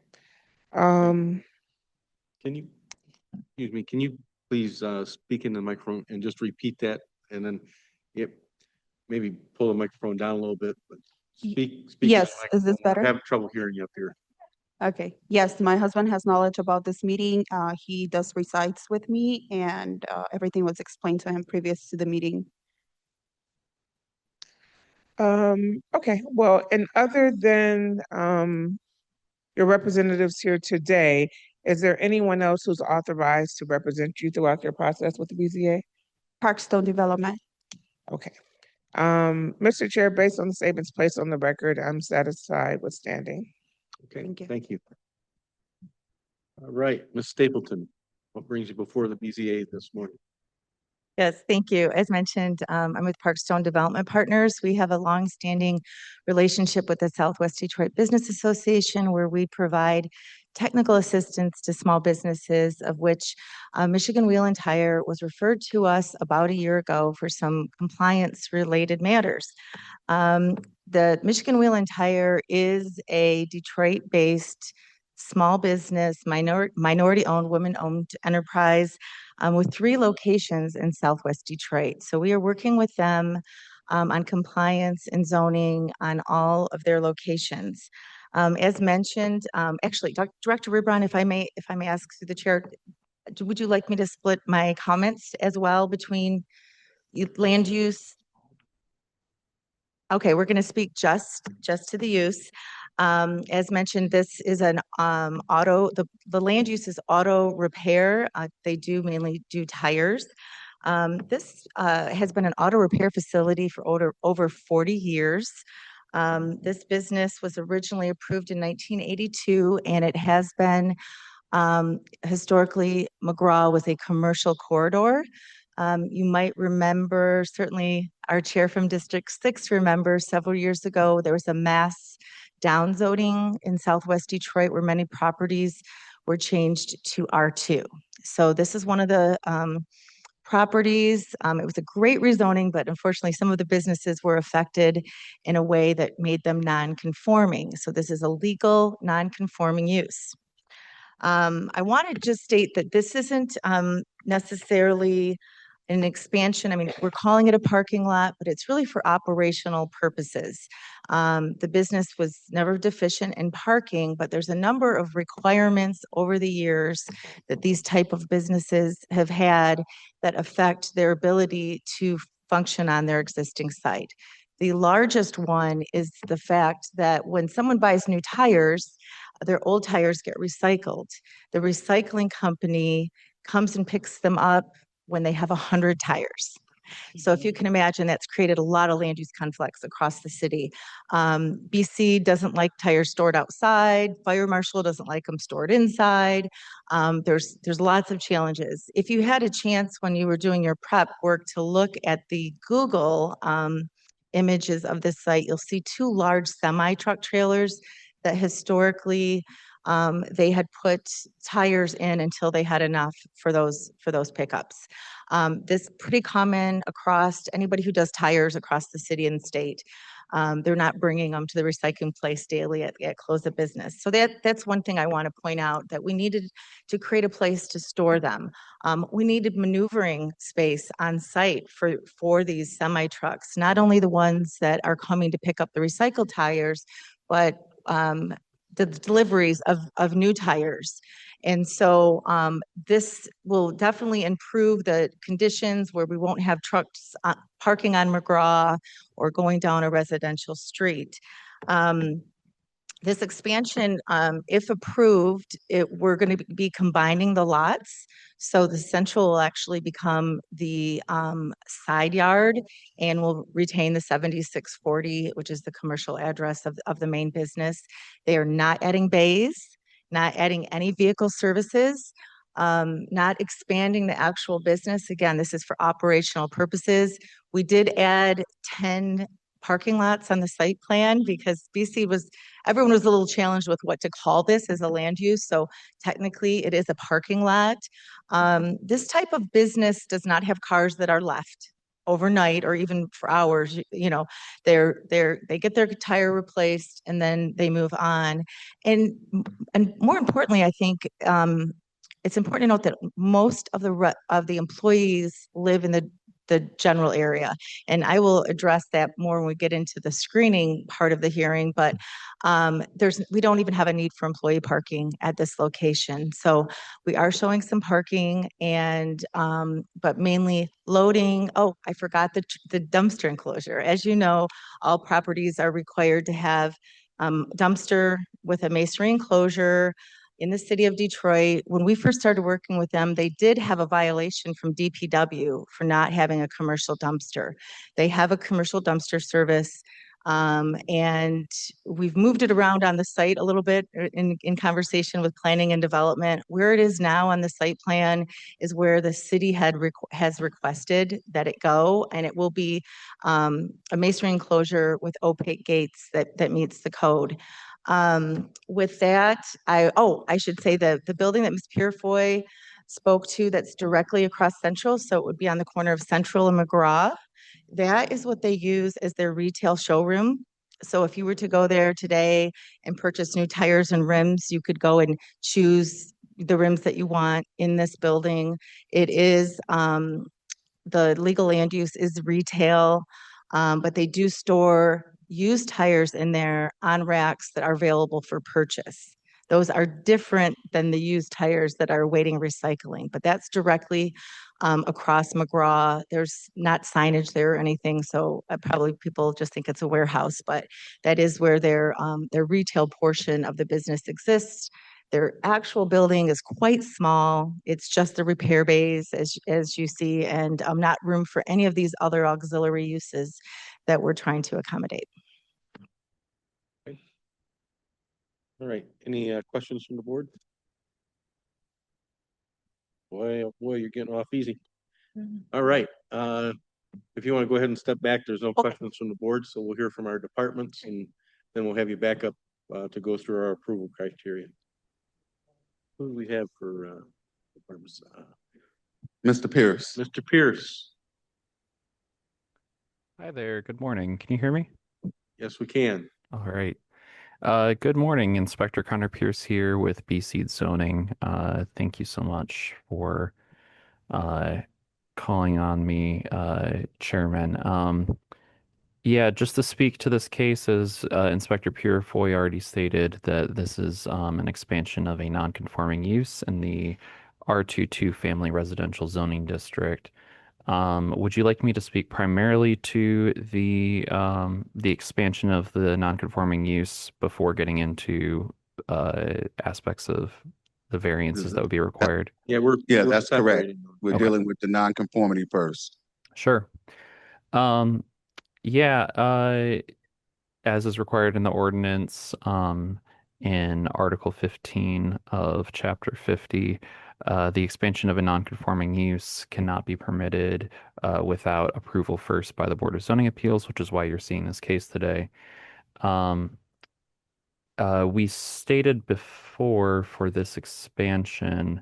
Can you please speak in the microphone and just repeat that? And then maybe pull the microphone down a little bit, but speak. Yes, is this better? I have trouble hearing you up here. Okay, yes, my husband has knowledge about this meeting. He does resides with me and everything was explained to him previous to the meeting. Okay, well, and other than your representatives here today, is there anyone else who's authorized to represent you throughout your process with the BZA? Parkstone Development. Okay. Mr. Chair, based on the statements placed on the record, I'm satisfied with standing. Okay, thank you. All right, Ms. Stapleton, what brings you before the BZA this morning? Yes, thank you. As mentioned, I'm with Parkstone Development Partners. We have a longstanding relationship with the Southwest Detroit Business Association where we provide technical assistance to small businesses, of which Michigan Wheel and Tire was referred to us about a year ago for some compliance-related matters. The Michigan Wheel and Tire is a Detroit-based small business, minority-owned, women-owned enterprise with 3 locations in Southwest Detroit. So we are working with them on compliance and zoning on all of their locations. As mentioned, actually, Director Ribron, if I may ask through the chair, would you like me to split my comments as well between land use? Okay, we're going to speak just to the use. As mentioned, this is an the land use is auto repair. They do mainly do tires. This has been an auto repair facility for over 40 years. This business was originally approved in 1982, and it has been historically, McGraw was a commercial corridor. You might remember, certainly our chair from District 6 remembers several years ago, there was a mass downzoning in Southwest Detroit where many properties were changed to R2. So this is one of the properties. It was a great rezoning, but unfortunately some of the businesses were affected in a way that made them non-conforming. So this is a legal non-conforming use. I want to just state that this isn't necessarily an expansion. I mean, we're calling it a parking lot, but it's really for operational purposes. The business was never deficient in parking, but there's a number of requirements over the years that these type of businesses have had that affect their ability to function on their existing site. The largest one is the fact that when someone buys new tires, their old tires get recycled. The recycling company comes and picks them up when they have 100 tires. So if you can imagine, that's created a lot of land use conflicts across the city. BC doesn't like tires stored outside. Fire marshal doesn't like them stored inside. There's lots of challenges. If you had a chance when you were doing your prep work to look at the Google images of this site, you'll see 2 large semi-truck trailers that historically they had put tires in until they had enough for those pickups. This is pretty common across anybody who does tires across the city and state. They're not bringing them to the recycling place daily at close of business. So that's one thing I want to point out, that we needed to create a place to store them. We needed maneuvering space on site for these semi trucks, not only the ones that are coming to pick up the recycled tires, but the deliveries of new tires. And so this will definitely improve the conditions where we won't have trucks parking on McGraw or going down a residential street. This expansion, if approved, we're going to be combining the lots. So the central will actually become the side yard, and will retain the 7640, which is the commercial address of the main business. They are not adding bays, not adding any vehicle services, not expanding the actual business. Again, this is for operational purposes. We did add 10 parking lots on the site plan because everyone was a little challenged with what to call this as a land use. So technically it is a parking lot. This type of business does not have cars that are left overnight or even for hours. You know, they get their tire replaced and then they move on. And more importantly, I think it's important to note that most of the employees live in the general area. And I will address that more when we get into the screening part of the hearing, but we don't even have a need for employee parking at this location. So we are showing some parking and, but mainly loading. Oh, I forgot the dumpster enclosure. As you know, all properties are required to have dumpster with a masonry enclosure in the city of Detroit. When we first started working with them, they did have a violation from DPW for not having a commercial dumpster. They have a commercial dumpster service, and we've moved it around on the site a little bit in conversation with planning and development. Where it is now on the site plan is where the city has requested that it go, and it will be a masonry enclosure with opaque gates that meets the code. With that, I should say the building that Ms. Purefoy spoke to that's directly across Central, so it would be on the corner of Central and McGraw. That is what they use as their retail showroom. So if you were to go there today and purchase new tires and rims, you could go and choose the rims that you want in this building. It is, the legal land use is retail, but they do store used tires in there on racks that are available for purchase. Those are different than the used tires that are awaiting recycling, but that's directly across McGraw. There's not signage there or anything, so probably people just think it's a warehouse, but that is where their retail portion of the business exists. Their actual building is quite small. It's just the repair bays, as you see, and not room for any of these other auxiliary uses that we're trying to accommodate. All right, any questions from the board? Boy, oh boy, you're getting off easy. All right, if you want to go ahead and step back, there's no questions from the board, so we'll hear from our departments and then we'll have you back up to go through our approval criteria. Who do we have for departments? Mr. Pierce. Mr. Pierce. Hi there. Good morning. Can you hear me? Yes, we can. All right. Good morning, Inspector Connor Pierce here with BZA Zoning. Thank you so much for calling on me, Chairman. Yeah, just to speak to this case, as Inspector Purefoy already stated, that this is an expansion of a non-conforming use in the R22 Family Residential Zoning District. Would you like me to speak primarily to the expansion of the non-conforming use before getting into aspects of the variances that would be required? Yeah, that's correct. separating. We're Okay. dealing with the nonconformity first. Sure. Yeah, as is required in the ordinance, in Article 15 of Chapter 50, the expansion of a non-conforming use cannot be permitted without approval first by the Board of Zoning Appeals, which is why you're seeing this case today. We stated before for this expansion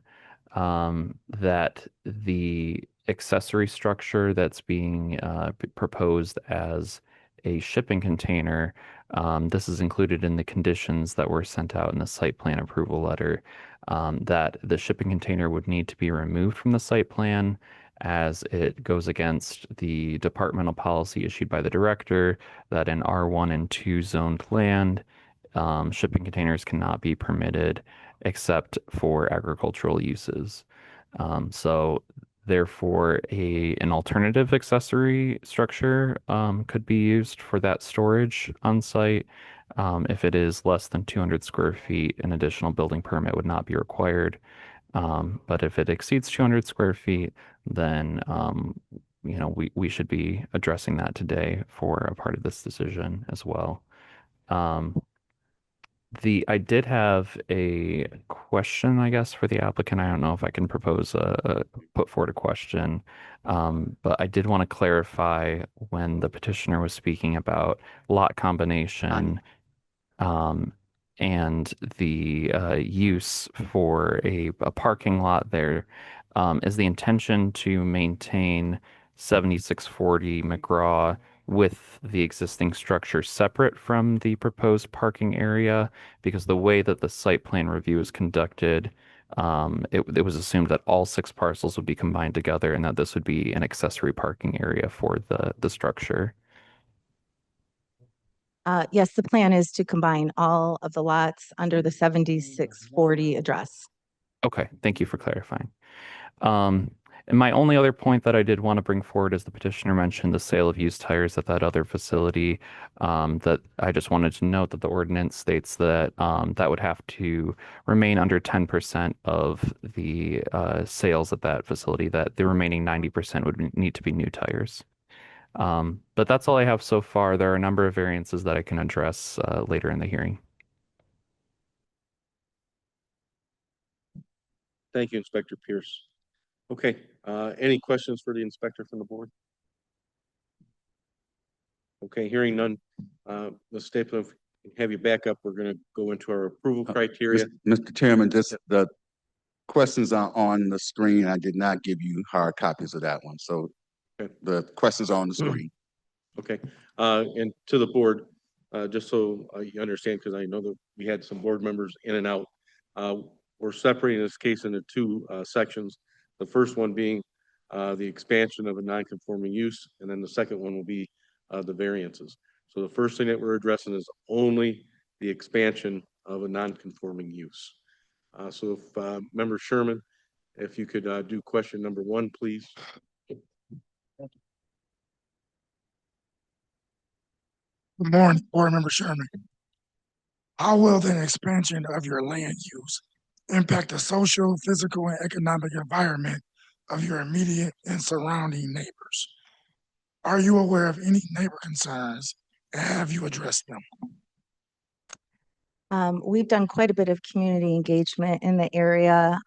that the accessory structure that's being proposed as a shipping container, this is included in the conditions that were sent out in the site plan approval letter, that the shipping container would need to be removed from the site plan as it goes against the departmental policy issued by the director that in R1 and 2 zoned land, shipping containers cannot be permitted except for agricultural uses. So therefore, an alternative accessory structure could be used for that storage on site. If it is less than 200 square feet, an additional building permit would not be required. But if it exceeds 200 square feet, then we should be addressing that today for a part of this decision as well. I did have a question, I guess, for the applicant. I don't know if I can put forward a question, but I did want to clarify when the petitioner was speaking about lot combination, and the use for a parking lot there. Is the intention to maintain 7640 McGraw with the existing structure separate from the proposed parking area? Because the way that the site plan review is conducted, it was assumed that all 6 parcels would be combined together and that this would be an accessory parking area for the structure. Yes, the plan is to combine all of the lots under the 7640 address. Okay, thank you for clarifying. And my only other point that I did want to bring forward is the petitioner mentioned the sale of used tires at that other facility. That I just wanted to note that the ordinance states that that would have to remain under 10% of the sales at that facility, that the remaining 90% would need to be new tires. But that's all I have so far. There are a number of variances that I can address later in the hearing. Thank you, Inspector Pierce. Okay, any questions for the inspector from the board? Okay, hearing none, Ms. Stapleton, if we can have you back up. We're going to go into our approval criteria. Mr. Chairman, just the questions are on the screen. I did not give you hard copies of that one, so the questions are on the screen. Okay, and to the board, just so you understand, because I know that we had some board members in and out, we're separating this case into 2 sections. The first one being the expansion of a non-conforming use, and then the second one will be the variances. So the first thing that we're addressing is only the expansion of a non-conforming use. So if Member Sherman, if you could do question number 1, please. Good morning, Board Member Sherman. How will the expansion of your land use impact the social, physical, and economic environment of your immediate and surrounding neighbors? Are you aware of any neighbor concerns, and have you addressed them? We've done quite a bit of community engagement in the area.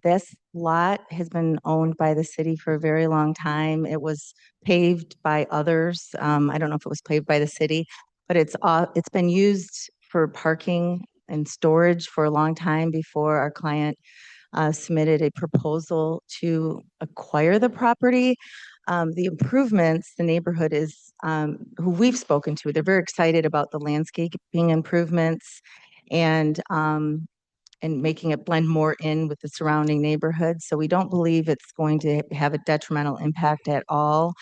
This lot has been owned by the city for a very long time. It was paved by others. I don't know if it was paved by the city, but it's been used for parking and storage for a long time before our client submitted a proposal to acquire the property. The improvements, the neighborhood is, who we've spoken to, they're very excited about the landscaping improvements and making it blend more in with the surrounding neighborhood. So we don't believe it's going to have a detrimental impact at all.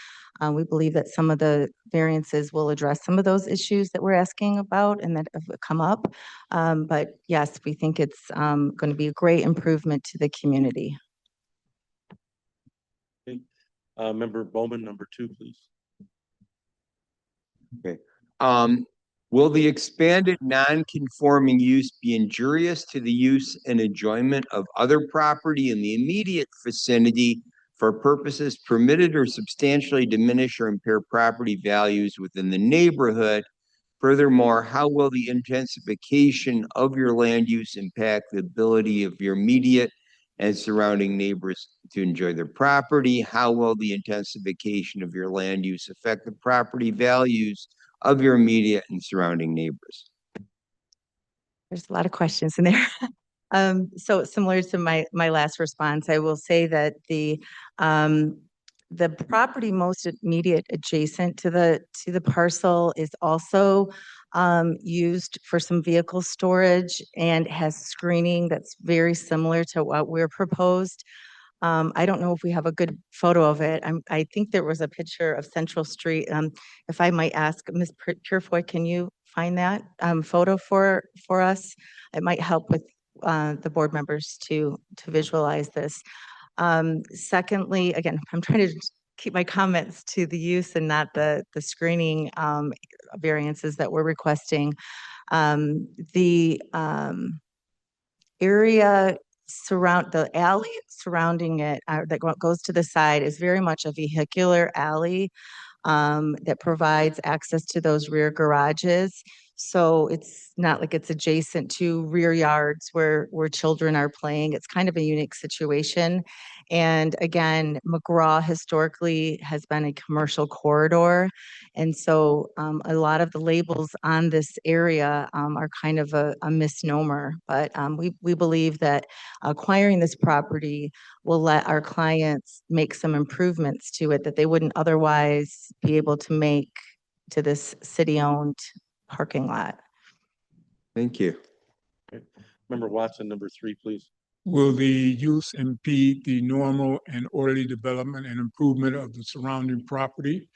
We believe that some of the variances will address some of those issues that we're asking about and that have come up. But yes, we think it's going to be a great improvement to the community. Member Bowman, number 2, please. Okay. Will the expanded non-conforming use be injurious to the use and enjoyment of other property in the immediate vicinity for purposes permitted or substantially diminish or impair property values within the neighborhood? Furthermore, how will the intensification of your land use impact the ability of your immediate and surrounding neighbors to enjoy their property? How will the intensification of your land use affect the property values of your immediate and surrounding neighbors? There's a lot of questions in there. So similar to my last response, I will say that the The property most immediate adjacent to the parcel is also used for some vehicle storage and has screening that's very similar to what we're proposed. I don't know if we have a good photo of it. I think there was a picture of Central Street. If I might ask Ms. Purefoy, can you find that photo for us? It might help with the board members to visualize this. Secondly, again, I'm trying to keep my comments to the use and not the screening variances that we're requesting. The area the alley surrounding it that goes to the side is very much a vehicular alley that provides access to those rear garages. So it's not like it's adjacent to rear yards where children are playing. It's kind of a unique situation. And again, McGraw historically has been a commercial corridor. And so a lot of the labels on this area are kind of a misnomer. But we believe that acquiring this property will let our clients make some improvements to it that they wouldn't otherwise be able to make to this city-owned parking lot. Thank you. Member Watson, number 3, please. Will the use impede the normal and orderly development and improvement of the surrounding property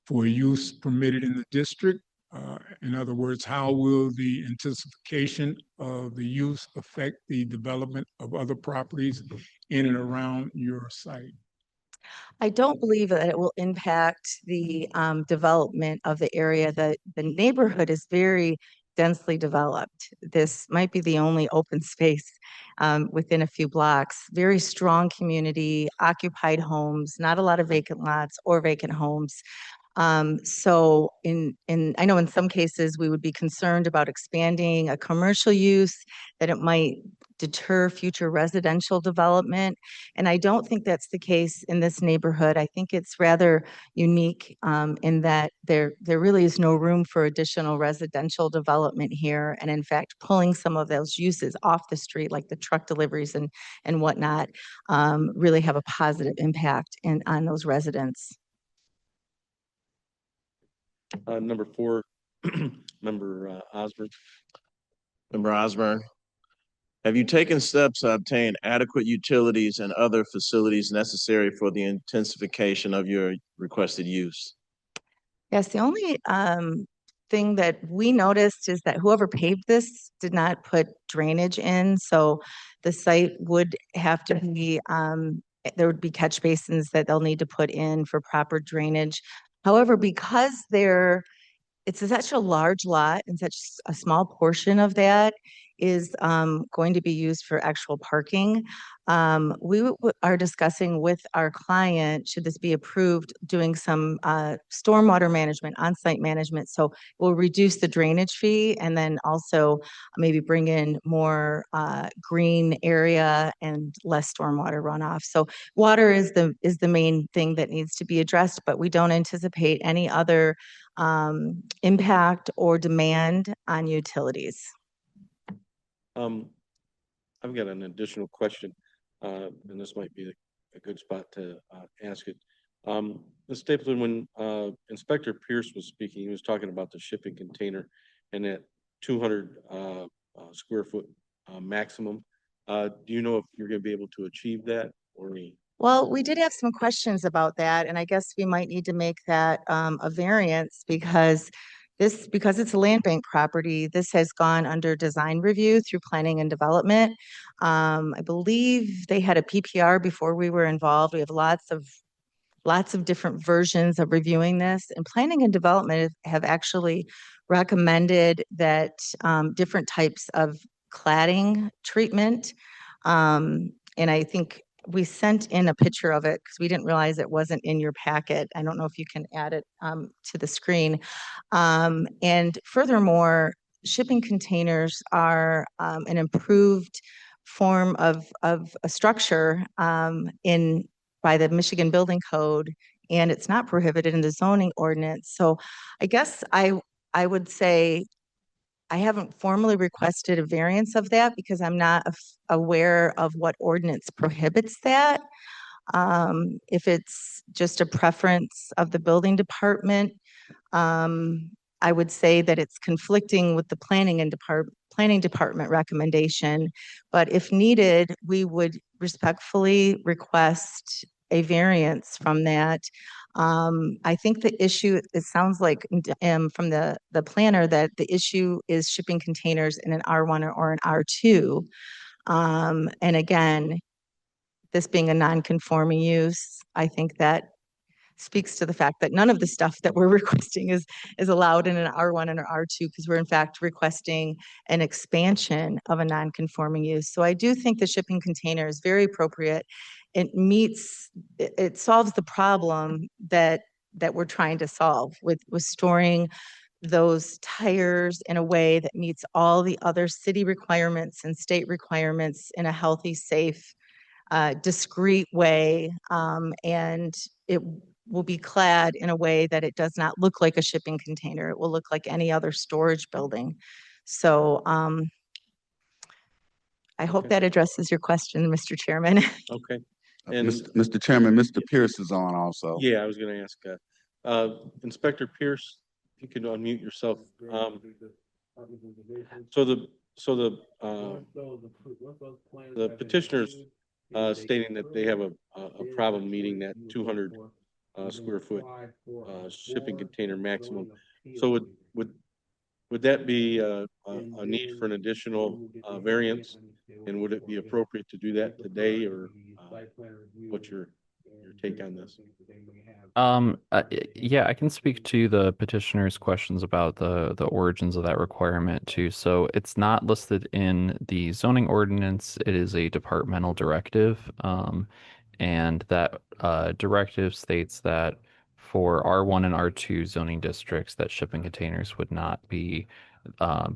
for use permitted in the district? In other words, how will the intensification of the use affect the development of other properties in and around your site? I don't believe that it will impact the development of the area. The neighborhood is very densely developed. This might be the only open space within a few blocks. Very strong community, occupied homes, not a lot of vacant lots or vacant homes. So I know in some cases we would be concerned about expanding a commercial use, that it might deter future residential development. And I don't think that's the case in this neighborhood. I think it's rather unique in that there really is no room for additional residential development here. And in fact, pulling some of those uses off the street, like the truck deliveries and whatnot, really have a positive impact on those residents. Number 4, Member Osborne. Member Osborne, have you taken steps to obtain adequate utilities and other facilities necessary for the intensification of your requested use? Yes, the only thing that we noticed is that whoever paved this did not put drainage in. So the site would have to be, there would be catch basins that they'll need to put in for proper drainage. However, because it's such a large lot and such a small portion of that is going to be used for actual parking. We are discussing with our client, should this be approved, doing some stormwater management, on-site management. So we'll reduce the drainage fee and then also maybe bring in more green area and less stormwater runoff. So water is the main thing that needs to be addressed, but we don't anticipate any other impact or demand on utilities. I've got an additional question, and this might be a good spot to ask it. Ms. Stapleton, when Inspector Pierce was speaking, he was talking about the shipping container and that 200 square foot maximum. Do you know if you're going to be able to achieve that or? Well, we did have some questions about that, and I guess we might need to make that a variance because it's a land bank property, this has gone under design review through planning and development. I believe they had a PPR before we were involved. We have lots of different versions of reviewing this, and planning and development have actually recommended that different types of cladding treatment. And I think we sent in a picture of it because we didn't realize it wasn't in your packet. I don't know if you can add it to the screen. And furthermore, shipping containers are an improved form of a structure by the Michigan Building Code, and it's not prohibited in the zoning ordinance. So I guess I would say I haven't formally requested a variance of that because I'm not aware of what ordinance prohibits that. If it's just a preference of the building department, I would say that it's conflicting with the planning department recommendation. But if needed, we would respectfully request a variance from that. I think the issue, it sounds like from the planner that the issue is shipping containers in an R1 or an R2. And again, this being a non-conforming use, I think that speaks to the fact that none of the stuff that we're requesting is allowed in an R1 and an R2, because we're in fact requesting an expansion of a non-conforming use. So I do think the shipping container is very appropriate. It solves the problem that we're trying to solve with storing those tires in a way that meets all the other city requirements and state requirements in a healthy, safe, discreet way, and it will be clad in a way that it does not look like a shipping container. It will look like any other storage building. So I hope that addresses your question, Mr. Chairman. Okay. And Mr. Chairman, Mr. Pierce is on also. yeah, I was going to ask Inspector Pierce, if you could unmute yourself. So the petitioners stating that they have a problem meeting that 200 square foot shipping container maximum. So would that be a need for an additional variance? And would it be appropriate to do that today, or what's your take on this? Yeah, I can speak to the petitioner's questions about the origins of that requirement too. So it's not listed in the zoning ordinance. It is a departmental directive. And that directive states that for R1 and R2 zoning districts, that shipping containers would not be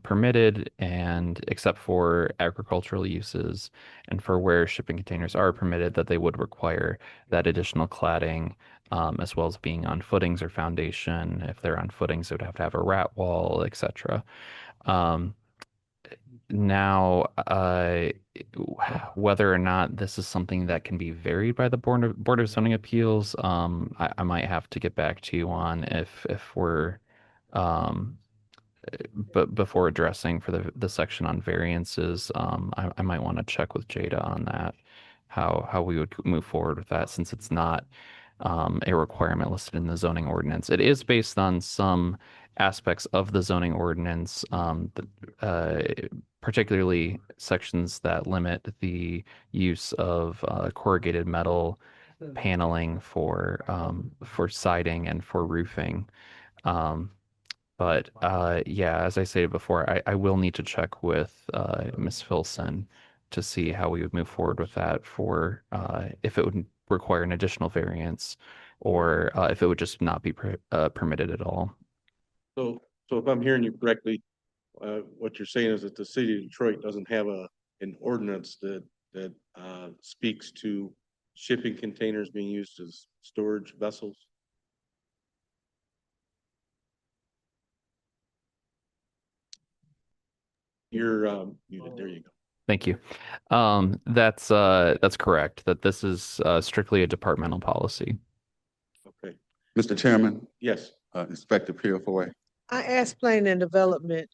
permitted, and except for agricultural uses, and for where shipping containers are permitted, that they would require that additional cladding, as well as being on footings or foundation. If they're on footings, they would have to have a rat wall, etc. Now, whether or not this is something that can be varied by the Board of Zoning Appeals, I might have to get back to you on if we're but before addressing for the section on variances, I might want to check with Jada on that, how we would move forward with that, since it's not a requirement listed in the zoning ordinance. It is based on some aspects of the zoning ordinance, particularly sections that limit the use of corrugated metal paneling for siding and for roofing. But yeah, as I stated before, I will need to check with Ms. Filson to see how we would move forward with that for if it would require an additional variance, or if it would just not be permitted at all. So if I'm hearing you correctly, what you're saying is that the city of Detroit doesn't have an ordinance that speaks to shipping containers being used as storage vessels? You're muted. There you go. Thank you. That's correct. That this is strictly a departmental policy. Okay. Mr. Chairman? Yes. Inspector Purefoy. I asked Planning and Development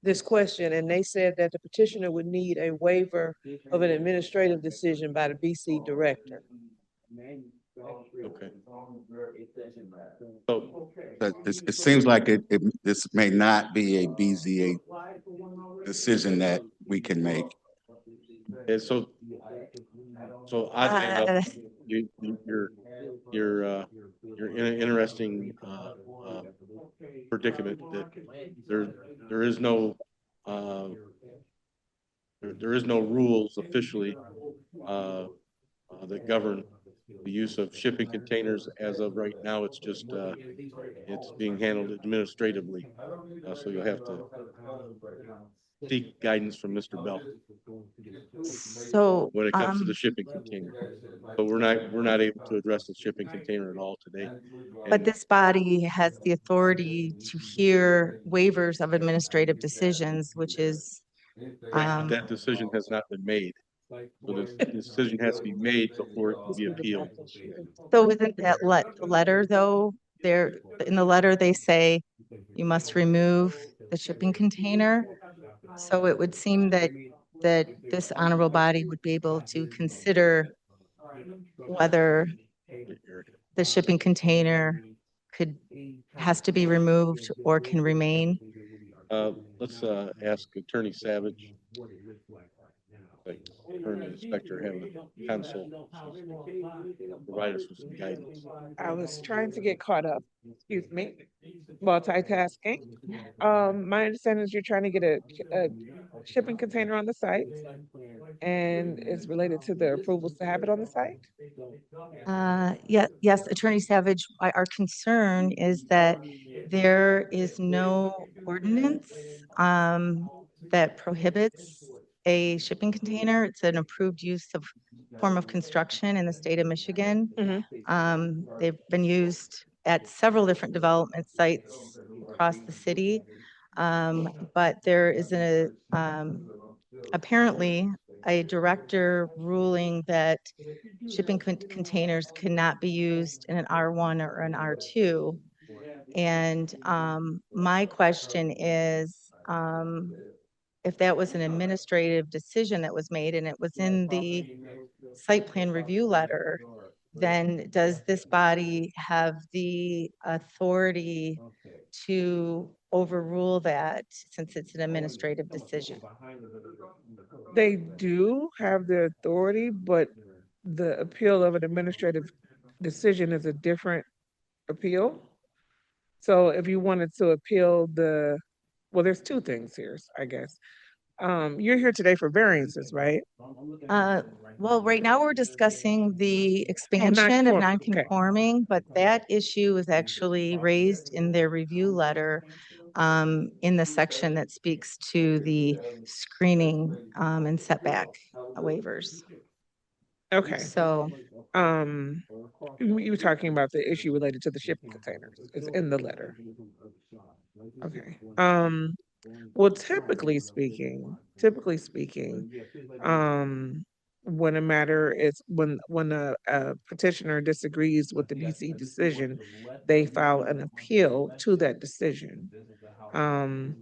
this question, and they said that the petitioner would need a waiver of an administrative decision by the BC director. Okay. So it seems like this may not be a BZA decision that we can make. And so oddly enough, you're in an interesting predicament that there is no rules officially that govern the use of shipping containers as of right now. It's just it's being handled administratively, so you'll have to seek guidance from Mr. Bell. So when it comes to the shipping container, but we're not able to address the shipping container at all today. but this body has the authority to hear waivers of administrative decisions, which is that decision has not been made. So this decision has to be made before it can be appealed. So isn't that the letter though, there, in the letter, they say you must remove the shipping container. So it would seem that this honorable body would be able to consider whether the shipping container has to be removed or can remain. Let's ask Attorney Savage. Like, Attorney Inspector have a consult, provide us with some guidance. I was trying to get caught up. Excuse me. Multitasking. My understanding is you're trying to get a shipping container on the site, and it's related to the approvals to have it on the site. Yes, Attorney Savage, our concern is that there is no ordinance that prohibits a shipping container. It's an approved form of construction in the state of Michigan. They've been used at several different development sites across the city. But there is apparently a director ruling that shipping containers cannot be used in an R1 or an R2. And my question is, if that was an administrative decision that was made and it was in the site plan review letter, then does this body have the authority to overrule that since it's an administrative decision? They do have the authority, but the appeal of an administrative decision is a different appeal. So if you wanted to appeal well, there's two things here, I guess. You're here today for variances, right? Well, right now we're discussing the expansion of non-conforming, but that issue is actually raised in their review letter in the section that speaks to the screening and setback waivers. Okay. So, you were talking about the issue related to the shipping containers. It's in the letter. Okay. Well, typically speaking, when a matter is when a petitioner disagrees with the BZA decision, they file an appeal to that decision, to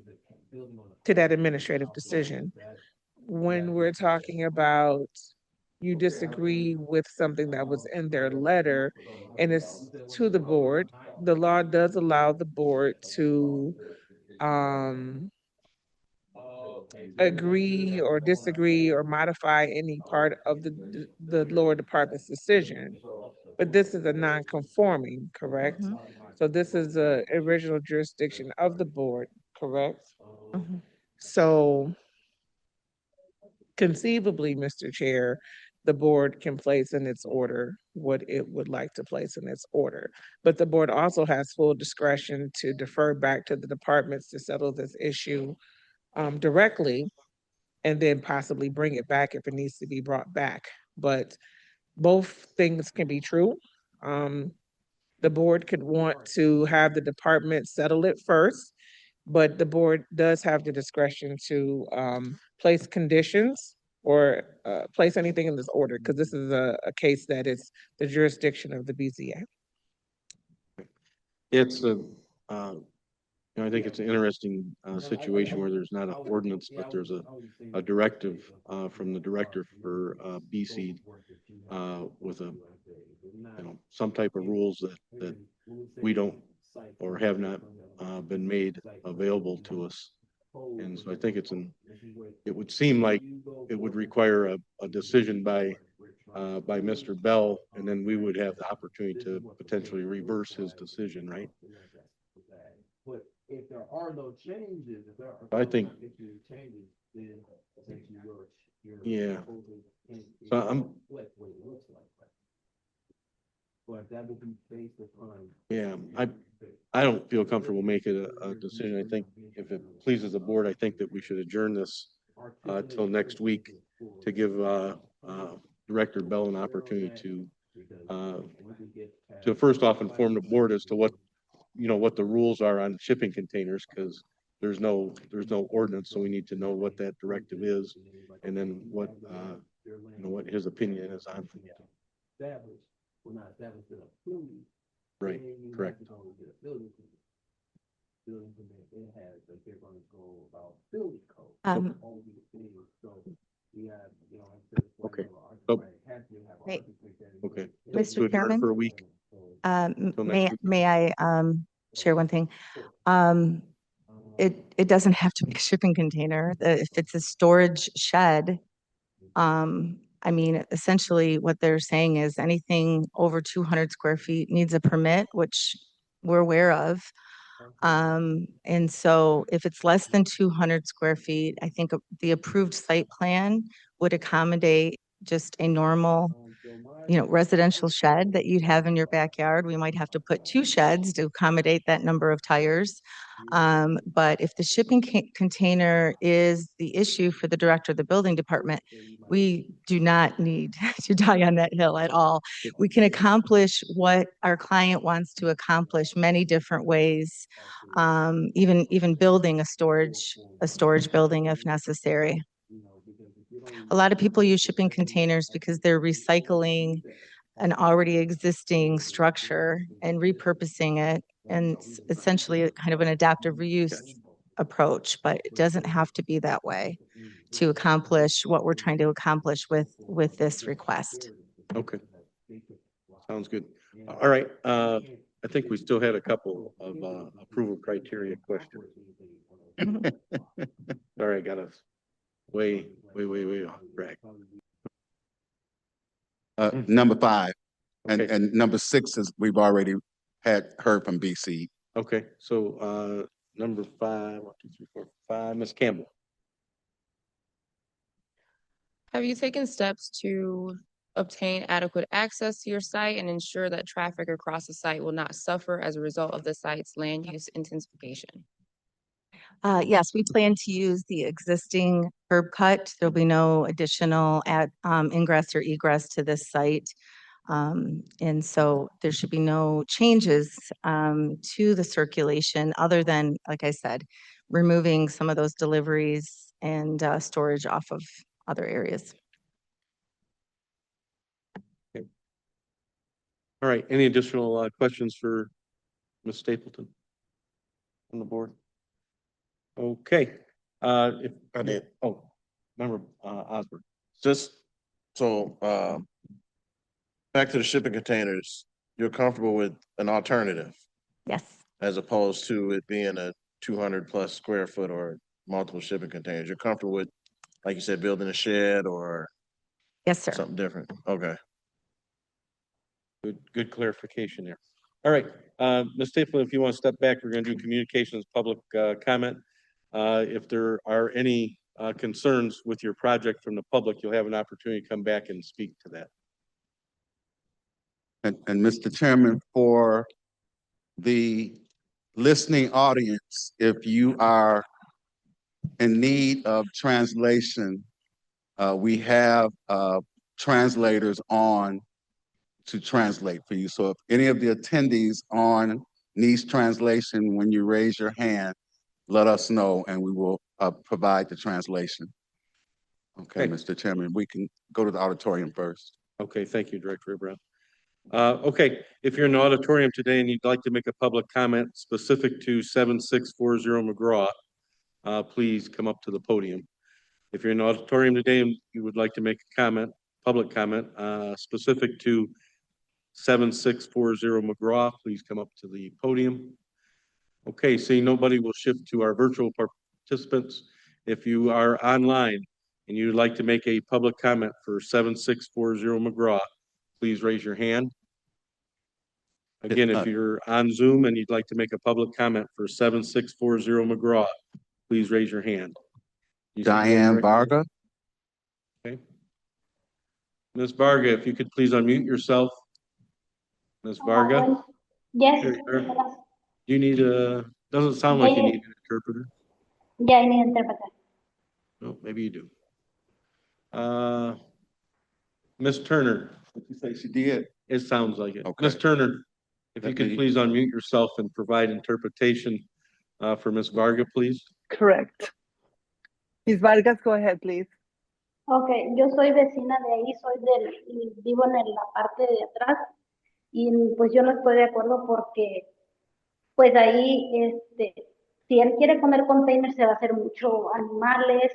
that administrative decision. When we're talking about you disagree with something that was in their letter and it's to the board, the law does allow the board to agree or disagree or modify any part of the lower department's decision. But this is a non-conforming, correct? So this is a original jurisdiction of the board, correct? So conceivably, Mr. Chair, the board can place in its order what it would like to place in its order. But the board also has full discretion to defer back to the departments to settle this issue directly, and then possibly bring it back if it needs to be brought back. But both things can be true. The board could want to have the department settle it first, but the board does have the discretion to place conditions or place anything in this order, because this is a case that is the jurisdiction of the BZA. It's I think it's an interesting situation where there's not an ordinance, but there's a directive from the director for BC with some type of rules that we don't or have not been made available to us. And so I think it would seem like it would require a decision by Mr. Bell, and then we would have the opportunity to potentially reverse his decision, right? But if there are no changes, I think, yeah. So but that would be based upon. Yeah, I don't feel comfortable making a decision. I think if it pleases the board, I think that we should adjourn this till next week to give Director Bell an opportunity to first off inform the board as to what the rules are on shipping containers, because there's no ordinance, so we need to know what that directive is, and then what you know, what his opinion is on. Established, well, not established, but approved. Right, then you correct. have to go get a building permit. Building permit, it has, like, they're gonna go about building code. All these things, so we have, you know, instead of. Okay. Have to have. Right. Okay. Mr. Chairman? For a week. Till next May, week. may I share one thing? It doesn't have to be a shipping container. If it's a storage shed, I mean, essentially what they're saying is anything over 200 square feet needs a permit, which we're aware of. And so if it's less than 200 square feet, I think the approved site plan would accommodate just a normal, you know, residential shed that you'd have in your backyard. We might have to put 2 sheds to accommodate that number of tires. But if the shipping container is the issue for the director of the building department, we do not need to die on that hill at all. We can accomplish what our client wants to accomplish many different ways, even building a storage building if necessary. A lot of people use shipping containers because they're recycling an already existing structure and repurposing it, and essentially a kind of an adaptive reuse approach, but it doesn't have to be that way to accomplish what we're trying to accomplish with this request. Okay. Sounds good. All right. I think we still had a couple of approval criteria questions. Sorry, I got us way off track. Number 5, Okay. and number 6 is we've already heard from BC. Okay, so number 5, 1, 2, 3, 4, 5, Ms. Campbell. Have you taken steps to obtain adequate access to your site and ensure that traffic across the site will not suffer as a result of the site's land use intensification? Yes, we plan to use the existing curb cut. There'll be no additional ingress or egress to this site. And so there should be no changes to the circulation other than, like I said, removing some of those deliveries and storage off of other areas. Okay. All right, any additional questions for Ms. Stapleton on the board? Okay. If I did. Oh, member Osborne. Just so back to the shipping containers, you're comfortable with an alternative Yes. as opposed to it being a 200 plus square foot or multiple shipping containers. You're comfortable with, like you said, building a shed or Yes, sir. something different. Okay. Good clarification there. All right, Ms. Stapleton, if you want to step back, we're going to do communications, public comment. If there are any concerns with your project from the public, you'll have an opportunity to come back and speak to that. And Mr. Chairman, for the listening audience, if you are in need of translation, we have translators on to translate for you. So if any of the attendees on needs translation, when you raise your hand, let us know and we will provide the translation. Okay, Mr. Chairman, we can go to the auditorium first. Okay, thank you, Director Brown. Okay, if you're in the auditorium today and you'd like to make a public comment specific to 7640 McGraw, please come up to the podium. If you're in the auditorium today and you would like to make a comment, public comment, specific to 7640 McGraw, please come up to the podium. Okay, seeing nobody, will shift to our virtual participants. If you are online and you'd like to make a public comment for 7640 McGraw, please raise your hand. Again, if you're on Zoom and you'd like to make a public comment for 7640 McGraw, please raise your hand. Diane Varga. Okay. Ms. Varga, if you could please unmute yourself. Ms. Varga? Yes. You need doesn't sound like you need an interpreter. Yeah, I need an interpreter. No, maybe you do. Ms. Turner. Did you say she did? It sounds like it. Okay. Ms. Turner, if you could please unmute yourself and provide interpretation for Ms. Varga, please. Correct. Ms. Vargas, go ahead, please. Ok, yo soy vecina de ahí, vivo en la parte de atrás y pues yo no estoy de acuerdo porque pues ahí, si él quiere poner containers se va a hacer mucho animales.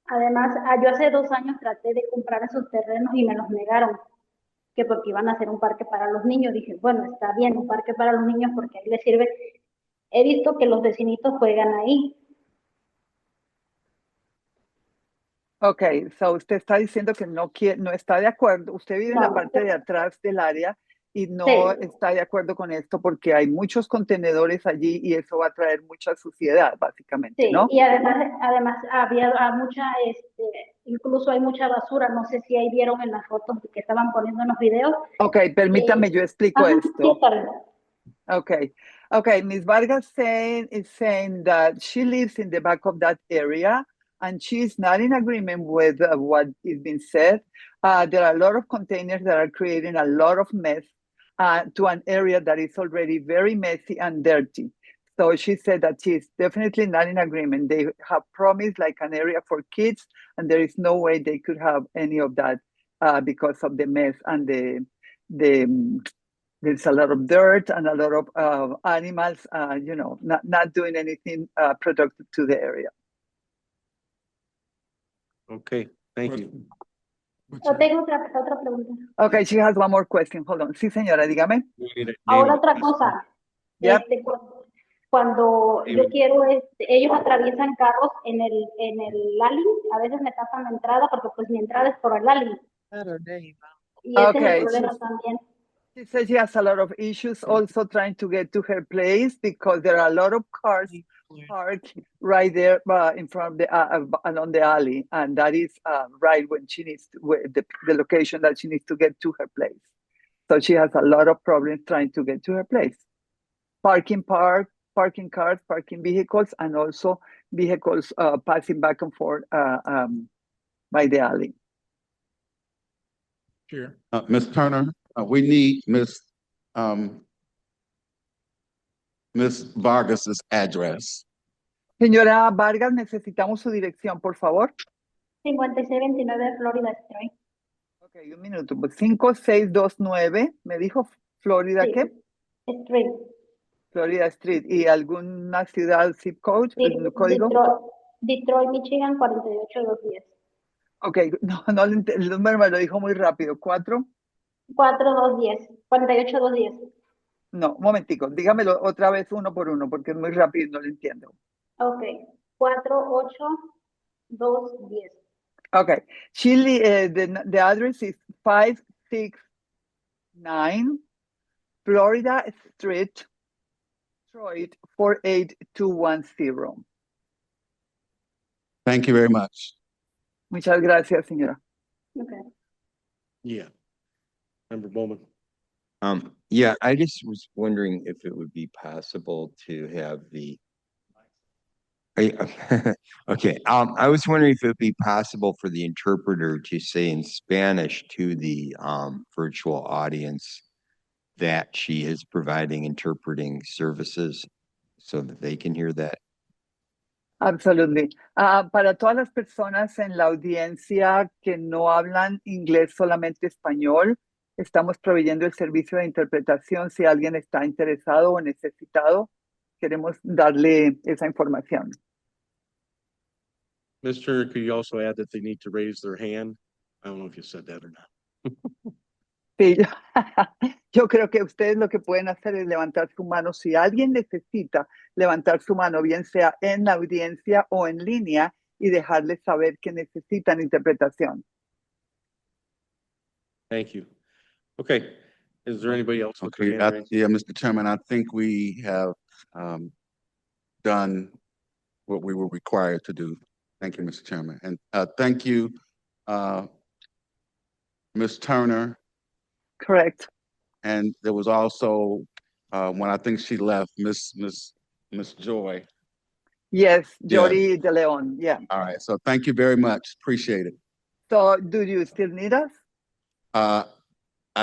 Además, yo hace 2 años traté de comprar esos terrenos y me los negaron, que porque iban a hacer un parque para los niños. Dije, bueno, está bien, un parque para los niños porque ahí les sirve. He visto que los vecinitos juegan ahí. Ok, so usted está diciendo que no quiere, no está de acuerdo. Usted vive en la No, parte de atrás del área y sí, no está de acuerdo con esto porque hay muchos contenedores allí y eso va a traer mucha suciedad, básicamente, sí, ¿no? y además había mucha, incluso hay mucha basura. No sé si ahí vieron en las fotos que estaban poniendo en los videos. Ok, permítame, yo explico Ajá, sí, esto. está bien. Okay. Okay. Ms. Vargas is saying that she lives in the back of that area and she's not in agreement with what is being said. There are a lot of containers that are creating a lot of mess to an area that is already very messy and dirty. So she said that she's definitely not in agreement. They have promised like an area for kids, and there is no way they could have any of that because of the mess and the there's a lot of dirt and a lot of animals, not doing anything productive to the area. Okay, thank you. Yo tengo otra pregunta. Okay, she has one more question. Hold on. Sí, señora, dígame. Ahora otra cosa. Yep. Cuando yo quiero, ellos atraviesan carros en el alley, a veces me tapan la entrada porque pues mi entrada es por el alley. Y ese es el problema también. She says she has a lot of issues also trying to get to her place because there are a lot of cars parked right there in front of along the alley, and that is right when she needs the location that she needs to get to her place. So she has a lot of problems trying to get to her place. Parking cars, parking vehicles, and also vehicles passing back and forth by the alley. Chair. Ms. Turner, we need Ms. Vargas's address. Señora Vargas, necesitamos su dirección, por favor. 5629 Florida Street. Ok, un minuto. 5629, me dijo Florida, Sí. ¿qué? Street. Florida Street. ¿Y alguna ciudad, zip code, el código? Detroit, Michigan, 48210. Ok, no, el número me lo dijo muy rápido. 48210. No, un momentico, dígamelo otra vez uno por uno, porque es muy rápido y no lo entiendo. Ok, 48210. Okay, Chile, the address is 569 Florida Street, Detroit, 48210. Thank you very much. Muchas gracias, señora. Okay. Yeah. Member Bowman. Yeah, I just was wondering if it would be possible to have okay, I was wondering if it would be possible for the interpreter to say in Spanish to the virtual audience that she is providing interpreting services so that they can hear that. Absolutely. Para todas las personas en la audiencia que no hablan inglés, solamente español, estamos proveyendo el servicio de interpretación. Si alguien está interesado o necesitado, queremos darle esa información. Ms. Turner, could you also add that they need to raise their hand? I don't know if you said that or not. Sí, yo creo que ustedes lo que pueden hacer es levantar su mano. Si alguien necesita levantar su mano, bien sea en la audiencia o en línea, y dejarles saber que necesitan interpretación. Thank you. Okay, is there anybody else with their Okay, hand raised? yeah, Mr. Chairman, I think we have done what we were required to do. Thank you, Mr. Chairman. And thank you, Ms. Turner. Correct. And there was also, when I think she left, Miss Joy. Yes, Jody De Leon, yeah. All right, so thank you very much. Appreciate it. So do you still need us? I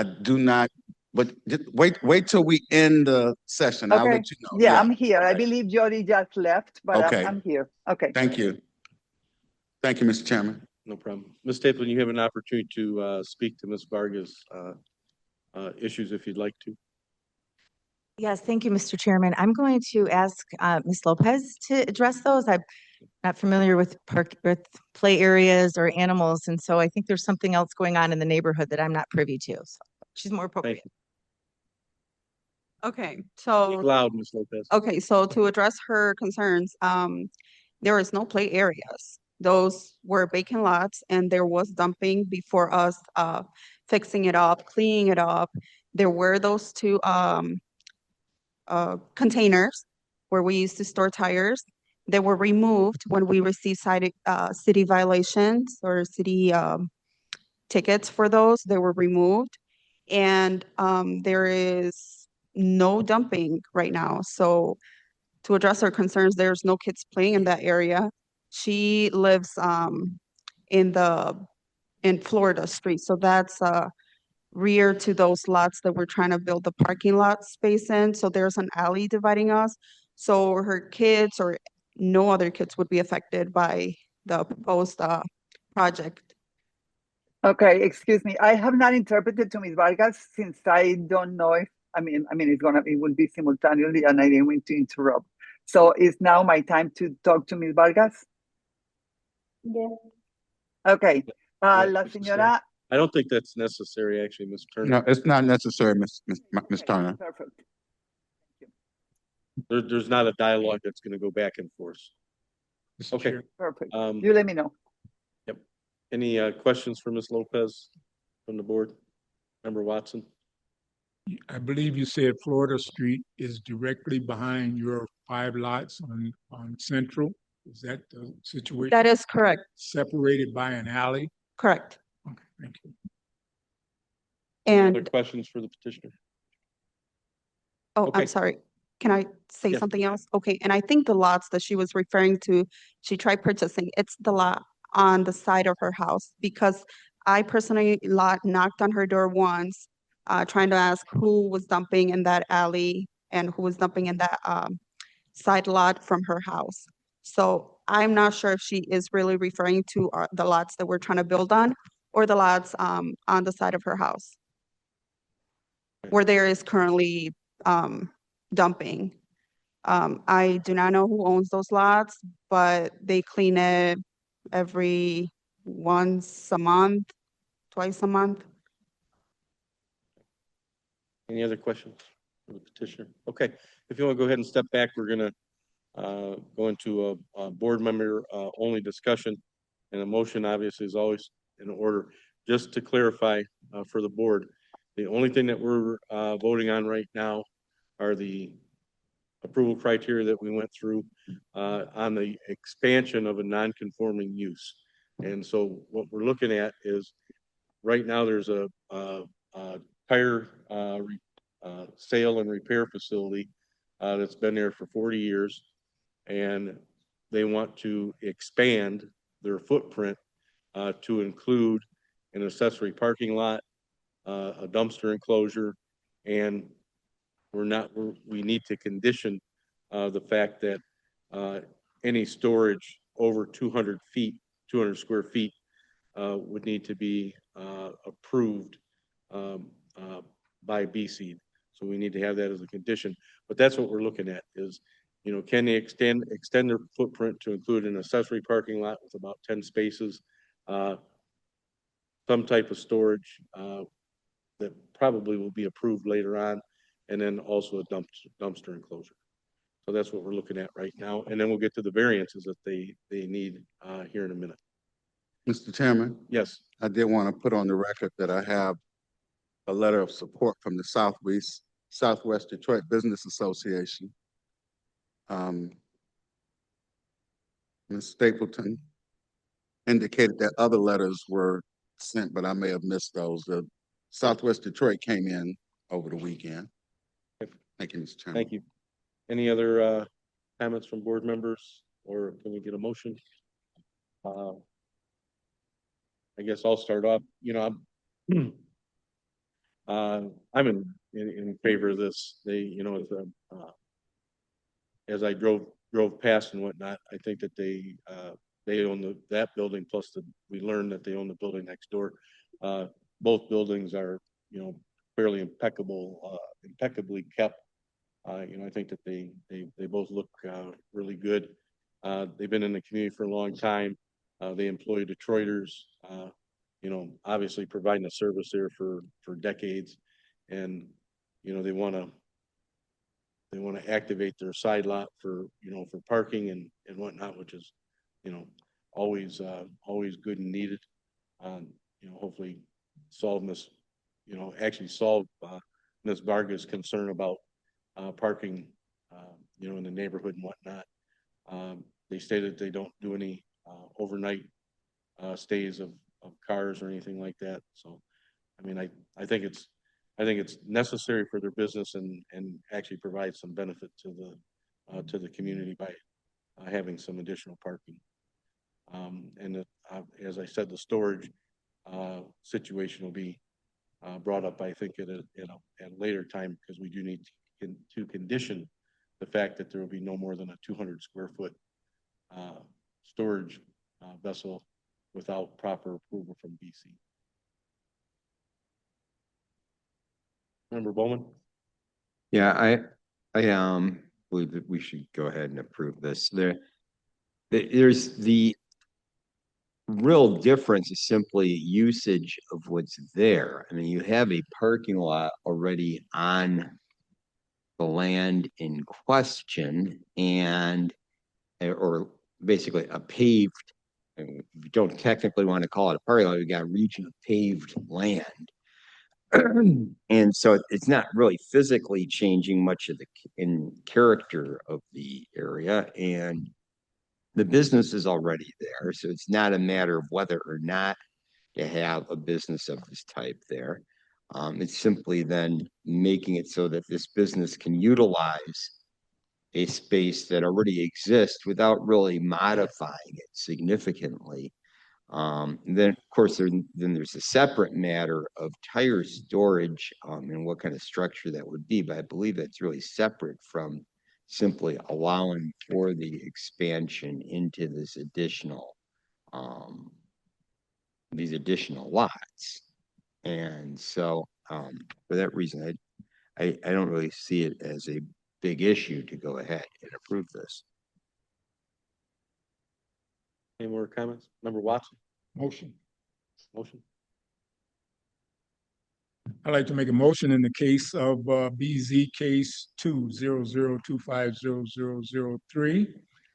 do not, but just wait till we end the session. Okay. I'll let you know. Yeah, I'm here. I believe Jody just left, but Okay. I'm here. Okay. Thank you. Thank you, Mr. Chairman. No problem. Ms. Stapleton, you have an opportunity to speak to Ms. Varga's issues if you'd like to. Yes, thank you, Mr. Chairman. I'm going to ask Ms. Lopez to address those. I'm not familiar with play areas or animals, and so I think there's something else going on in the neighborhood that I'm not privy to. So she's more appropriate. Okay, Speak so, loud, Ms. Lopez. okay, so to address her concerns, there is no play areas. Those were vacant lots and there was dumping before us, fixing it up, cleaning it up. There were those two, containers where we used to store tires. They were removed when we received city violations or city, tickets for those. They were removed. And, there is no dumping right now. So to address her concerns, there's no kids playing in that area. She lives, in Florida Street, so that's, rear to those lots that we're trying to build the parking lot space in. So there's an alley dividing us. So her kids or no other kids would be affected by the proposed, project. Okay, excuse me. I have not interpreted to Ms. Vargas since I don't know if, it will be simultaneously and I didn't want to interrupt. So is now my time to talk to Ms. Vargas? Yes. Okay. Yeah, La Mr. señora. I don't think that's necessary, actually, Ms. Turner. No, it's not necessary, Ms. Turner. Perfect. There's not a dialogue that's going to go back and forth. Okay. Perfect. You let me know. Yep. Any questions for Ms. Lopez from the board? Member Watson? I believe you said Florida Street is directly behind your 5 lots on Central. Is that the situation? That is correct. Separated by an alley? Correct. Okay, thank you. And, Other questions for the petitioner? oh, Okay. I'm sorry. Can I say Yes. something else? Okay, and I think the lots that she was referring to, she tried purchasing, it's the lot on the side of her house because I personally knocked on her door once, trying to ask who was dumping in that alley and who was dumping in that, side lot from her house. So I'm not sure if she is really referring to the lots that we're trying to build on or the lots, on the side of her house where there is currently, dumping. I do not know who owns those lots, but they clean it every once a month, twice a month. Any other questions for the petitioner? Okay, if you want to go ahead and step back, we're gonna go into a board member only discussion. And a motion obviously is always in order. Just to clarify for the board, the only thing that we're voting on right now are the approval criteria that we went through on the expansion of a non-conforming use. And so what we're looking at is right now there's a tire sale and repair facility that's been there for 40 years, and they want to expand their footprint to include an accessory parking lot, a dumpster enclosure, and we need to condition the fact that any storage over 200 square feet would need to be approved by BZA. So we need to have that as a condition. But that's what we're looking at is, can they extend their footprint to include an accessory parking lot with about 10 spaces, some type of storage that probably will be approved later on, and then also a dumpster enclosure. So that's what we're looking at right now. And then we'll get to the variances that they need here in a minute. Mr. Chairman? Yes. I did want to put on the record that I have a letter of support from the Southwest Detroit Business Association. Ms. Stapleton indicated that other letters were sent, but I may have missed those. The Southwest Detroit came in over the weekend. Thank you, Mr. Chairman. Thank you. Any other comments from board members, or can we get a motion? I guess I'll start off. I'm in favor of this. As I drove past and whatnot, I think that they they own that building, plus we learned that they own the building next door. Both buildings are, you know, fairly impeccably kept. You know, I think that they both look really good. They've been in the community for a long time. They employ Detroiters. You know, obviously providing a service there for decades, and you know they want to activate their side lot for, you know, for parking and whatnot, which is, you know, always good and needed. You know, hopefully solve Miss, you know, actually solve Ms. Varga's concern about parking, you know, in the neighborhood and whatnot. They stated they don't do any overnight stays of cars or anything like that. So, I mean, I think it's necessary for their business and actually provide some benefit to the community by having some additional parking. And as I said, the storage situation will be brought up, I think, at a later time, because we do need to condition the fact that there will be no more than a 200 square foot storage vessel without proper approval from BC. Member Bowman? Yeah, I believe that we should go ahead and approve this. There's the real difference is simply usage of what's there. I mean, you have a parking lot already on the land in question, and or basically a paved, and you don't technically want to call it a parking lot, you got a region of paved land. And so it's not really physically changing much of the in character of the area, and the business is already there. So it's not a matter of whether or not to have a business of this type there. It's simply then making it so that this business can utilize a space that already exists without really modifying it significantly. Then, of course, then there's a separate matter of tire storage and what kind of structure that would be. But I believe that's really separate from simply allowing for the expansion into this these additional lots. And so, for that reason, I don't really see it as a big issue to go ahead and approve this. Any more comments? Member Watson? Motion. Motion. I'd like to make a motion in the case of BZ case 200250003,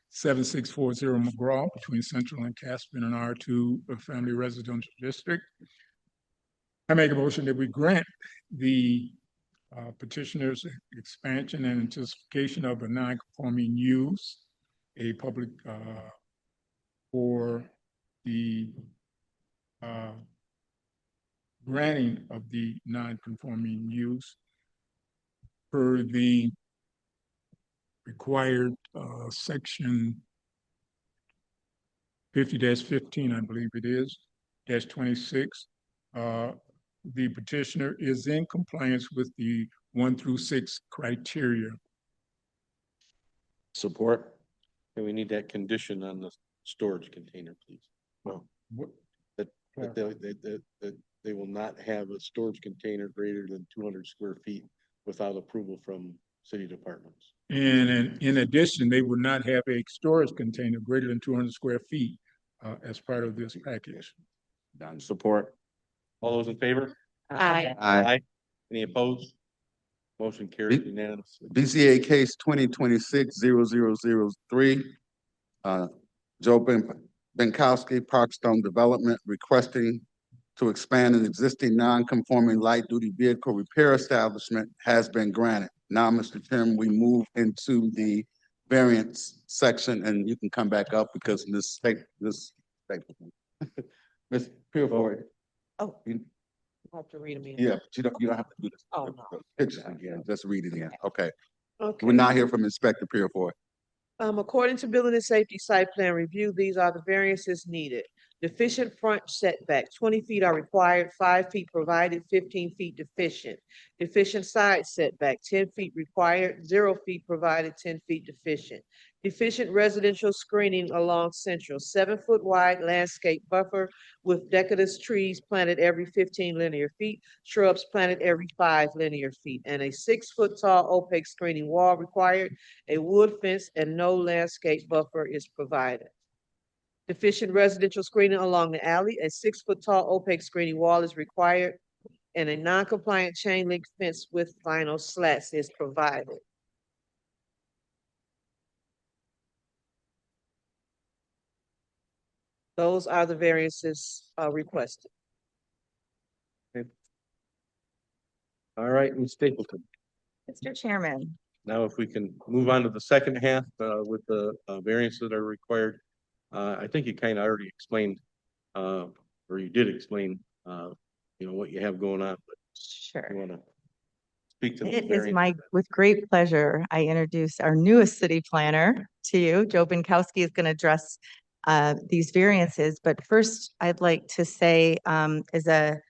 7640 McGraw between Central and Caspian and R2 Family Residential District. I make a motion that we grant the petitioner's expansion and intensification of a non-conforming use, a public for the granting of the non-conforming use per the required section 50-15, I believe it is, -26. The petitioner is in compliance with the 1 through 6 criteria. Support. And we need that condition on the storage container, please. Well, that they will not have a storage container greater than 200 square feet without approval from city departments. And in addition, they would not have a storage container greater than 200 square feet as part of this package. Done. Support. All those in favor? Aye. Aye. Any opposed? Motion carries unanimously. BZA case 2026-0003. Joe Benkowski, Parkstone Development, requesting to expand an existing non-conforming light-duty vehicle repair establishment has been granted. Now, Mr. Chairman, we move into the variance section, and you can come back up because Ms. Purefoy. Oh, I have to read them in. Yeah, but you don't have to do this. Oh, no. Pictures again, just read it in. Okay. Okay. We're not here from Inspector Purefoy. According to Building and Safety Site Plan Review, these are the variances needed. Deficient front setback, 20 feet are required, 5 feet provided, 15 feet deficient. Deficient side setback, 10 feet required, 0 feet provided, 10 feet deficient. Deficient residential screening along Central, 7-foot wide landscape buffer with decorative trees planted every 15 linear feet, shrubs planted every 5 linear feet, and a 6-foot tall opaque screening wall required. A wood fence and no landscape buffer is provided. Deficient residential screening along the alley, a 6-foot tall opaque screening wall is required, and a non-compliant chain link fence with vinyl slats is provided. Those are the variances requested. All right, Ms. Stapleton. Mr. Chairman. Now, if we can move on to the second half with the variances that are required. I think you kind of already explained, or you did explain, what you have going on. But sure. You want to speak to It is with great pleasure, I introduce our newest city planner to you. Joe Binkowski is going to address these variances. But first, I'd like to say as a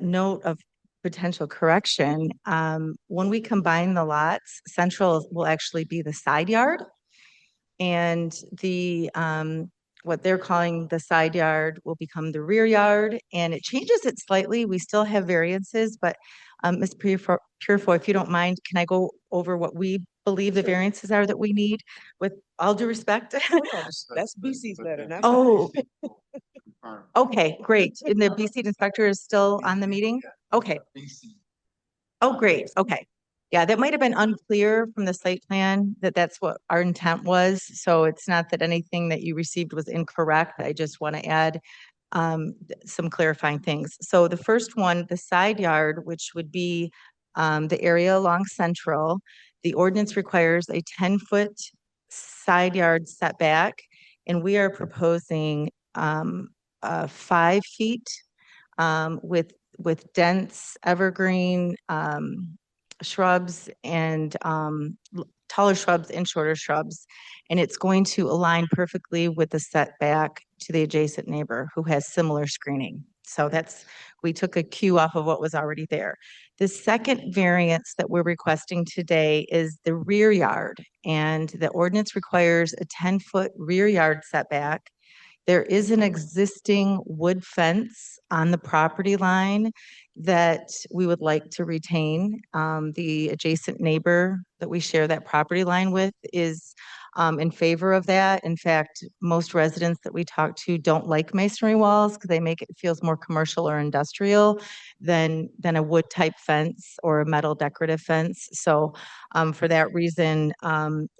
note of potential correction, when we combine the lots, Central will actually be the side yard. And the what they're calling the side yard will become the rear yard, and it changes it slightly. We still have variances, but Ms. Purefoy, if you don't mind, can I go over what we believe the variances are that we need with all due respect? That's BC's letter. Not Oh, okay, great. And the BC inspector is still on the meeting? Okay. Oh, great. Okay. Yeah, that might have been unclear from the site plan that that's what our intent was. So it's not that anything that you received was incorrect. I just want to add some clarifying things. So the first one, the side yard, which would be the area along Central, the ordinance requires a 10-foot side yard setback, and we are proposing 5 feet with dense evergreen shrubs and taller shrubs and shorter shrubs. And it's going to align perfectly with the setback to the adjacent neighbor who has similar screening. So we took a cue off of what was already there. The second variance that we're requesting today is the rear yard, and the ordinance requires a 10-foot rear yard setback. There is an existing wood fence on the property line that we would like to retain. The adjacent neighbor that we share that property line with is in favor of that. In fact, most residents that we talk to don't like masonry walls because they make it feels more commercial or industrial than a wood type fence or a metal decorative fence. So for that reason,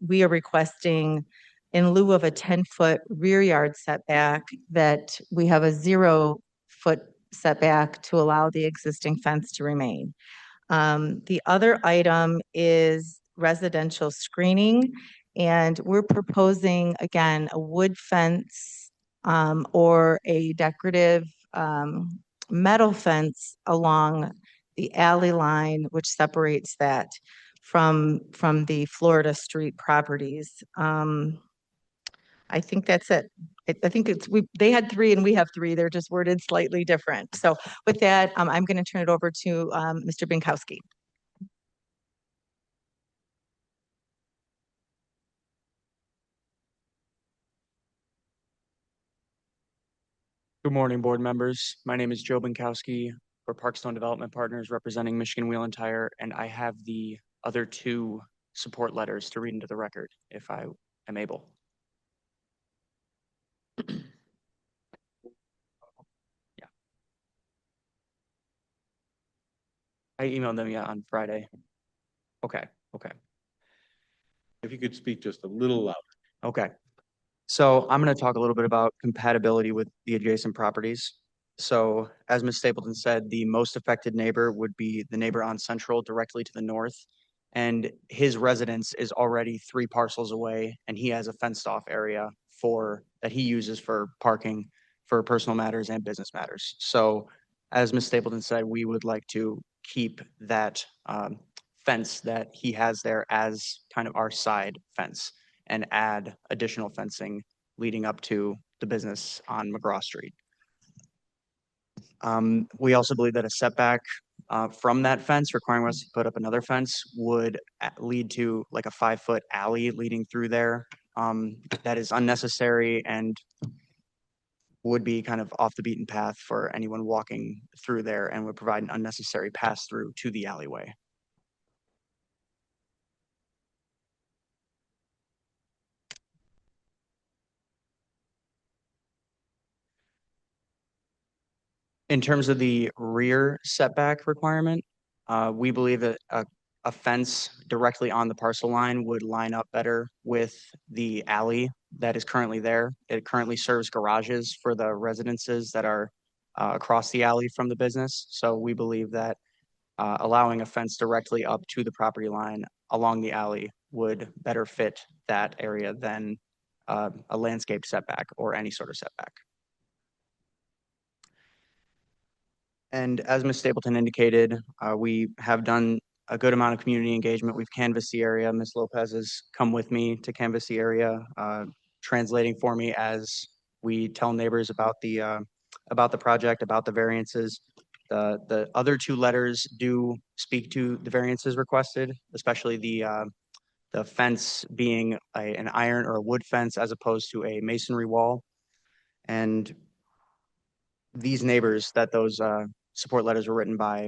we are requesting, in lieu of a 10-foot rear yard setback, that we have a 0-foot setback to allow the existing fence to remain. The other item is residential screening, and we're proposing, again, a wood fence or a decorative metal fence along the alley line, which separates that from the Florida Street properties. I think that's it. I think they had 3 and we have 3. They're just worded slightly different. So with that, I'm going to turn it over to Mr. Binkowski. Good morning, board members. My name is Joe Binkowski for Parkstone Development Partners representing Michigan Wheel and Tire, and I have the other 2 support letters to read into the record if I am able. Yeah. I emailed them on Friday. Okay. If you could speak just a little louder. Okay. So I'm going to talk a little bit about compatibility with the adjacent properties. So as Ms. Stapleton said, the most affected neighbor would be the neighbor on Central directly to the north. And his residence is already 3 parcels away, and he has a fenced off area that he uses for parking for personal matters and business matters. So as Ms. Stapleton said, we would like to keep that fence that he has there as kind of our side fence and add additional fencing leading up to the business on McGraw Street. We also believe that a setback from that fence, requiring us to put up another fence would lead to like a 5-foot alley leading through there. That is unnecessary and would be kind of off the beaten path for anyone walking through there and would provide an unnecessary pass through to the alleyway. In terms of the rear setback requirement, we believe that a fence directly on the parcel line would line up better with the alley that is currently there. It currently serves garages for the residences that are across the alley from the business. So we believe that allowing a fence directly up to the property line along the alley would better fit that area than a landscape setback or any sort of setback. And as Ms. Stapleton indicated, we have done a good amount of community engagement. We've canvassed the area. Ms. Lopez has come with me to canvass the area, translating for me as we tell neighbors about the project, about the variances. The other two letters do speak to the variances requested, especially the fence being an iron or a wood fence as opposed to a masonry wall. And these neighbors that those support letters were written by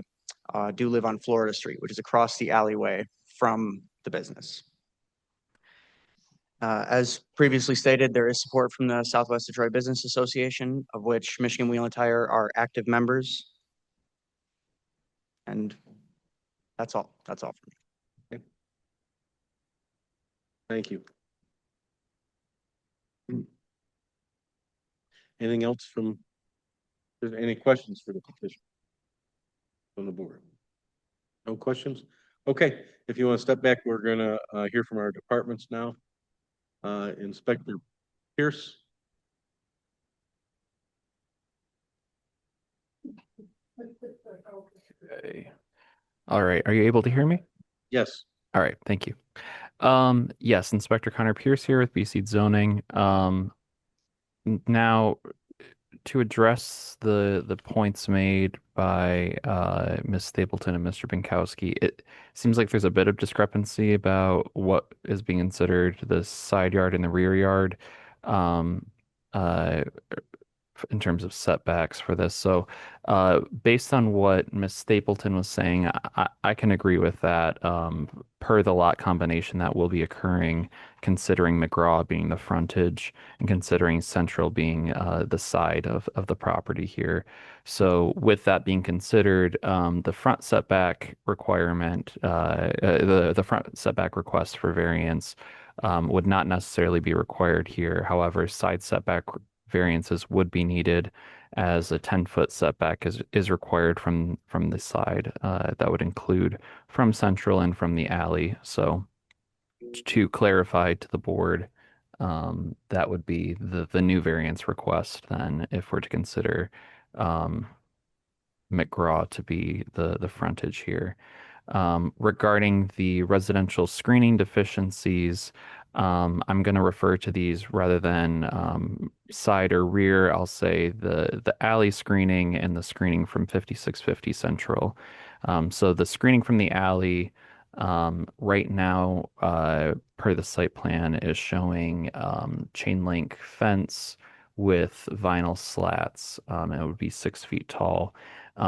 do live on Florida Street, which is across the alleyway from the business. As previously stated, there is support from the Southwest Detroit Business Association, of which Michigan Wheel and Tire are active members. And that's all. That's all for me. Okay. Thank you. Anything else from, is there any questions for the petition from the board? No questions? Okay, if you want to step back, we're gonna hear from our departments now. Inspector Pierce. Okay. All right. Are you able to hear me? Yes. All right. Thank you. Yes, Inspector Connor Pierce here with BZ Zoning. Now, to address the points made by Ms. Stapleton and Mr. Binkowski, it seems like there's a bit of discrepancy about what is being considered the side yard and the rear yard. In terms of setbacks for this. So based on what Ms. Stapleton was saying, I can agree with that. Per the lot combination that will be occurring, considering McGraw being the frontage and considering Central being the side of the property here. So with that being considered, the front setback requirement, the front setback request for variance would not necessarily be required here. However, side setback variances would be needed as a 10-foot setback is required from the side. That would include from Central and from the alley. So to clarify to the board, that would be the new variance request then if we're to consider McGraw to be the frontage here. Regarding the residential screening deficiencies, I'm going to refer to these rather than side or rear. I'll say the alley screening and the screening from 5650 Central. So the screening from the alley right now, per the site plan, is showing chain link fence with vinyl slats. It would be 6 feet tall.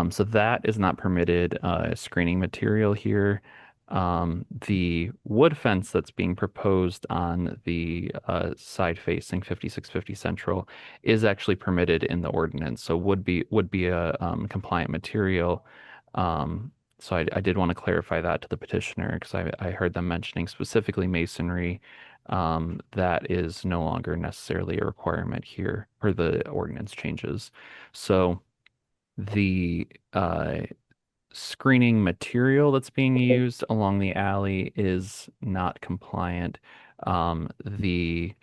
So that is not permitted screening material here. The wood fence that's being proposed on the side facing 5650 Central is actually permitted in the ordinance, so would be a compliant material. So I did want to clarify that to the petitioner because I heard them mentioning specifically masonry. That is no longer necessarily a requirement here per the ordinance changes. So the screening material that's being used along the alley is not compliant. The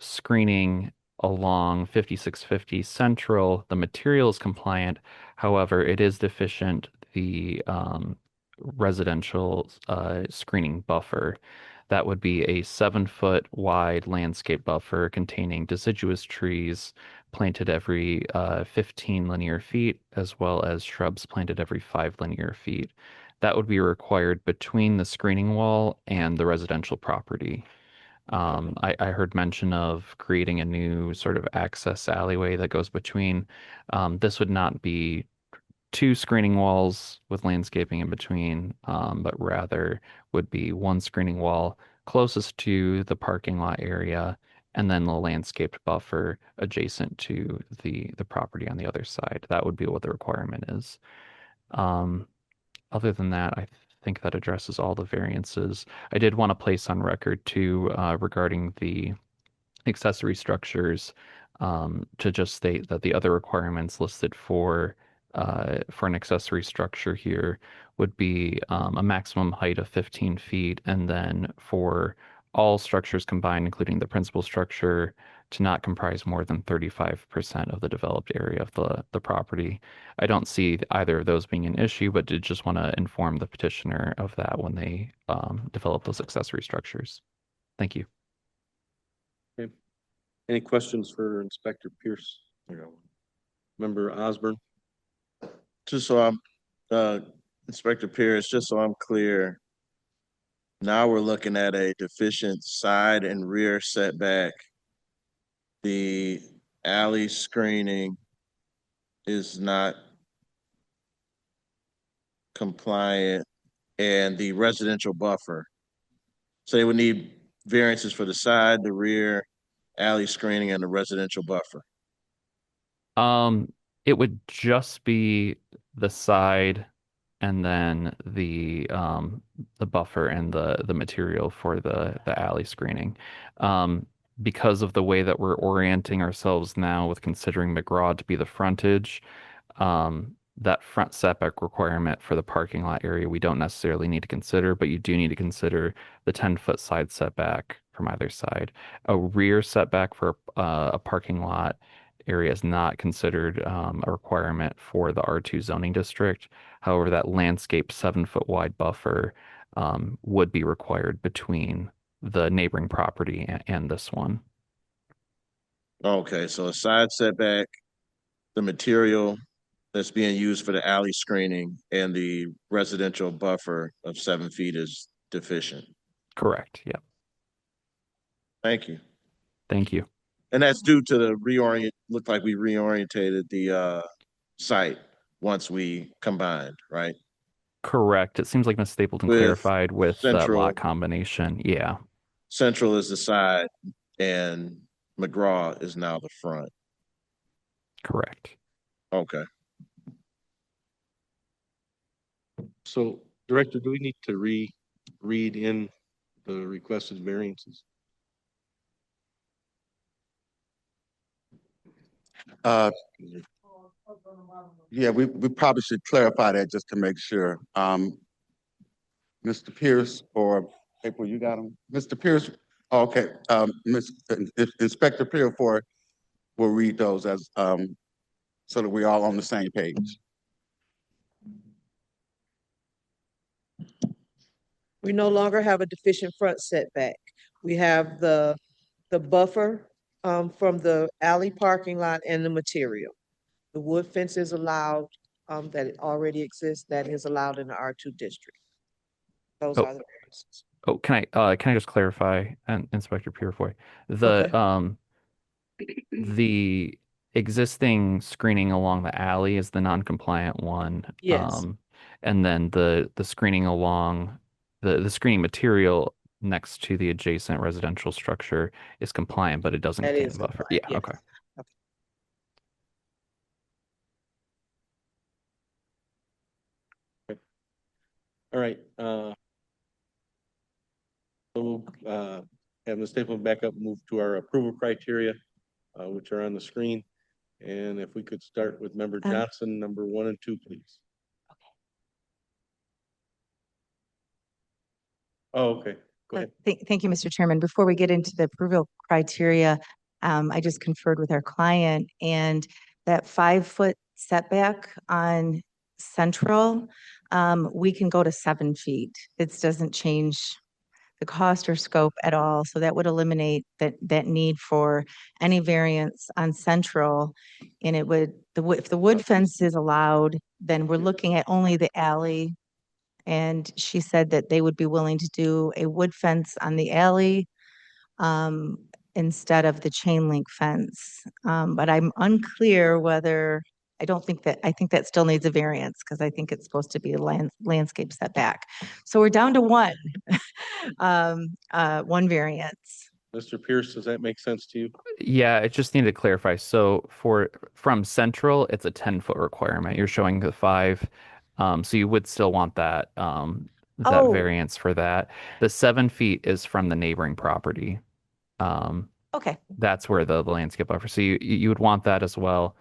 screening along 5650 Central, the material is compliant. However, it is deficient the residential screening buffer. That would be a 7-foot wide landscape buffer containing deciduous trees planted every 15 linear feet, as well as shrubs planted every 5 linear feet. That would be required between the screening wall and the residential property. I heard mention of creating a new sort of access alleyway that goes between. This would not be 2 screening walls with landscaping in between, but rather would be 1 screening wall closest to the parking lot area, and then the landscaped buffer adjacent to the property on the other side. That would be what the requirement is. Other than that, I think that addresses all the variances. I did want to place on record too, regarding the accessory structures, to just state that the other requirements listed for an accessory structure here would be a maximum height of 15 feet, and then for all structures combined, including the principal structure, to not comprise more than 35% of the developed area of the property. I don't see either of those being an issue, but did just want to inform the petitioner of that when they develop those accessory structures. Thank you. Okay. Any questions for Inspector Pierce? Member Osborne? Just so Inspector Pierce, just so I'm clear, now we're looking at a deficient side and rear setback. The alley screening is not compliant, and the residential buffer. So they would need variances for the side, the rear, alley screening, and the residential buffer. It would just be the side, and then the buffer and the material for the alley screening. Because of the way that we're orienting ourselves now with considering McGraw to be the frontage, that front setback requirement for the parking lot area we don't necessarily need to consider, but you do need to consider the 10-foot side setback from either side. A rear setback for a parking lot area is not considered a requirement for the R2 zoning district. However, that landscape 7-foot wide buffer would be required between the neighboring property and this one. Okay, so a side setback, the material that's being used for the alley screening, and the residential buffer of 7 feet is deficient. Correct. Yeah. Thank you. Thank you. And that's due to the looked like we reorientated the site once we combined, right? Correct. It seems like Ms. Stapleton With clarified with that central, lot combination. Yeah. Central is the side and McGraw is now the front. Correct. Okay. So, Director, do we need to read in the requested variances? Yeah, we probably should clarify that just to make sure. Mr. Pierce or April, you got him? Mr. Pierce, okay, Inspector Pierce will read those as so that we're all on the same page. We no longer have a deficient front setback. We have the buffer from the alley parking lot and the material. The wood fence is allowed, that it already exists, that is allowed in the R2 district. Those are the variances. Oh, can I just clarify, Inspector Purefoy? The existing screening along the alley is the non-compliant one. Yes. And then the screening along the screening material next to the adjacent residential structure is compliant, but it doesn't contain a buffer. Yeah, yes. okay. All right. So have Ms. Stapleton back up, move to our approval criteria, which are on the screen. And if we could start with Member Johnson, number 1 and 2, please. Oh, okay. Go ahead. Thank you, Mr. Chairman. Before we get into the approval criteria, I just conferred with our client, and that 5-foot setback on Central, we can go to 7 feet. It doesn't change the cost or scope at all. So that would eliminate that need for any variance on Central. And it would, if the wood fence is allowed, then we're looking at only the alley. And she said that they would be willing to do a wood fence on the alley instead of the chain link fence. But I'm unclear whether, I think that still needs a variance because I think it's supposed to be a landscape setback. So we're down to one, one variance. Mr. Pierce, does that make sense to you? Yeah, I just need to clarify. So from Central, it's a 10-foot requirement. You're showing the 5. So you would still want that Oh. variance for that. The 7 feet is from the neighboring property. Okay. That's where the landscape buffer. So you would want that as well.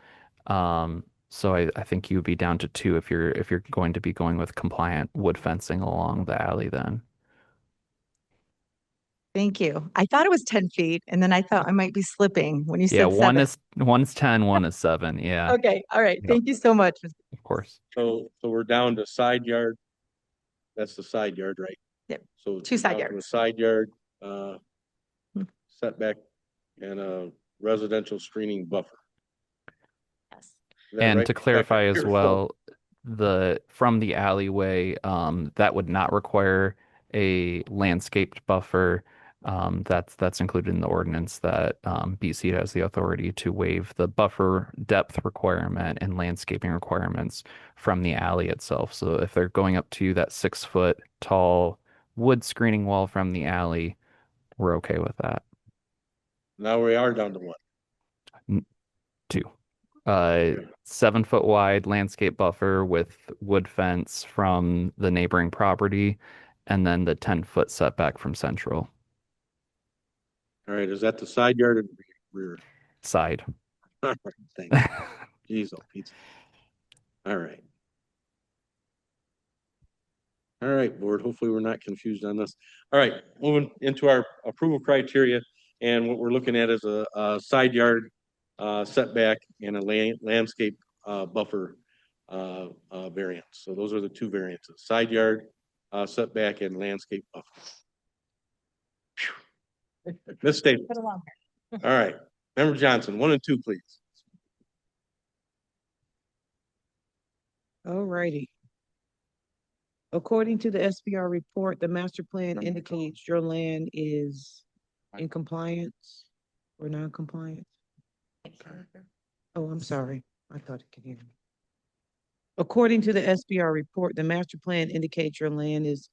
So I think you would be down to 2 if you're going to be going with compliant wood fencing along the alley then. Thank you. I thought it was 10 feet, and then I thought I might be slipping when you Yeah, said 7. one's 10, one is 7. Yeah. Okay. All right. Yep. Thank you so much. Of course. So we're down to side yard. That's the side yard, right? Yep. So 2 side down to a yards. side yard, setback and a residential screening buffer. Yes. Is that And right? to clarify as well, from the alleyway, that would not require a landscaped buffer. That's included in the ordinance that BC has the authority to waive the buffer depth requirement and landscaping requirements from the alley itself. So if they're going up to that 6-foot tall wood screening wall from the alley, we're okay with that. Now we are down to 1. 2. 7-foot wide landscape buffer with wood fence from the neighboring property, and then the 10-foot setback from Central. All right, is that the side yard or the rear? Side. All right, thank you. Jeez, oh, pizza. All right. All right, board, hopefully we're not confused on this. All right, moving into our approval criteria, and what we're looking at is a side yard setback and a landscape buffer variance. So those are the 2 variances: side yard setback and landscape buffer. Ms. Staples. Put along All right, Member Johnson, 1 and 2, please. All righty. According to the SBR report, the master plan indicates your land is in compliance or non-compliant. Oh, I'm sorry. I thought it could hear me. According to the SBR report, the master plan indicates your land is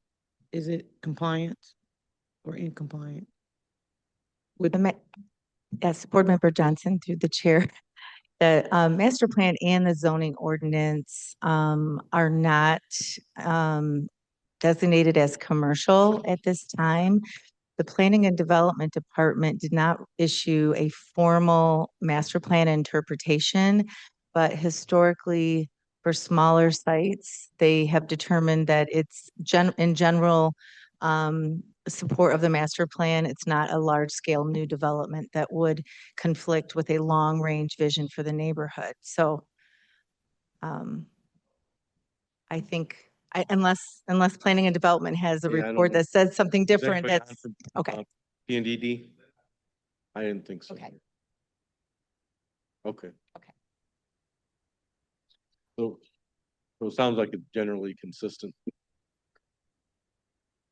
it compliant or in compliance? Yes, Board Member Johnson, through the chair. The master plan and the zoning ordinance are not designated as commercial at this time. The Planning and Development Department did not issue a formal master plan interpretation, but historically, for smaller sites, they have determined that it's in general support of the master plan. It's not a large scale new development that would conflict with a long range vision for the neighborhood. So I think unless Planning and Development has a report that says something different, that's okay. PNDD? I didn't think so. Okay. Okay. Okay. So it sounds like it's generally consistent.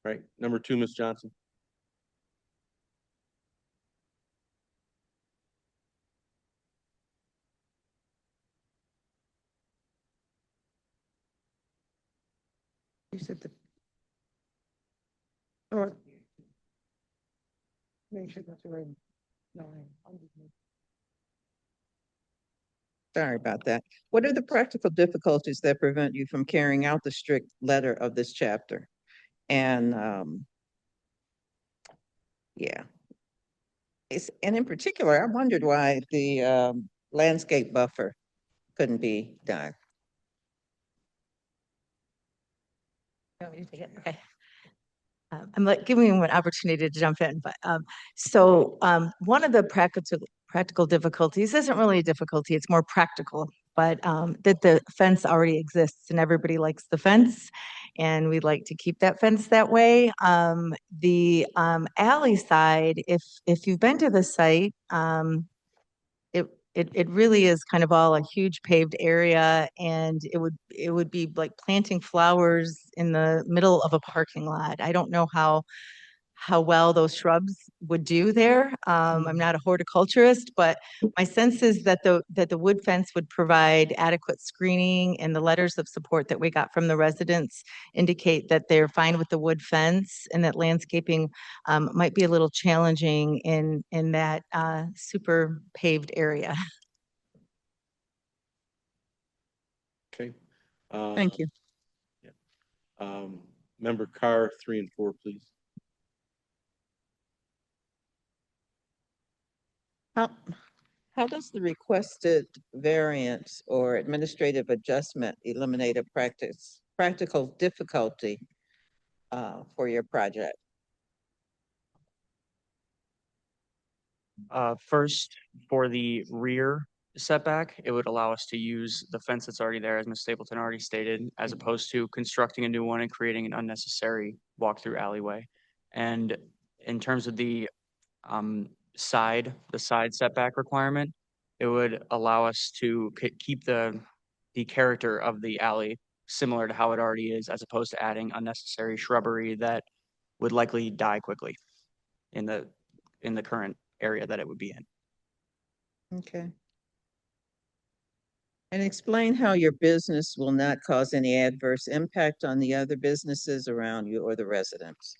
Right, number 2, Ms. Johnson. You said the. All right. Make sure that's right. No, Sorry about that. What are the practical difficulties that prevent you from carrying out the strict letter of this chapter? And yeah. And in particular, I wondered why the landscape buffer couldn't be done. Okay. I'm giving you an opportunity to jump in, but so one of the practical difficulties isn't really a difficulty, it's more practical. but that the fence already exists and everybody likes the fence. And we'd like to keep that fence that way. The alley side, if you've been to the site, it really is kind of all a huge paved area, and it would be like planting flowers in the middle of a parking lot. I don't know how well those shrubs would do there. I'm not a horticulturist, but my sense is that the wood fence would provide adequate screening, and the letters of support that we got from the residents indicate that they're fine with the wood fence, and that landscaping might be a little challenging in that super paved area. Okay. Thank you. Member Carr, 3 and 4, please. How does the requested variance or administrative adjustment eliminate a practical difficulty for your project? First, for the rear setback, it would allow us to use the fence that's already there, as Ms. Stapleton already stated, as opposed to constructing a new one and creating an unnecessary walk-through alleyway. And in terms of the side setback requirement, it would allow us to keep the character of the alley similar to how it already is, as opposed to adding unnecessary shrubbery that would likely die quickly in the current area that it would be in. Okay. And explain how your business will not cause any adverse impact on the other businesses around you or the residents.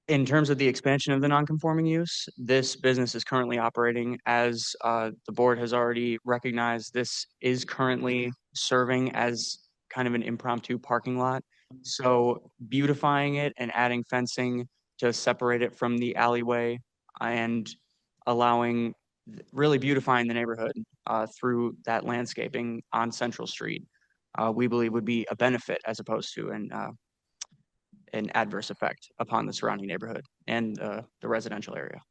In terms of the expansion of the non-conforming use, this business is currently operating as the board has already recognized. This is currently serving as kind of an impromptu parking lot. So beautifying it and adding fencing to separate it from the alleyway and allowing, really beautifying the neighborhood through that landscaping on Central Street, we believe would be a benefit as opposed to an adverse effect upon the surrounding neighborhood and the residential area.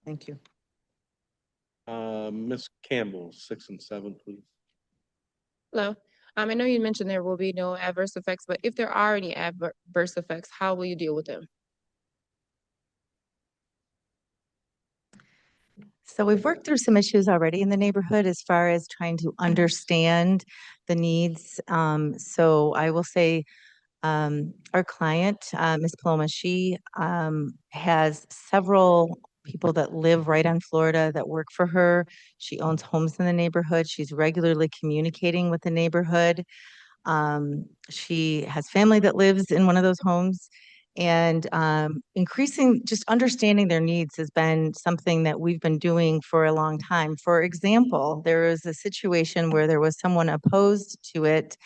Thank you. Ms. Campbell, 6 and 7, please. Hello. I know you mentioned there will be no adverse effects, but if there are any adverse effects, how will you deal with them? So we've worked through some issues already in the neighborhood as far as trying to understand the needs. So I will say our client, Ms. Paloma, she has several people that live right on Florida that work for her. She owns homes in the neighborhood. She's regularly communicating with the neighborhood. She has family that lives in one of those homes. And increasing, just understanding their needs has been something that we've been doing for a long time. For example, there was a situation where there was someone opposed to it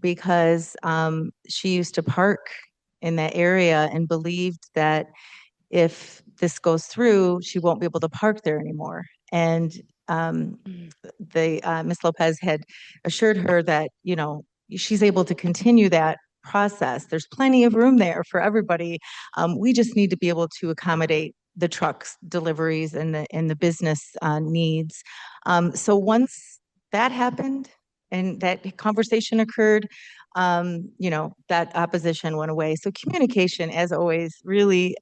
because she used to park in that area and believed that if this goes through, she won't be able to park there anymore. And Ms. Lopez had assured her that, she's able to continue that process. There's plenty of room there for everybody. We just need to be able to accommodate the trucks deliveries and the business needs. So once that happened and that conversation occurred, that opposition went away. So communication, as always, really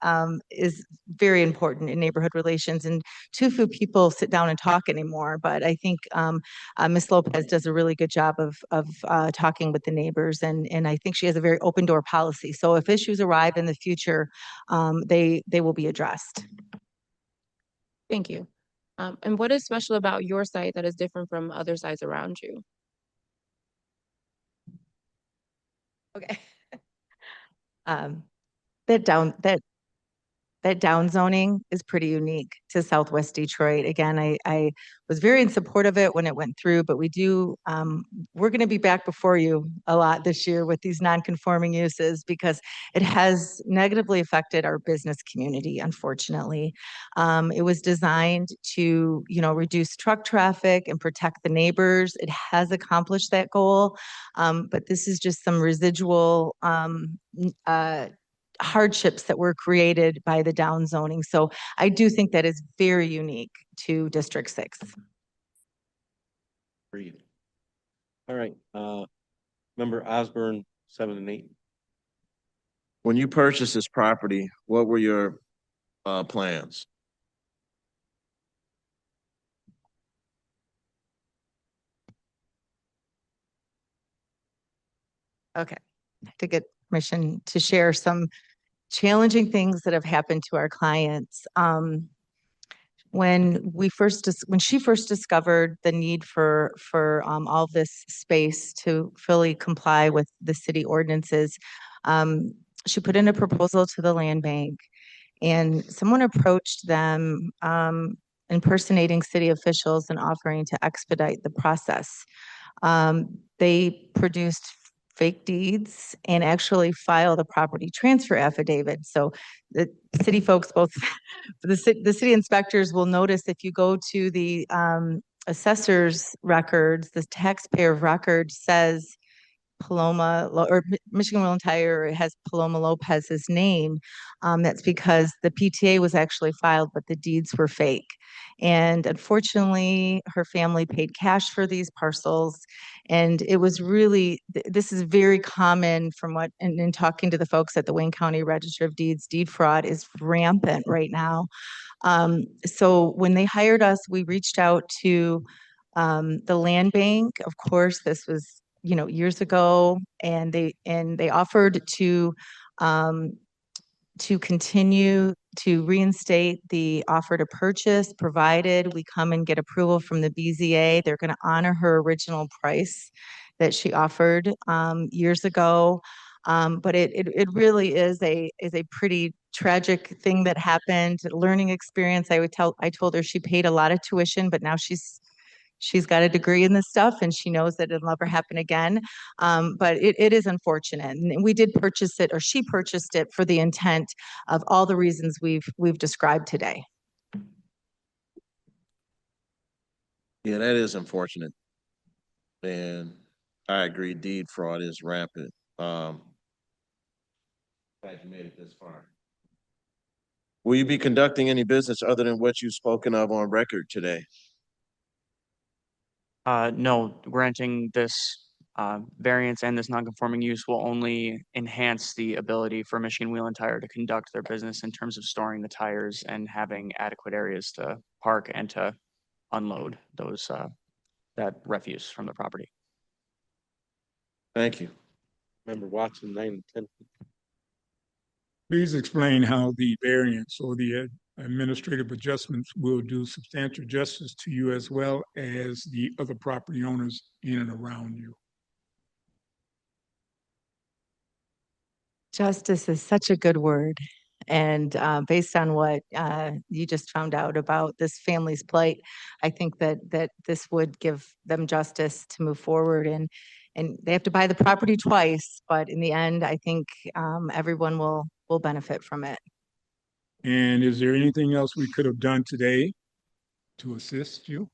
is very important in neighborhood relations, and too few people sit down and talk anymore. But I think Ms. Lopez does a really good job of talking with the neighbors, and I think she has a very open door policy. So if issues arrive in the future, they will be addressed. Thank you. And what is special about your site that is different from other sites around you? Okay. That down zoning is pretty unique to Southwest Detroit. Again, I was very in support of it when it went through, but we're going to be back before you a lot this year with these non-conforming uses because it has negatively affected our business community, unfortunately. It was designed to, reduce truck traffic and protect the neighbors. It has accomplished that goal, but this is just some residual hardships that were created by the down zoning. So I do think that is very unique to District 6. Agreed. All right, Member Osborne, 7 and 8. When you purchased this property, what were your plans? Okay, to get permission to share some challenging things that have happened to our clients. When she first discovered the need for all this space to fully comply with the city ordinances, she put in a proposal to the land bank, and someone approached them impersonating city officials and offering to expedite the process. They produced fake deeds and actually filed a property transfer affidavit. So the city folks, both the city inspectors will notice if you go to the assessor's records, the taxpayer record says Michigan Wheel and Tire has Paloma Lopez's name. That's because the PTA was actually filed, but the deeds were fake. And unfortunately, her family paid cash for these parcels. And it was really, this is very common from what, and in talking to the folks at the Wayne County Register of Deeds, deed fraud is rampant right now. So when they hired us, we reached out to the land bank. Of course, this was years ago, and they offered to continue to reinstate the offer to purchase, provided we come and get approval from the BZA. They're going to honor her original price that she offered years ago. But it really is a pretty tragic thing that happened. Learning experience. I told her she paid a lot of tuition, but now she's got a degree in this stuff, and she knows that it'll never happen again. But it is unfortunate. And we did purchase it, or she purchased it, for the intent of all the reasons we've described today. Yeah, that is unfortunate. And I agree, deed fraud is rampant. Glad you made it this far. Will you be conducting any business other than what you've spoken of on record today? No, granting this variance and this non-conforming use will only enhance the ability for Michigan Wheel and Tire to conduct their business in terms of storing the tires and having adequate areas to park and to unload those that refuse from the property. Thank you. Member Watson, 9 and 10. Please explain how the variance or the administrative adjustments will do substantial justice to you as well as the other property owners in and around you. Justice is such a good word. And based on what you just found out about this family's plight, I think that this would give them justice to move forward. And they have to buy the property twice, but in the end, I think everyone will benefit from it. And is there anything else we could have done today to assist you?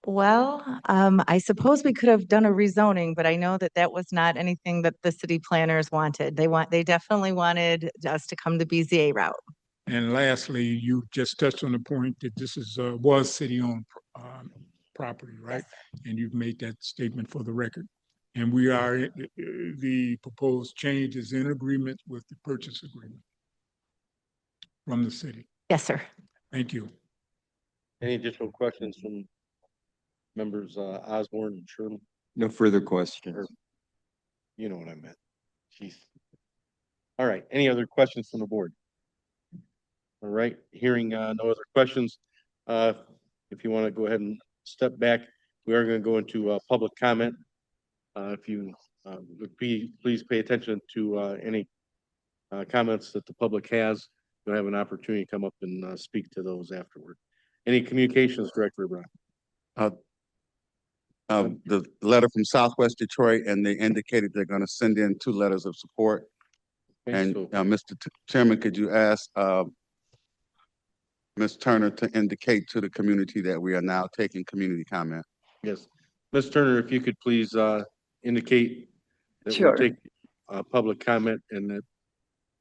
Well, I suppose we could have done a rezoning, but I know that that was not anything that the city planners wanted. They definitely wanted us to come the BZA route. And lastly, you just touched on the point that this was city-owned property, right? Yes. And you've made that statement for the record. And we are, the proposed change is in agreement with the purchase agreement from the city. Yes, sir. Thank you. Any additional questions from members Osborne and Sherman? No further questions. You know what I meant. Jeez. All right. Any other questions from the board? All right. Hearing no other questions, if you want to go ahead and step back, we are going to go into public comment. If you would please pay attention to any comments that the public has. You'll have an opportunity to come up and speak to those afterward. Any communications, Director Brown? The letter from Southwest Detroit, and they indicated they're going to send in 2 letters of support. Okay, And so, Mr. Chairman, could you ask Ms. Turner to indicate to the community that we are now taking community comment? yes. Ms. Turner, if you could please indicate that Sure. we'll take public comment, and that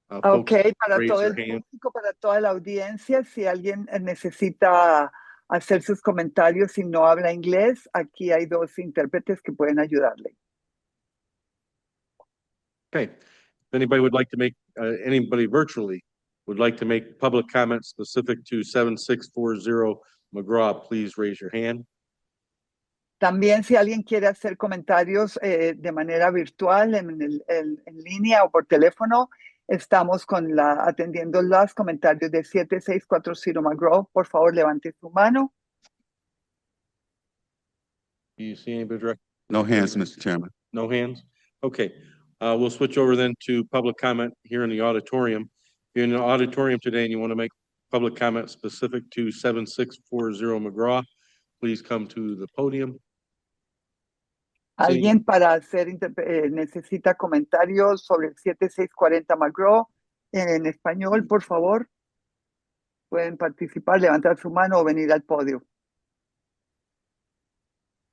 Folks, Ok, para raise todo their el hand. público, para toda la audiencia, si alguien necesita hacer sus comentarios y no habla inglés, aquí hay dos intérpretes que pueden ayudarle. Okay. If anybody would like to make, anybody virtually would like to make public comments specific to 7640 McGraw, please raise your hand. También si alguien quiere hacer comentarios de manera virtual, en línea o por teléfono, estamos atendiendo los comentarios de 7640 McGraw. Por favor, levante su mano. Do you see anybody direct? No hands, Mr. Chairman. No hands? Okay. We'll switch over then to public comment here in the auditorium. If you're in the auditorium today and you want to make public comment specific to 7640 McGraw, please come to the podium. Alguien para hacer, necesita comentarios sobre el 7640 McGraw en español, por favor. Pueden participar, levantar su mano o venir al podio.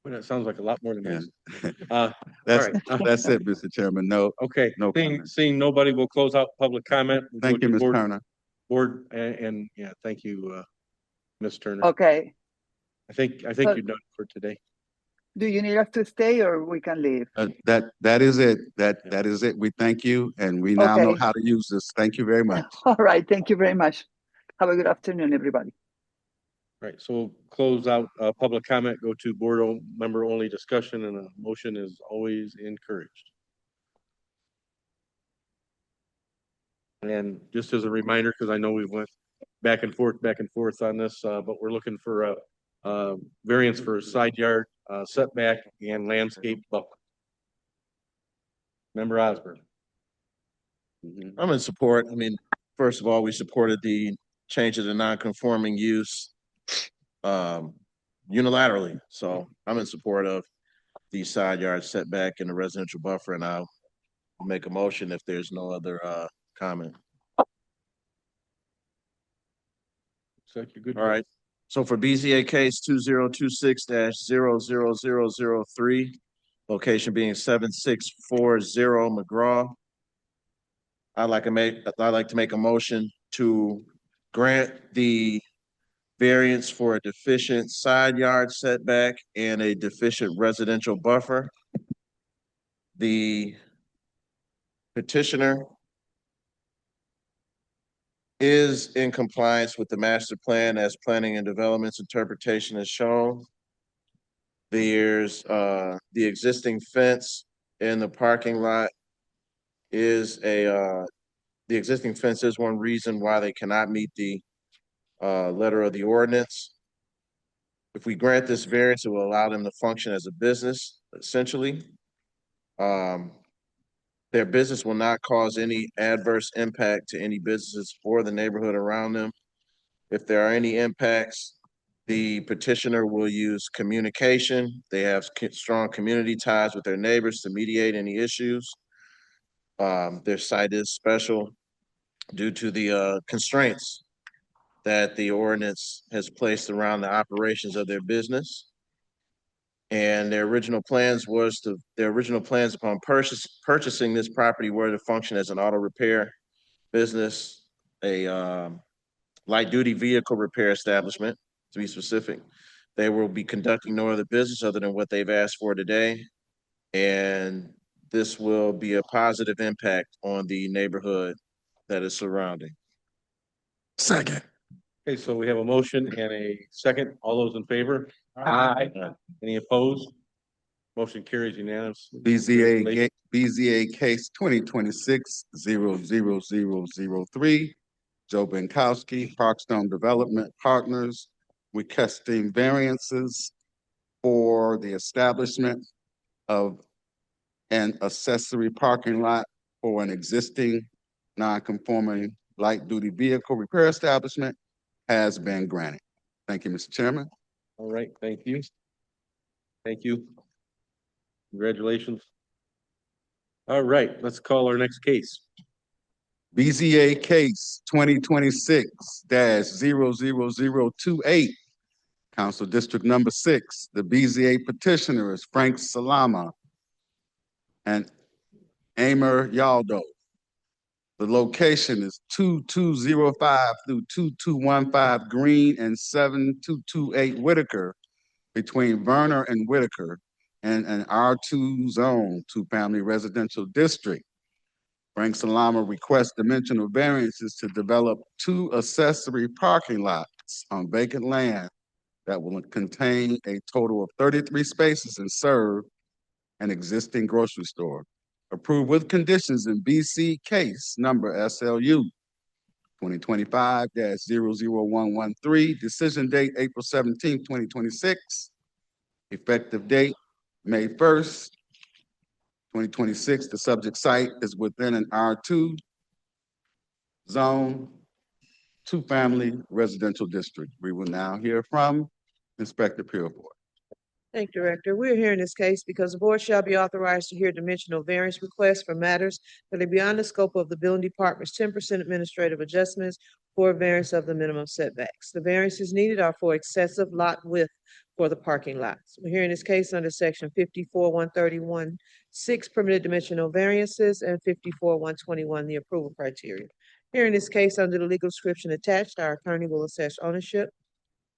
Well, that sounds like a lot more than this. That's, all right. that's it, Mr. Chairman. No. Okay. No Seeing, comment. seeing nobody, we'll close out public comment. We'll Thank go you, to Ms. Turner. Board and yeah, thank you, Ms. Turner. Okay. I think So- you're done for today. Do you need us to stay or we can leave? That is it. That is it. We thank you, and we now know Okay. how to use this. Thank you very much. All right, thank you very much. Have a good afternoon, everybody. Right, so we'll close out public comment, go to board member only discussion, and a motion is always encouraged. And just as a reminder, because I know we went back and forth on this, but we're looking for a variance for side yard setback and landscape buffer. Member Osborne. I'm in support. I mean, first of all, we supported the change of the non-conforming use unilaterally. So I'm in support of the side yard setback and the residential buffer, and I'll make a motion if there's no other comment. Looks like you're good. All right. So for BZA case 2026-00003, location being 7640 McGraw, I'd like to make a motion to grant the variance for a deficient side yard setback and a deficient residential buffer. The petitioner is in compliance with the master plan as planning and development's interpretation is shown. There's the existing fence in the parking lot is the existing fence is one reason why they cannot meet the letter of the ordinance. If we grant this variance, it will allow them to function as a business, essentially. Their business will not cause any adverse impact to any businesses or the neighborhood around them. If there are any impacts, the petitioner will use communication. They have strong community ties with their neighbors to mediate any issues. Their site is special due to the constraints that the ordinance has placed around the operations of their business. And their original plans upon purchasing this property were to function as an auto repair business, a light duty vehicle repair establishment, to be specific. They will be conducting no other business other than what they've asked for today. And this will be a positive impact on the neighborhood that is surrounding. Second. Okay, so we have a motion and a second. All those in favor? Aye. Any opposed? Motion carries unanimous. BZA case 2026-00003. Joe Benkowski, Parkstone Development Partners, requesting variances for the establishment of an accessory parking lot for an existing non-conforming light-duty vehicle repair establishment has been granted. Thank you, Mr. Chairman. All right, thank you. Thank you. Congratulations. All right, let's call our next case. BZA case 2026-00028. Council District Number 6. The BZA petitioner is Frank Salama and Amer Yaldo. The location is 2205 through 2215 Green and 7228 Whitaker between Verner and Whitaker and an R2 zone, two-family residential district. Frank Salama requests dimensional variances to develop 2 accessory parking lots on vacant land that will contain a total of 33 spaces and serve an existing grocery store. Approved with conditions in BC case number SLU 2025-00113, decision date April 17, 2026, effective date May 1st, 2026. The subject site is within an R2 zone, two-family residential district. We will now hear from Inspector Purefoy. Thank you, Director. We're hearing this case because the board shall be authorized to hear dimensional variance requests for matters that are beyond the scope of the building department's 10% administrative adjustments for variance of the minimum setbacks. The variances needed are for excessive lot width for the parking lots. We're hearing this case under section 54-131-6 permitted dimensional variances and 54-121 the approval criteria. Hearing this case under the legal description attached, our attorney will assess ownership.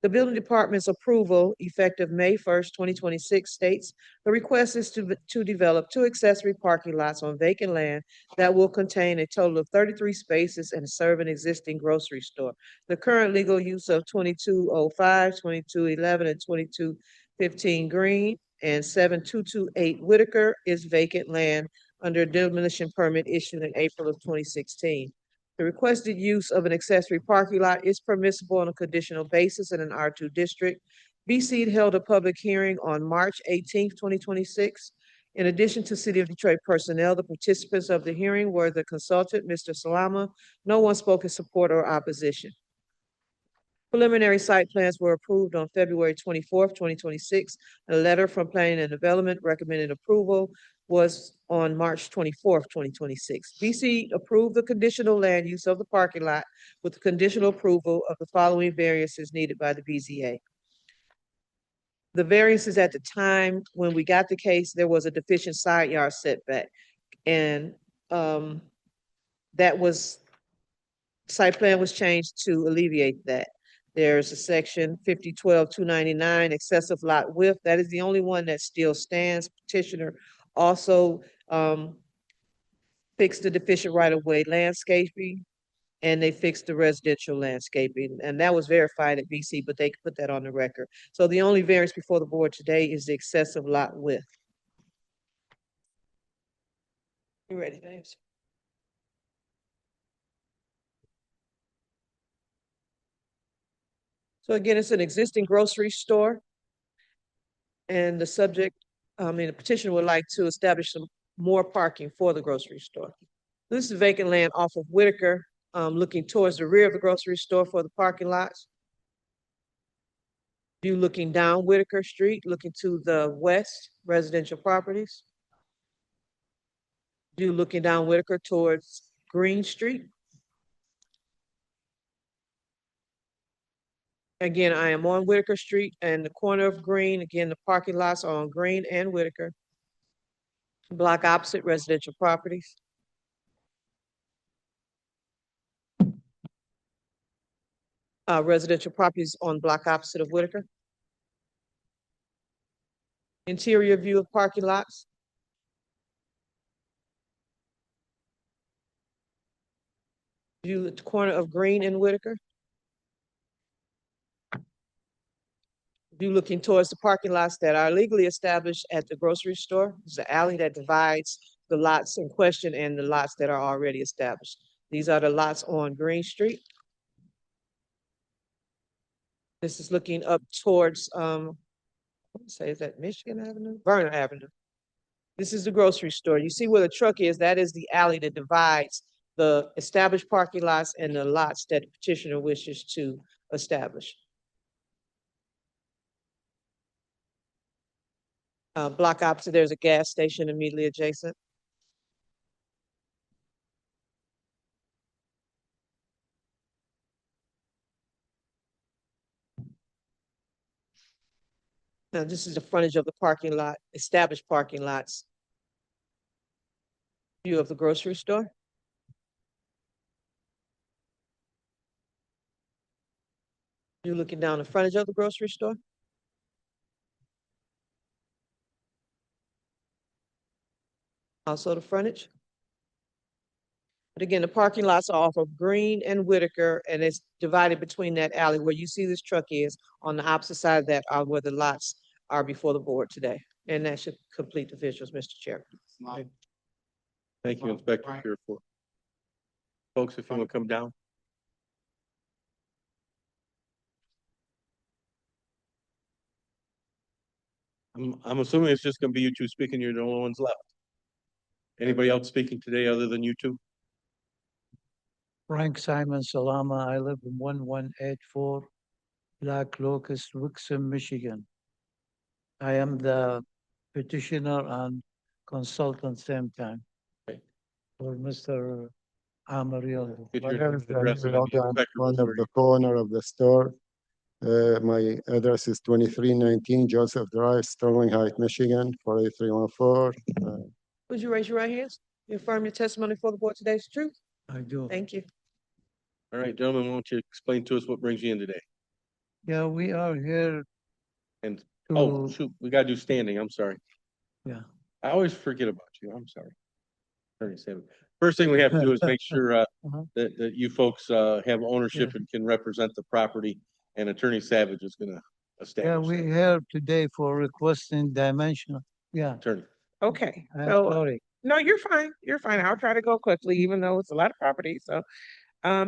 The building department's approval effective May 1st, 2026 states the request is to develop 2 accessory parking lots on vacant land that will contain a total of 33 spaces and serve an existing grocery store. The current legal use of 2205, 2211, and 2215 Green and 7228 Whitaker is vacant land under a demolition permit issued in April of 2016. The requested use of an accessory parking lot is permissible on a conditional basis in an R2 district. BC held a public hearing on March 18th, 2026. In addition to City of Detroit personnel, the participants of the hearing were the consultant, Mr. Salama. No one spoke in support or opposition. Preliminary site plans were approved on February 24th, 2026. A letter from Planning and Development recommending approval was on March 24th, 2026. BC approved the conditional land use of the parking lot with the conditional approval of the following variances needed by the BZA. The variances at the time when we got the case, there was a deficient side yard setback. And site plan was changed to alleviate that. There's a section 5012-299, excessive lot width. That is the only one that still stands. Petitioner also fixed the deficient right-of-way landscaping, and they fixed the residential landscaping. And that was verified at BC, but they put that on the record. So the only variance before the board today is the excessive lot width. You ready, James? So again, it's an existing grocery store. And the the petitioner would like to establish some more parking for the grocery store. This is vacant land off of Whitaker, looking towards the rear of the grocery store for the parking lots. You looking down Whitaker Street, looking to the west, residential properties. You looking down Whitaker towards Green Street. Again, I am on Whitaker Street and the corner of Green. Again, the parking lots are on Green and Whitaker. Block opposite residential properties. Residential properties on block opposite of Whitaker. Interior view of parking lots. View at the corner of Green and Whitaker. View looking towards the parking lots that are legally established at the grocery store. There's an alley that divides the lots in question and the lots that are already established. These are the lots on Green Street. This is looking up towards, is that Michigan Avenue? Vernon Avenue. This is the grocery store. You see where the truck is, that is the alley that divides the established parking lots and the lots that the petitioner wishes to establish. Block opposite, there's a gas station immediately adjacent. Now, this is the frontage of the parking lot, established parking lots. View of the grocery store. You're looking down the frontage of the grocery store? Also the frontage? But again, the parking lots are off of Green and Whitaker, and it's divided between that alley where you see this truck is. On the opposite side of that are where the lots are before the board today. And that should complete the visuals, Mr. Chair. Thank you, Inspector Purefoy. Folks, if you want to come down. I'm assuming it's just gonna be you two speaking, you're the only ones left. Anybody else speaking today other than you two? Frank Simon Salama. I live in 1184 Black Locust, Wixom, Michigan. I am the petitioner and consultant same time. Okay. For Mr. Amarillo. Get My your name is address and Daniel the Logan, inspector one before of the you- corner of the store. My address is 2319 Joseph Drive, Sterling Heights, Michigan, 48314. Would you raise your right hands? You affirm your testimony for the board today is the truth? I do. Thank you. All right, gentlemen, why don't you explain to us what brings you in today? Yeah, we are here. And, to, oh, shoot, we gotta do standing, I'm sorry. Yeah. I always forget about you, I'm sorry. Attorney Savage. First thing we have to do is make sure that you folks have ownership and can represent the property, and Attorney Savage is gonna Yeah, establish we that. here today for requesting dimensional. Yeah. Attorney. Okay, I'm so, sorry. no, you're fine. You're fine. I'll try to go quickly, even though it's a lot of property. So,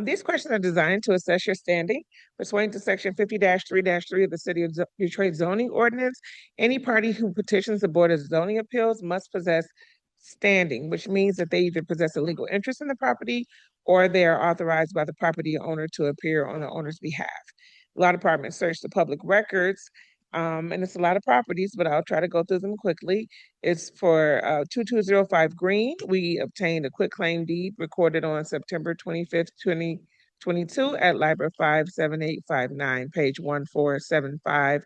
these questions are designed to assess your standing pursuant to section 50-3-3 of the City of Detroit zoning ordinance. Any party who petitions the Board of Zoning Appeals must possess standing, which means that they either possess a legal interest in the property or they are authorized by the property owner to appear on the owner's behalf. Law department search the public records, and it's a lot of properties, but I'll try to go through them quickly. It's for 2205 Green. We obtained a quitclaim deed recorded on September 25th, 2022 at Library 57859, page 1475.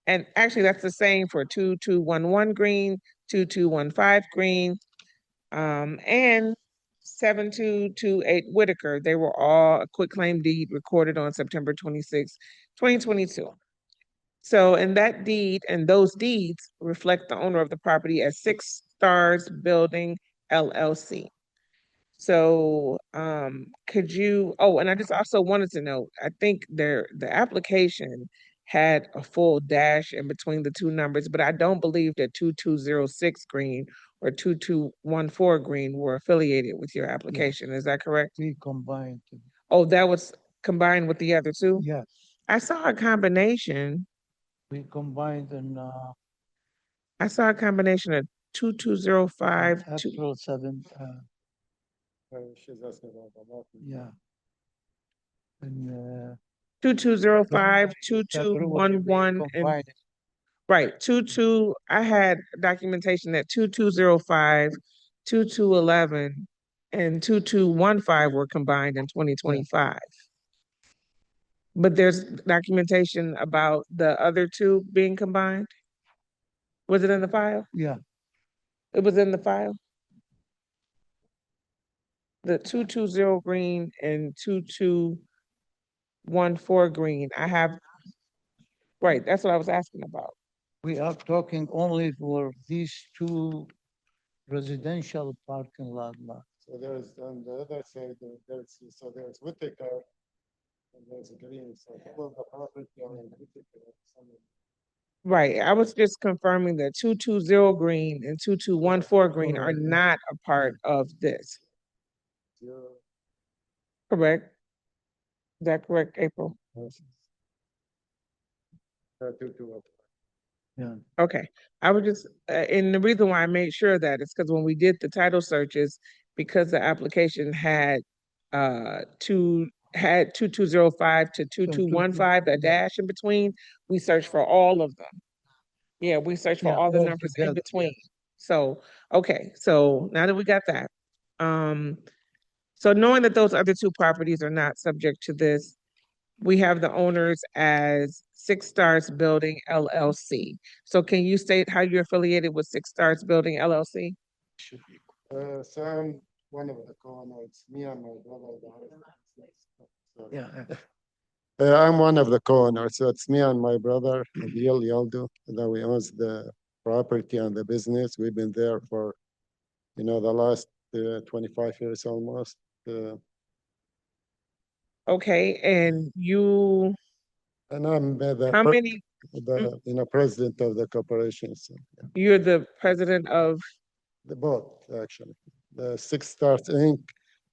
And actually, that's the same for 2211 Green, 2215 Green, and 7228 Whitaker. They were all a quitclaim deed recorded on September 26, 2022. So, and that deed and those deeds reflect the owner of the property as Six Stars Building LLC. So, could you, oh, and I just also wanted to know, I think the application had a full dash in between the two numbers, but I don't believe that 2206 Green or 2214 Green were affiliated with your application. Is that correct? We combined. Oh, that was combined with the other two? Yes. I saw a combination. We combined in I saw a combination of 2205. April 7th. She's asking about the lot. Yeah. And 2205, 2211, and right, I had documentation that 2205, 2211, and 2215 were combined in 2025. But there's documentation about the other two being combined? Was it in the file? Yeah. It was in the file? The 220 Green and 2214 Green, I have, right, that's what I was asking about. We are talking only for these two residential parking lots. So there's on the other side, there's Whitaker and there's Green. So all of the property are in Whitaker. Right, I was just confirming that 220 Green and 2214 Green are not a part of this. Correct? Is that correct, April? Yeah. Okay, I would just, and the reason why I made sure that is because when we did the title searches, because the application had 2205 to 2215, a dash in between, we searched for all of them. Yeah, we searched for all the numbers in between. So, okay, so now that we got that, so knowing that those other two properties are not subject to this, we have the owners as Six Stars Building LLC. So can you state how you're affiliated with Six Stars Building LLC? Sam, one of the corner, it's me and my brother. Yeah. I'm one of the co-owners, so it's me and my brother, Adil Yaldo, that we owns the property and the business. We've been there for, the last 25 years almost. Okay, and you, And I'm how many, president of the corporation. So you're the president of, the board, actually, the Six Stars Inc.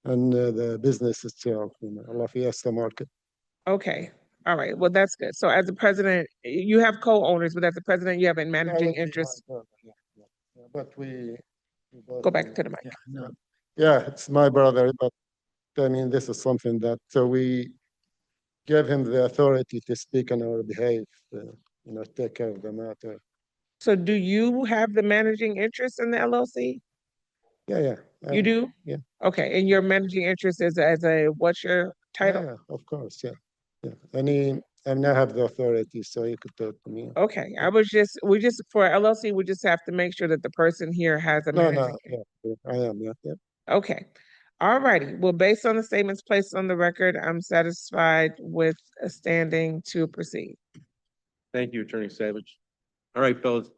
and the business itself, La Fiesta Market. okay, all right, well, that's good. So as the president, you have co-owners, but as the president, you have a managing interest. But we Go back to the mic. Yeah, it's my brother, but I mean, this is something that, so we give him the authority to speak on our behalf, take care of the matter. So do you have the managing interest in the LLC? Yeah. You do? Yeah. Okay, and your managing interest is as a, what's your title? Yeah, of course, yeah. I now have the authority, so you could talk to me. Okay, for LLC, we just have to make sure that the person here has a No, managing. yeah, I am, yeah. Okay, all righty. Well, based on the statements placed on the record, I'm satisfied with a standing to proceed. Thank you, Attorney Savage. All right, fellas,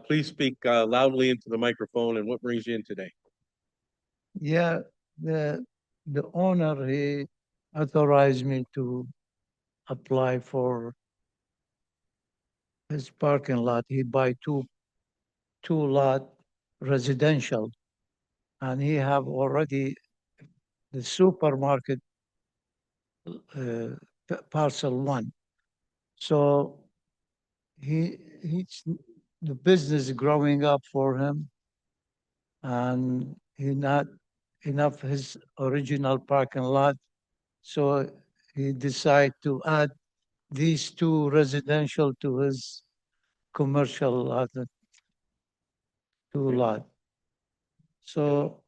please speak loudly into the microphone and what brings you in today? Yeah, the owner, he authorized me to apply for his parking lot. He buy two lot residential, and he have already the supermarket parcel one. So he's the business growing up for him, and he not enough his original parking lot. So he decided to add these two residential to his commercial lot, two lot. So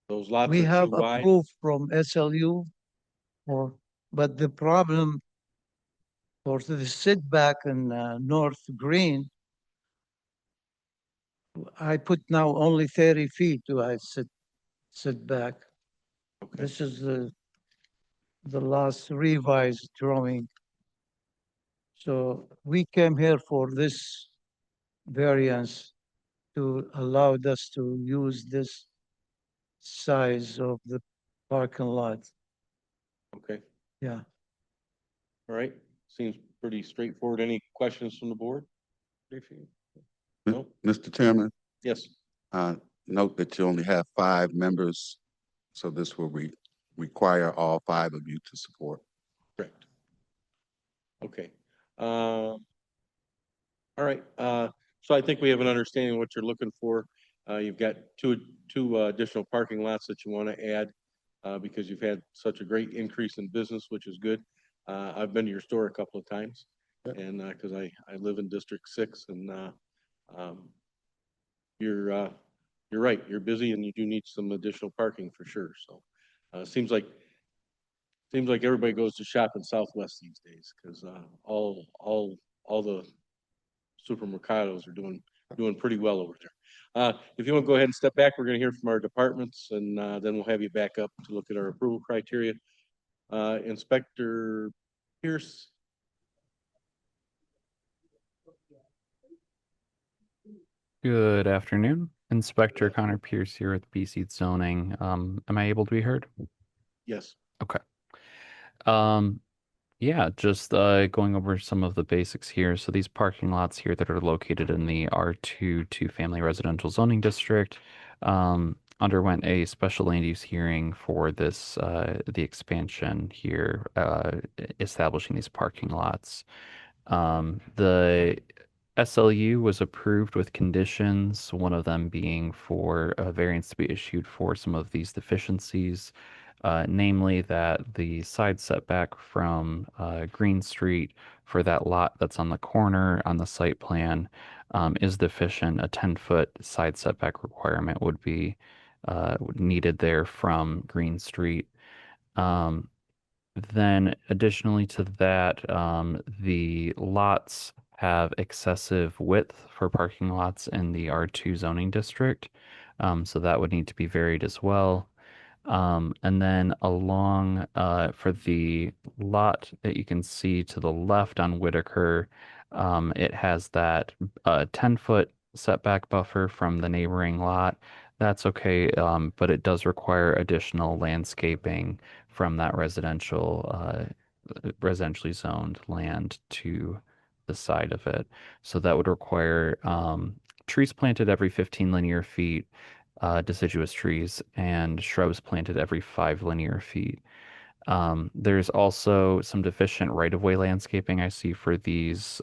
those lots we are have too wide. approved from SLU, but the problem for the setback in North Green, I put now only 30 feet to I sit back. Okay. This is the last revised drawing. So we came here for this variance to allow us to use this size of the parking lot. Okay. Yeah. All right. Seems pretty straightforward. Any questions from the board? No? Mr. Chairman, Yes. note that you only have 5 members, so this will require all 5 of you to support. Correct. Okay. All right. So I think we have an understanding of what you're looking for. You've got two additional parking lots that you want to add because you've had such a great increase in business, which is good. I've been to your store a couple of times, and because I live in District 6, and you're right. You're busy, and you do need some additional parking for sure. So seems like everybody goes to shop in Southwest these days because all the supermercados are doing pretty well over there. If you want to go ahead and step back, we're going to hear from our departments, and then we'll have you back up to look at our approval criteria. Inspector Pierce. Good afternoon. Inspector Connor Pierce here with BZA Zoning. Am I able to be heard? Yes. Okay. Yeah, just going over some of the basics here. So these parking lots here that are located in the R2 two-family residential zoning district underwent a special land use hearing for this the expansion here, establishing these parking lots. The SLU was approved with conditions, one of them being for a variance to be issued for some of these deficiencies, namely that the side setback from Green Street for that lot that's on the corner on the site plan is deficient. A 10-foot side setback requirement would be needed there from Green Street. Then additionally to that, the lots have excessive width for parking lots in the R2 zoning district. So that would need to be varied as well. And then along for the lot that you can see to the left on Whitaker, it has that 10-foot setback buffer from the neighboring lot. That's okay, but it does require additional landscaping from that residentially zoned land to the side of it. So that would require trees planted every 15 linear feet, deciduous trees, and shrubs planted every 5 linear feet. There's also some deficient right-of-way landscaping I see for these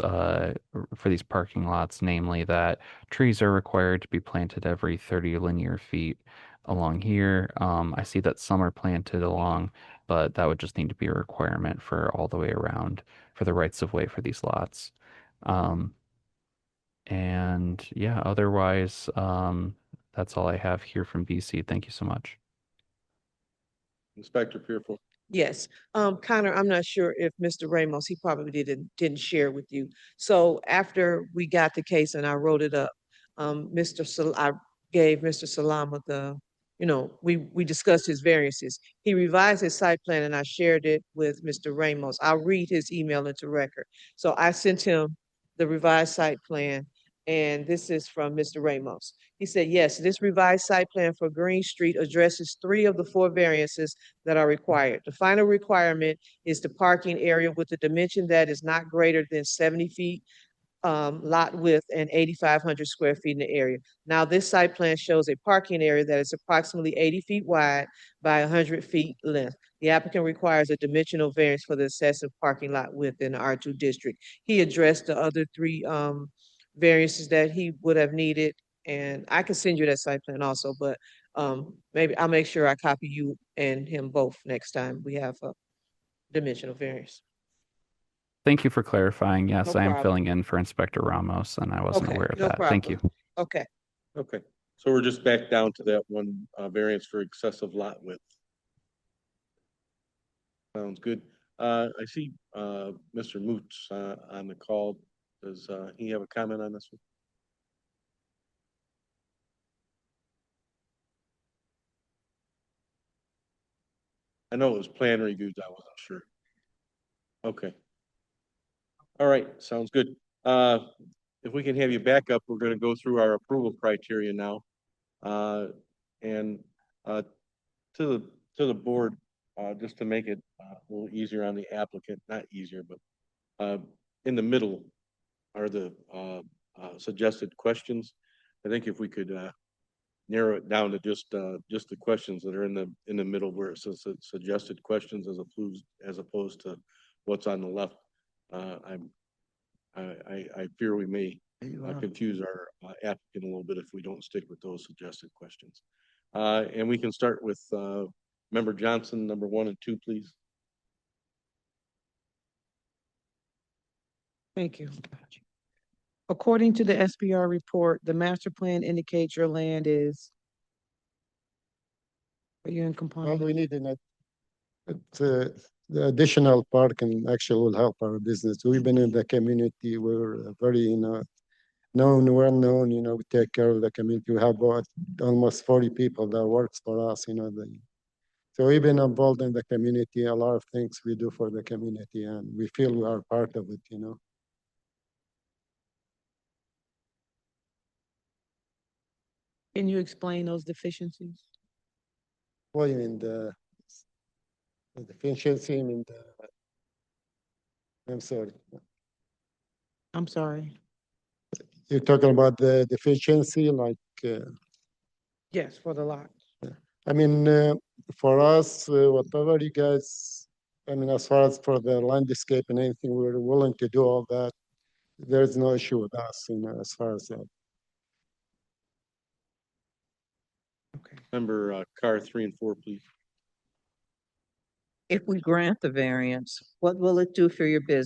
parking lots, namely that trees are required to be planted every 30 linear feet along here. I see that some are planted along, but that would just need to be a requirement for all the way around for the rights of way for these lots. And yeah, otherwise, that's all I have here from BC. Thank you so much. Inspector Fearful. Yes, Connor, I'm not sure if Mr. Ramos, he probably didn't share with you. So after we got the case and I wrote it up, I gave Mr. Salama we discussed his variances. He revised his site plan and I shared it with Mr. Ramos. I'll read his email into record. So I sent him the revised site plan, and this is from Mr. Ramos. He said, yes, this revised site plan for Green Street addresses 3 of the 4 variances that are required. The final requirement is the parking area with a dimension that is not greater than 70 feet lot width and 8,500 square feet in the area. Now, this site plan shows a parking area that is approximately 80 feet wide by 100 feet length. The applicant requires a dimensional variance for the excessive parking lot width in the R2 district. He addressed the other 3 variances that he would have needed, and I can send you that site plan also, but maybe I'll make sure I copy you and him both next time we have a dimensional variance. Thank you for clarifying. Yes, No I am problem. filling in for Inspector Ramos, and I wasn't Okay, aware of no that. Thank you. problem. Okay. Okay, so we're just back down to that one variance for excessive lot width. Sounds good. I see Mr. Moots on the call. Does he have a comment on this one? I know it was plan reviews. I wasn't sure. Okay. All right, sounds good. If we can have you back up, we're going to go through our approval criteria now. And to the board, just to make it a little easier on the applicant, not easier, but in the middle are the suggested questions. I think if we could narrow it down to just the questions that are in the middle where it says suggested questions as opposed to what's on the left. I fear we may confuse our applicant a little bit if we don't stick with those suggested questions. And we can start with Member Johnson, number 1 and 2, please. Thank you. According to the SPR report, the master plan indicates your land is. Are you in Well, compliance? we need the additional parking actually will help our business. We've been in the community. We're very, known, well known, we take care of the community. We have almost 40 people that works for us, so we've been involved in the community, a lot of things we do for the community, and we feel we are part of it, Can you explain those deficiencies? Well, you mean the deficiency, I'm sorry. I'm sorry. You're talking about the deficiency, like, Yes, for the lot. for us, whatever you guys, as far as for the landscape and anything, we're willing to do all that. There's no issue with us, as far as that. Member Carr 3 and 4, please. If we grant the variance, what will it do for your business?